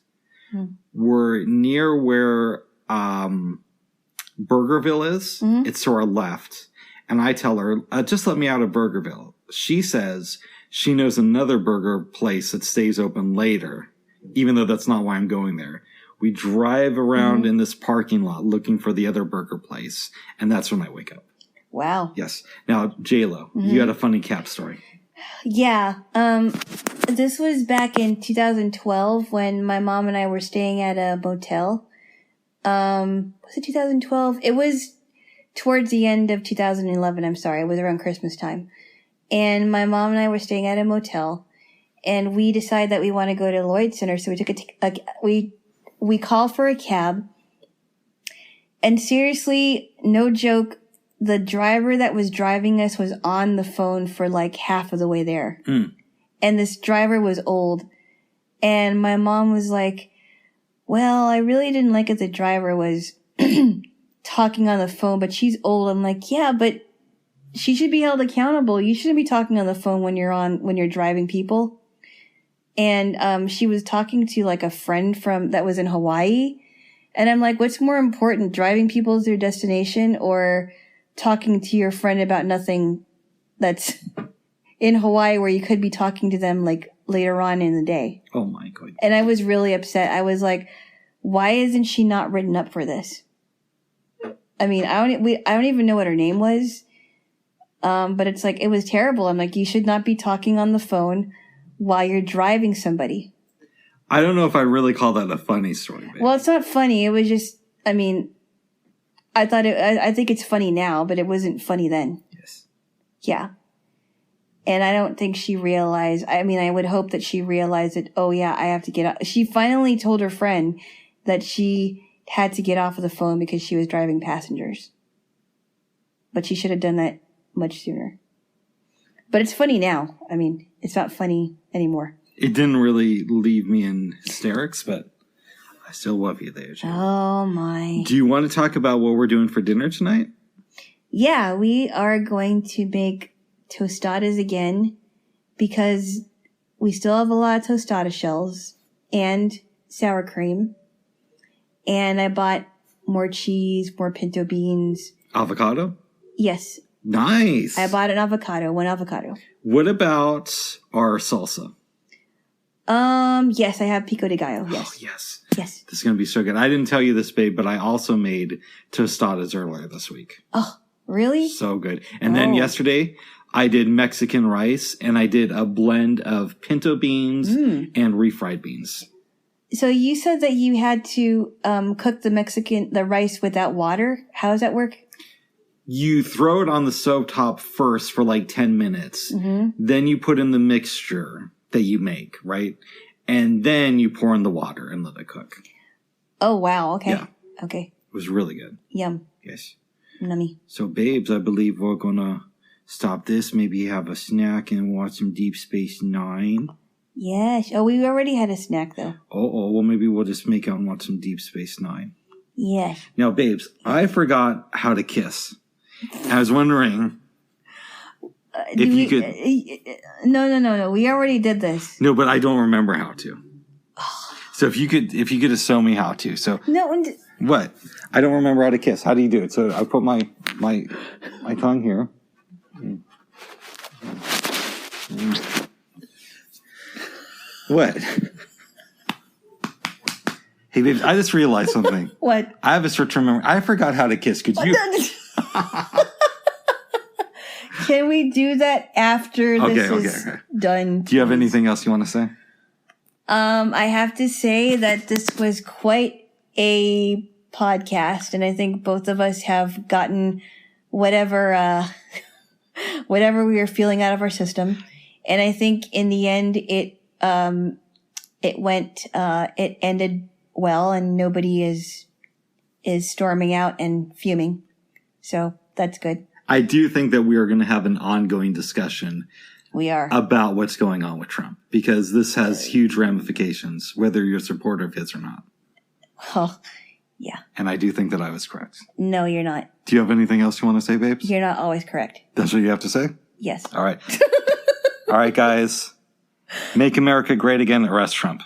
We're near where Burgerville is. Mm-hmm. It's to our left. And I tell her, just let me out of Burgerville. She says she knows another burger place that stays open later, even though that's not why I'm going there. We drive around in this parking lot looking for the other burger place. And that's when I wake up. Wow. Yes. Now, Jaylo, you had a funny cap story. Yeah. This was back in 2012 when my mom and I were staying at a motel. Was it 2012? It was towards the end of 2011. I'm sorry. It was around Christmas time. And my mom and I were staying at a motel and we decided that we want to go to Lloyd Center. So we took we called for a cab and seriously, no joke. The driver that was driving us was on the phone for like half of the way there. And this driver was old. And my mom was like, well, I really didn't like it. The driver was talking on the phone, but she's old. I'm like, yeah, but she should be held accountable. You shouldn't be talking on the phone when you're driving people. And, she was talking to like a friend that was in Hawaii. And I'm like, what's more important, driving people to their destination or talking to your friend about nothing that's in Hawaii where you could be talking to them like later on in the day? Oh my God. And I was really upset. I was like, why isn't she not written up for this? I mean, I don't even know what her name was. But it's like, it was terrible. I'm like, you should not be talking on the phone while you're driving somebody. I don't know if I really call that a funny story. Babe. Well, it's not funny. It was just, I mean, I think it's funny now, but it wasn't funny then. Yes. Yeah. And I don't think she realized, I mean, I would hope that she realized that, oh yeah, I have to get out. She finally told her friend that she had to get off of the phone because she was driving passengers. But she should have done that much sooner. But it's funny now. I mean, it's not funny anymore. It didn't really leave me in hysterics, but I still love you there, Jaylo. Oh, my. Do you want to talk about what we're doing for dinner tonight? Yeah, we are going to make tostadas again because we still have a lot of tostada shells and sour cream. And I bought more cheese, more pinto beans. Avocado? Yes. Nice. I bought one avocado. What about our salsa? Yes, I have pico de gallo. Yes. Oh, yes. Yes. This is going to be so good. I didn't tell you this, babe, but I also made tostadas earlier this week. Oh, really? So good. And then yesterday, I did Mexican rice, and I did a blend of pinto beans and refried beans. So you said that you had to cook the rice without water. How does that work? You throw it on the stovetop first for like 10 minutes. Mm-hmm. Then you put in the mixture that you make, right? And then you pour in the water and let it cook. Oh, wow. Okay. Yeah. Okay. It was really good. Yum. Yes. Nummy. So, babes, I believe we're going to stop this, maybe have a snack and watch some Deep Space Nine. Yes. Oh, we already had a snack, though. Well, maybe we'll just make out and watch some Deep Space Nine. Yes. Now, babes, I forgot how to kiss. I was wondering if you could... No. We already did this. No, but I don't remember how to. So if you could just show me how to. So no. What? I don't remember how to kiss. How do you do it? So I put my tongue here. What? Hey, babes, I just realized something. What? I have a short-term memory. I forgot how to kiss. Could you? Can we do that after this is done? Do you have anything else you want to say? I have to say that this was quite a podcast, and I think both of us have gotten whatever we were feeling out of our system. And I think in the end, it ended well, and nobody is storming out and fuming. So that's good. I do think that we are going to have an ongoing discussion. We are. About what's going on with Trump, because this has huge ramifications, whether you're a supporter of his or not. Oh, yeah. And I do think that I was correct. No, you're not. Do you have anything else you want to say, babes? You're not always correct. That's what you have to say? Yes. All right. All right, guys. Make America great again. Arrest Trump.